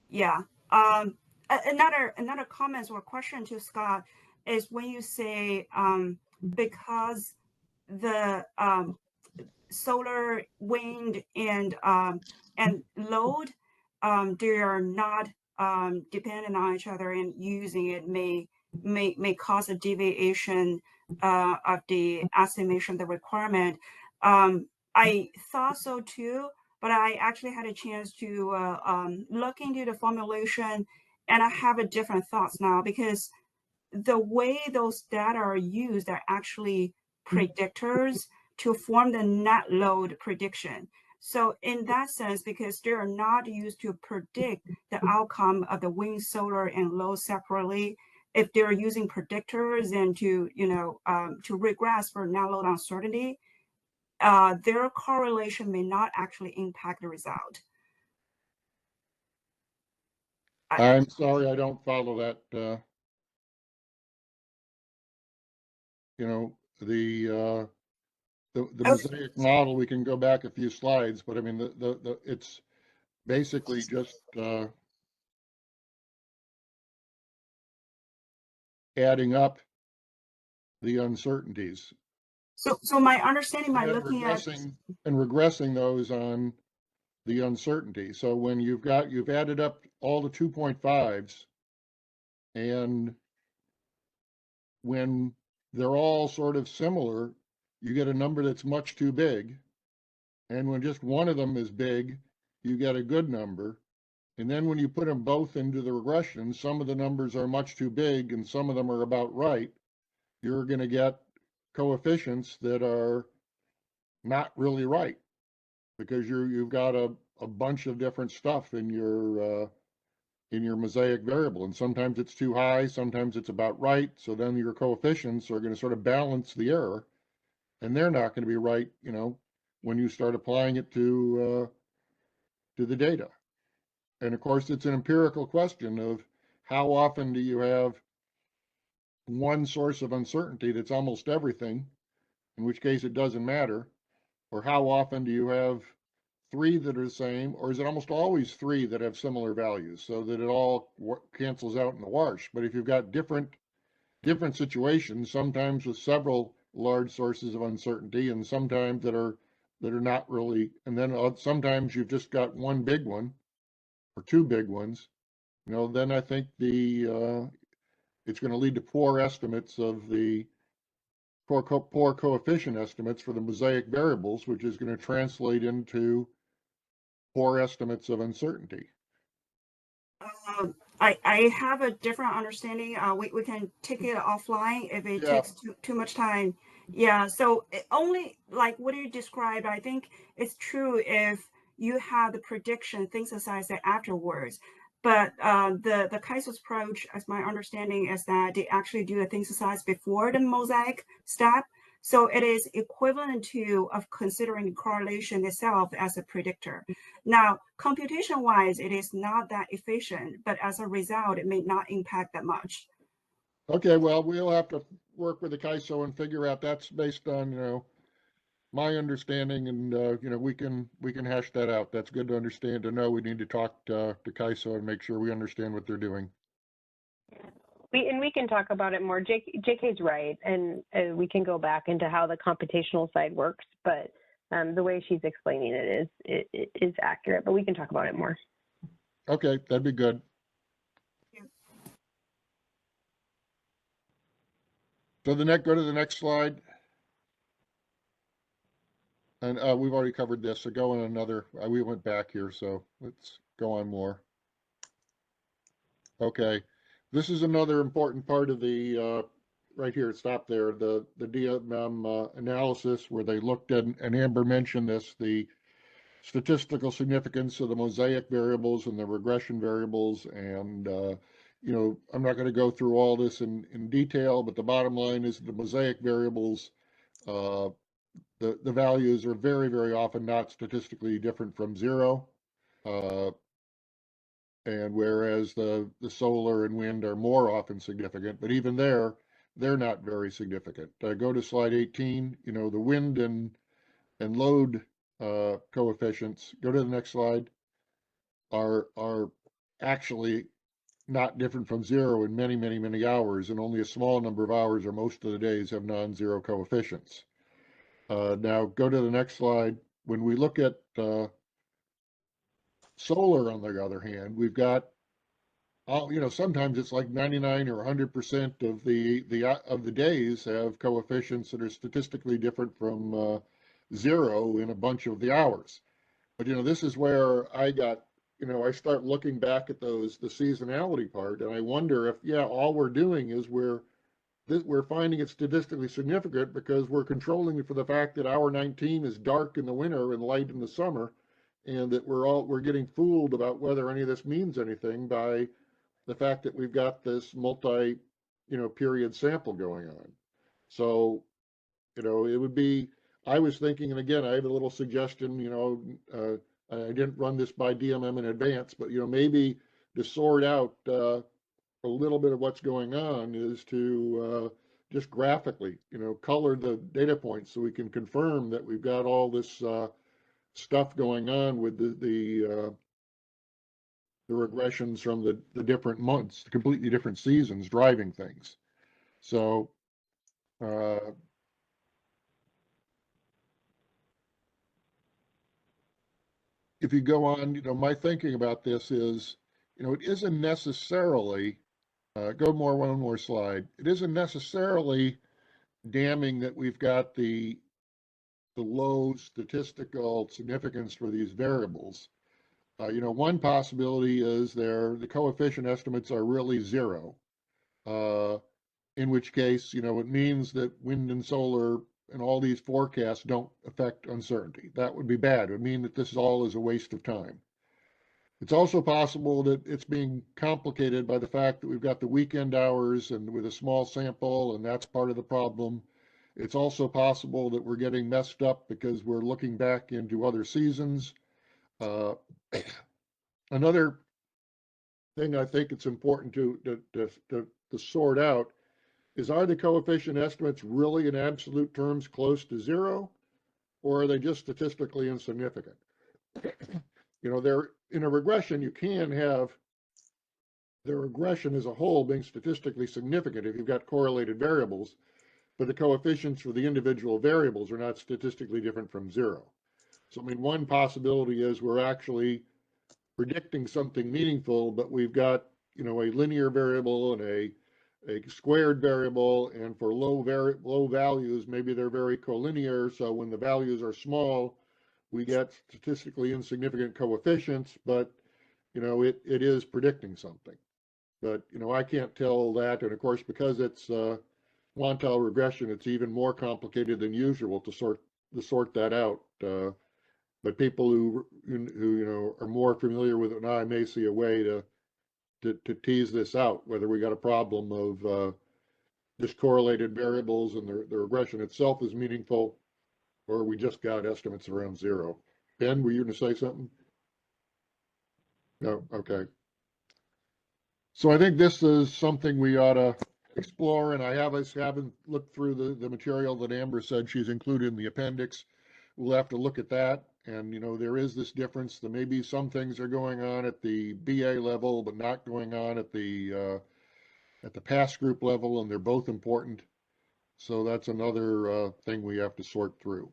Yeah. Another comment or question to Scott is when you say because the solar, wind, and load they are not dependent on each other, and using it may cause a deviation of the estimation, the requirement. I thought so too, but I actually had a chance to look into the formulation, and I have a different thoughts now, because the way those data are used are actually predictors to form the net load prediction. So in that sense, because they are not used to predict the outcome of the wind, solar, and load separately, if they're using predictors and to to regress for net load uncertainty, their correlation may not actually impact the result. I'm sorry, I don't follow that. The Mosaic model, we can go back a few slides, but I mean, it's basically just adding up the uncertainties. So my understanding by looking at and regressing those on the uncertainty. So when you've added up all the 2.5s, and when they're all sort of similar, you get a number that's much too big. And when just one of them is big, you get a good number. And then when you put them both into the regression, some of the numbers are much too big and some of them are about right. You're going to get coefficients that are not really right, because you've got a bunch of different stuff in your Mosaic variable, and sometimes it's too high, sometimes it's about right. So then your coefficients are going to sort of balance the error, and they're not going to be right, when you start applying it to the data. And of course, it's an empirical question of how often do you have one source of uncertainty that's almost everything, in which case it doesn't matter, or how often do you have three that are the same, or is it almost always three that have similar values, so that it all cancels out in the wash? But if you've got different situations, sometimes with several large sources of uncertainty, and sometimes that are not really, and then sometimes you've just got one big one or two big ones, then I think it's going to lead to poor estimates of the poor coefficient estimates for the Mosaic variables, which is going to translate into poor estimates of uncertainty. I have a different understanding. We can take it offline if it takes too much time. Yeah, so only like what you described, I think it's true if you have the prediction synthesized afterwards. But the KAISO's approach, as my understanding, is that they actually do a thin size before the mosaic step. So it is equivalent to of considering correlation itself as a predictor. Now, computation-wise, it is not that efficient, but as a result, it may not impact that much. Okay, well, we'll have to work with the KAISO and figure out that's based on, my understanding, and we can hash that out. That's good to understand, to know. We need to talk to KAISO and make sure we understand what they're doing. We can talk about it more. JK's right, and we can go back into how the computational side works, but the way she's explaining it is accurate, but we can talk about it more. Okay, that'd be good. So go to the next slide. And we've already covered this, so go on another. We went back here, so let's go on more. Okay, this is another important part of the, right here, stop there, the DMM analysis, where they looked at, and Amber mentioned this, the statistical significance of the mosaic variables and the regression variables. And, I'm not going to go through all this in detail, but the bottom line is the mosaic variables, the values are very, very often not statistically different from zero. And whereas the solar and wind are more often significant, but even they're not very significant. Go to slide 18, the wind and load coefficients, go to the next slide, are actually not different from zero in many, many, many hours, and only a small number of hours or most of the days have non-zero coefficients. Now go to the next slide. When we look at solar, on the other hand, we've got, sometimes it's like 99 or 100% of the days have coefficients that are statistically different from zero in a bunch of the hours. But this is where I got, I start looking back at the seasonality part, and I wonder if, all we're doing is we're finding it statistically significant because we're controlling for the fact that hour 19 is dark in the winter and light in the summer, and that we're getting fooled about whether any of this means anything by the fact that we've got this multi, period sample going on. So, it would be, I was thinking, and again, I have a little suggestion, I didn't run this by DMM in advance, but, maybe to sort out a little bit of what's going on is to just graphically, color the data points so we can confirm that we've got all this stuff going on with the regressions from the different months, the completely different seasons driving things. So if you go on, my thinking about this is, it isn't necessarily, one more slide. It isn't necessarily damning that we've got the low statistical significance for these variables. One possibility is the coefficient estimates are really zero, in which case, it means that wind and solar and all these forecasts don't affect uncertainty. That would be bad. It would mean that this all is a waste of time. It's also possible that it's being complicated by the fact that we've got the weekend hours and with a small sample, and that's part of the problem. It's also possible that we're getting messed up because we're looking back into other seasons. Another thing I think it's important to sort out is, are the coefficient estimates really in absolute terms close to zero, or are they just statistically insignificant? They're in a regression, you can have the regression as a whole being statistically significant if you've got correlated variables, but the coefficients for the individual variables are not statistically different from zero. So, one possibility is we're actually predicting something meaningful, but we've got, a linear variable and a squared variable, and for low values, maybe they're very collinear. So when the values are small, we get statistically insignificant coefficients, but, it is predicting something. But, I can't tell that. And of course, because it's quantile regression, it's even more complicated than usual to sort that out. But people who are more familiar with it than I may see a way to to tease this out, whether we got a problem of discorrelated variables and the regression itself is meaningful, or we just got estimates around zero. Ben, were you going to say something? No, okay. So I think this is something we ought to explore, and I haven't looked through the material that Amber said she's included in the appendix. We'll have to look at that. And, you know, there is this difference. There may be some things are going on at the BA level, but not going on at the pass group level, and they're both important. So that's another thing we have to sort through.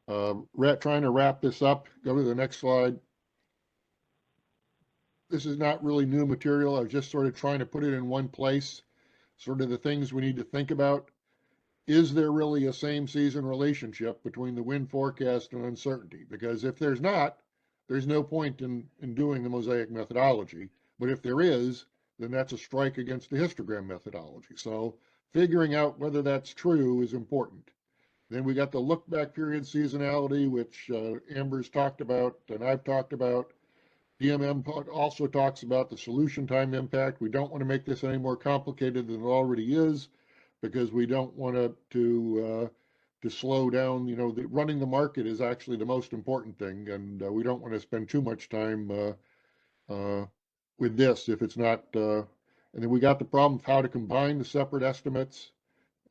Trying to wrap this up, go to the next slide. This is not really new material. I was just sort of trying to put it in one place, sort of the things we need to think about. Is there really a same season relationship between the wind forecast and uncertainty? Because if there's not, there's no point in doing the mosaic methodology. But if there is, then that's a strike against the histogram methodology. So figuring out whether that's true is important. Then we got the look back period seasonality, which Amber's talked about and I've talked about. DMM also talks about the solution time impact. We don't want to make this any more complicated than it already is, because we don't want it to slow down. You know, running the market is actually the most important thing, and we don't want to spend too much time with this if it's not. And then we got the problem of how to combine the separate estimates.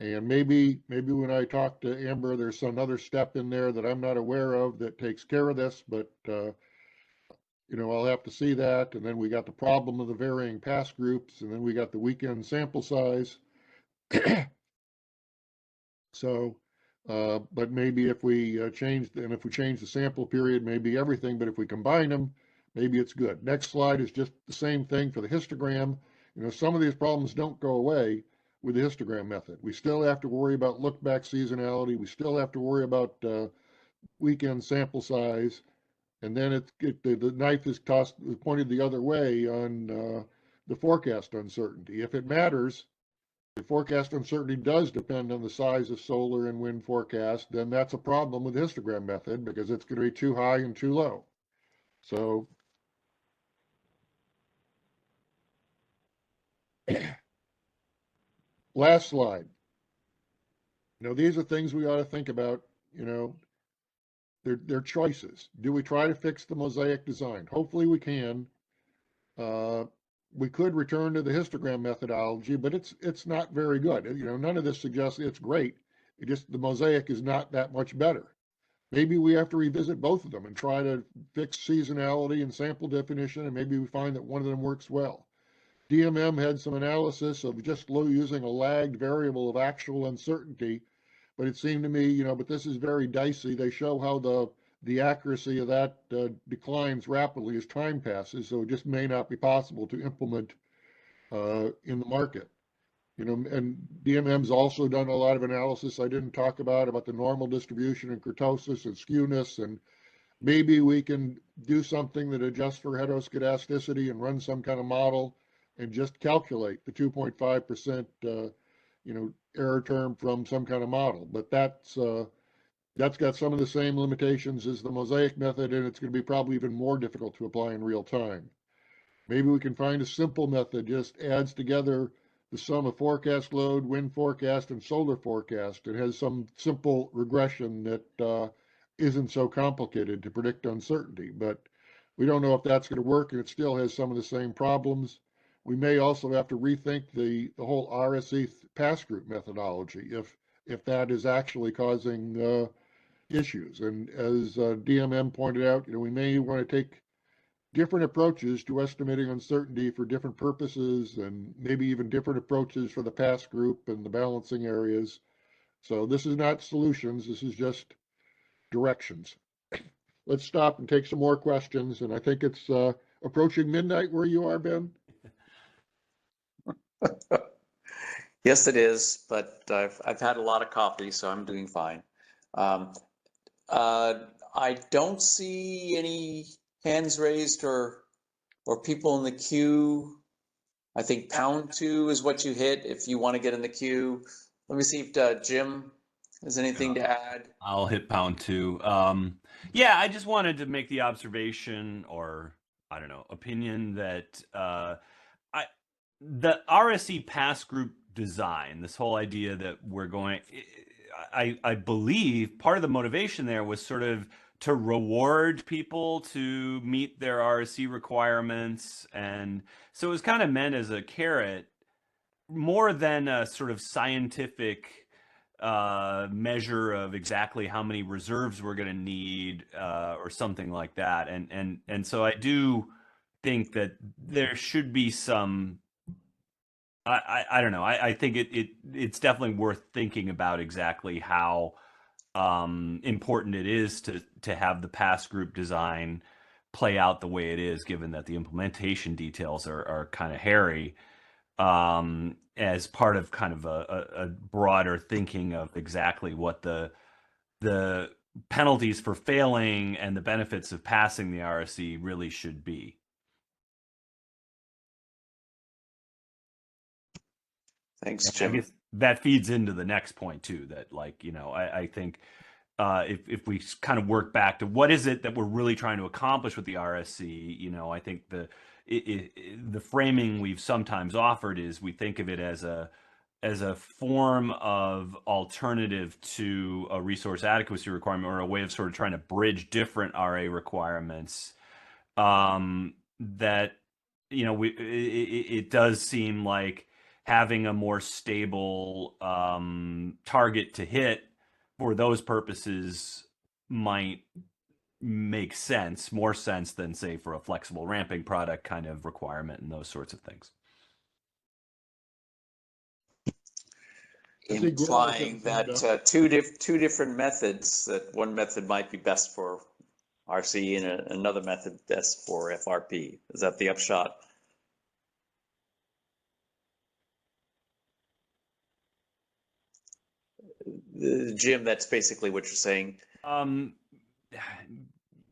And maybe when I talk to Amber, there's some other step in there that I'm not aware of that takes care of this, but you know, I'll have to see that. And then we got the problem of the varying pass groups, and then we got the weekend sample size. So, but maybe if we change the sample period, maybe everything, but if we combine them, maybe it's good. Next slide is just the same thing for the histogram. You know, some of these problems don't go away with the histogram method. We still have to worry about look back seasonality. We still have to worry about weekend sample size. And then the knife is pointed the other way on the forecast uncertainty. If it matters, the forecast uncertainty does depend on the size of solar and wind forecast, then that's a problem with the histogram method because it's going to be too high and too low. So last slide. You know, these are things we ought to think about. You know, they're choices. Do we try to fix the mosaic design? Hopefully we can. We could return to the histogram methodology, but it's not very good. You know, none of this suggests it's great. It just, the mosaic is not that much better. Maybe we have to revisit both of them and try to fix seasonality and sample definition, and maybe we find that one of them works well. DMM had some analysis of just using a lagged variable of actual uncertainty, but it seemed to me, you know, but this is very dicey. They show how the accuracy of that declines rapidly as time passes, so it just may not be possible to implement in the market. You know, and DMM's also done a lot of analysis I didn't talk about the normal distribution and kurtosis and skewness, and maybe we can do something that adjusts for heteroscedasticity and run some kind of model and just calculate the 2.5% you know, error term from some kind of model. But that's got some of the same limitations as the mosaic method, and it's going to be probably even more difficult to apply in real time. Maybe we can find a simple method, just adds together the sum of forecast load, wind forecast, and solar forecast. It has some simple regression that isn't so complicated to predict uncertainty, but we don't know if that's going to work, and it still has some of the same problems. We may also have to rethink the whole RSE pass group methodology if that is actually causing issues. And as DMM pointed out, you know, we may want to take different approaches to estimating uncertainty for different purposes, and maybe even different approaches for the pass group and the balancing areas. So this is not solutions, this is just directions. Let's stop and take some more questions. And I think it's approaching midnight where you are, Ben. Yes, it is, but I've had a lot of coffee, so I'm doing fine. I don't see any hands raised or people in the queue. I think #2 is what you hit if you want to get in the queue. Let me see if Jim has anything to add. I'll hit #2. Yeah, I just wanted to make the observation, or I don't know, opinion that the RSE pass group design, this whole idea that we're going, I believe part of the motivation there was sort of to reward people to meet their RSE requirements. And so it was kind of meant as a carrot more than a sort of scientific measure of exactly how many reserves we're going to need or something like that. And so I do think that there should be some, I don't know. I think it's definitely worth thinking about exactly how important it is to have the pass group design play out the way it is, given that the implementation details are kind of hairy, as part of kind of a broader thinking of exactly what the penalties for failing and the benefits of passing the RSE really should be. Thanks, I Jim. guess that feeds into the next point too, that like, I think if we kind of work back to what is it that we're really trying to accomplish with the RSE, I think the framing we've sometimes offered is we think of it as a form of alternative to a resource adequacy requirement, or a way of sort of trying to bridge different RA requirements, that, it does seem like having a more stable target to hit for those purposes might make sense, more sense than, say, for a flexible ramping product kind of requirement and those sorts of things. Implying that two different methods, that one method might be best for RC and another method best for FRP. Is that the upshot? Jim, that's basically what you're saying.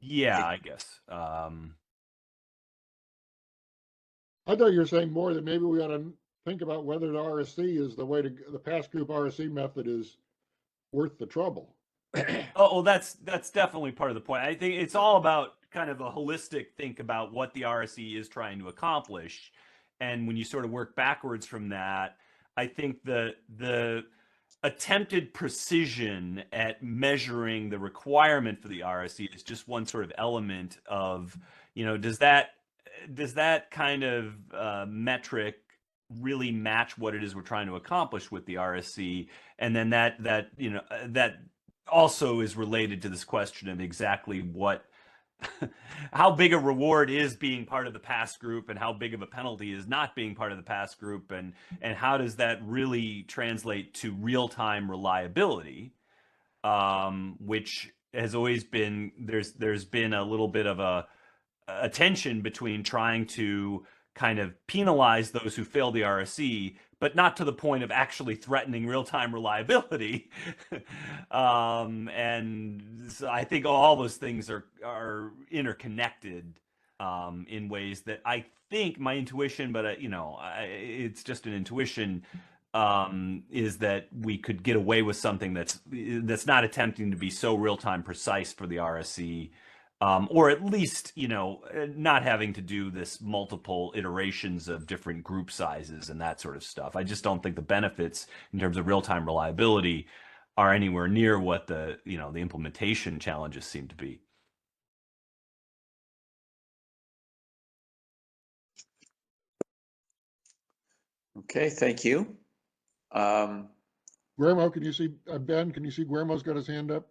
Yeah, I guess. I thought you were saying more that maybe we ought to think about whether the RSC is the way to, the pass group RSC method is worth the trouble. Oh, that's definitely part of the point. I think it's all about kind of a holistic think about what the RSE is trying to accomplish. And when you sort of work backwards from that, I think the attempted precision at measuring the requirement for the RSE is just one sort of element of, does that kind of metric really match what it is we're trying to accomplish with the RSE? And then that also is related to this question of exactly how big a reward is being part of the pass group and how big of a penalty is not being part of the pass group, and how does that really translate to real-time reliability, which has always been, there's been a little bit of a tension between trying to kind of penalize those who fail the RSE, but not to the point of actually threatening real-time reliability. And so I think all those things are interconnected in ways that I think my intuition, but it's just an intuition, is that we could get away with something that's not attempting to be so real-time precise for the RSE. Or at least, not having to do this multiple iterations of different group sizes and that sort of stuff. I just don't think the benefits in terms of real-time reliability are anywhere near what the implementation challenges seem to be. Okay, thank you. Guillermo, can you see, Ben, can you see Guillermo's got his hand up?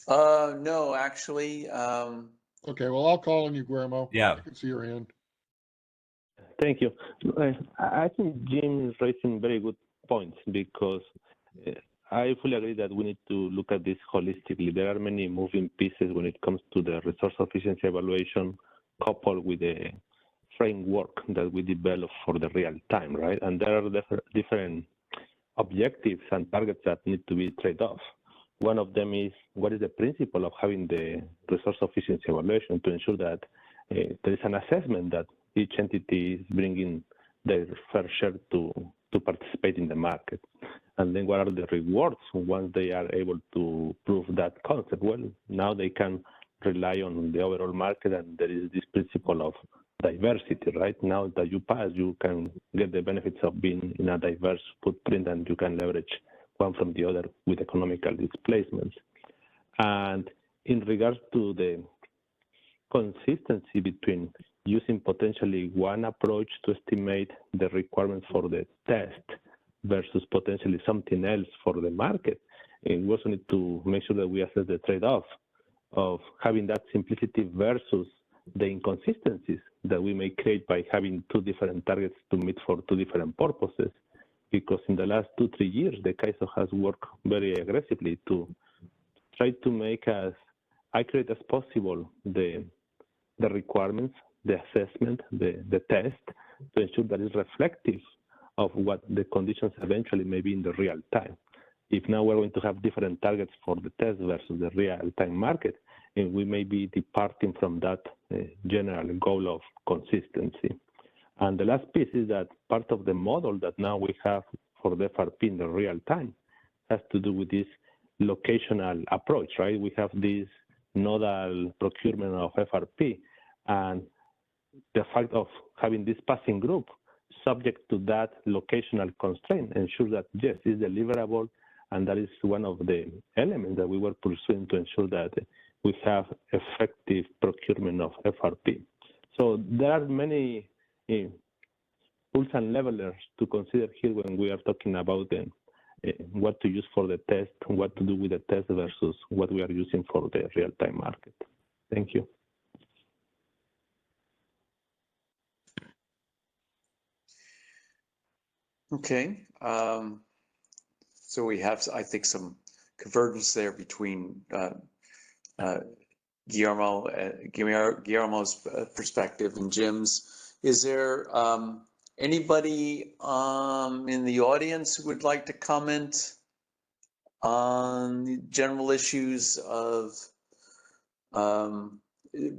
No, actually. Okay, well, I'll call on you, Guillermo. Yeah. I can see your hand. Thank you. I think Jim is raising very good points, because I fully agree that we need to look at this holistically. There are many moving pieces when it comes to the resource efficiency evaluation, coupled with the framework that we develop for the real time, right? And there are different objectives and targets that need to be trade-off. One of them is, what is the principle of having the resource efficiency evaluation to ensure that there is an assessment that each entity is bringing their fair share to participate in the market? And then what are the rewards once they are able to prove that concept? Well, now they can rely on the overall market, and there is this principle of diversity, right? Now that you pass, you can get the benefits of being in a diverse footprint, and you can leverage one from the other with economical displacements. And in regards to the consistency between using potentially one approach to estimate the requirements for the test versus potentially something else for the market, and we also need to make sure that we assess the trade-off of having that simplicity versus the inconsistencies that we may create by having two different targets to meet for two different purposes. Because in the last 2-3 years, the CAISO has worked very aggressively to try to make as accurate as possible the requirements, the assessment, the test, to ensure that it's reflective of what the conditions eventually may be in the real time. If now we're going to have different targets for the test versus the real-time market, and we may be departing from that general goal of consistency. And the last piece is that part of the model that now we have for the FRP in the real time has to do with this locational approach, right? We have this nodal procurement of FRP, and the fact of having this passing group subject to that locational constraint ensures that, yes, it's deliverable, and that is one of the elements that we were pursuing to ensure that we have effective procurement of FRP. So there are many tools and levelers to consider here when we are talking about what to use for the test, what to do with the test versus what we are using for the real-time market. Thank you. Okay. So we have, I think, some convergence there between Guillermo's perspective and Jim's. Is there anybody in the audience who would like to comment on the general issues of,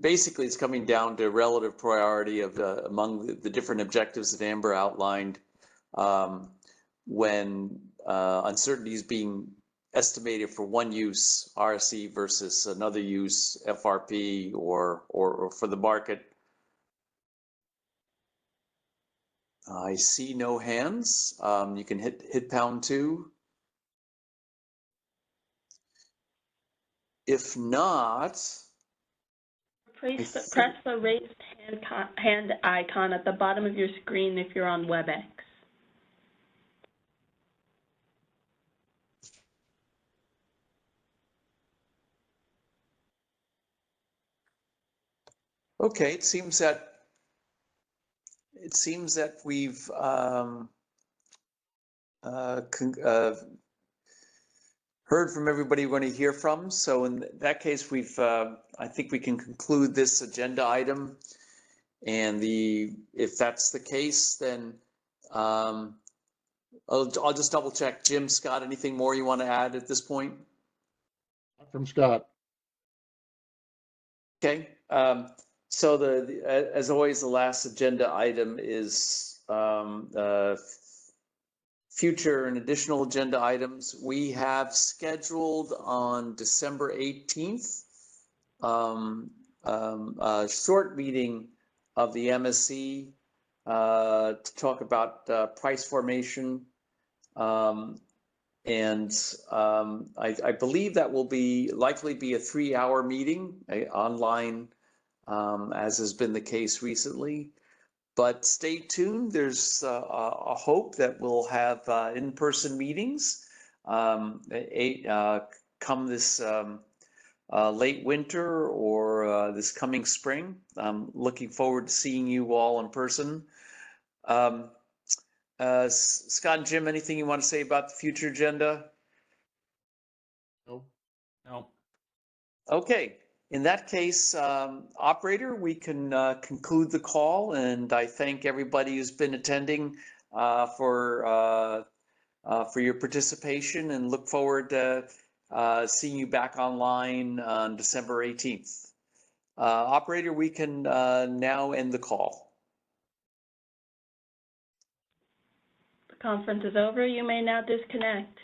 basically it's coming down to relative priority of among the different objectives that Amber outlined when uncertainty is being estimated for one use, RSE versus another use, FRP, or for the market. I see no hands. You can hit #2. If not, press the raised hand icon at the bottom of your screen if you're on WebEx. Okay, it seems that we've heard from everybody we want to hear from. So in that case, I think we can conclude this agenda item. And if that's the case, then I'll just double check. Jim, Scott, anything more you want to add at this point? From Scott. Okay. So as always, the last agenda item is future and additional agenda items. We have scheduled on December 18th a short meeting of the MSC to talk about price formation. And I believe that will likely be a 3-hour meeting online, as has been the case recently. But stay tuned. There's a hope that we'll have in-person meetings come this late winter or this coming spring. I'm looking forward to seeing you all in person. Scott and Jim, anything you want to say about the future agenda? No. No. Okay. In that case, operator, we can conclude the call, and I thank everybody who's been attending for your participation, and look forward to seeing you back online on December 18th. Operator, we can now end the call. The conference is over. You may now disconnect.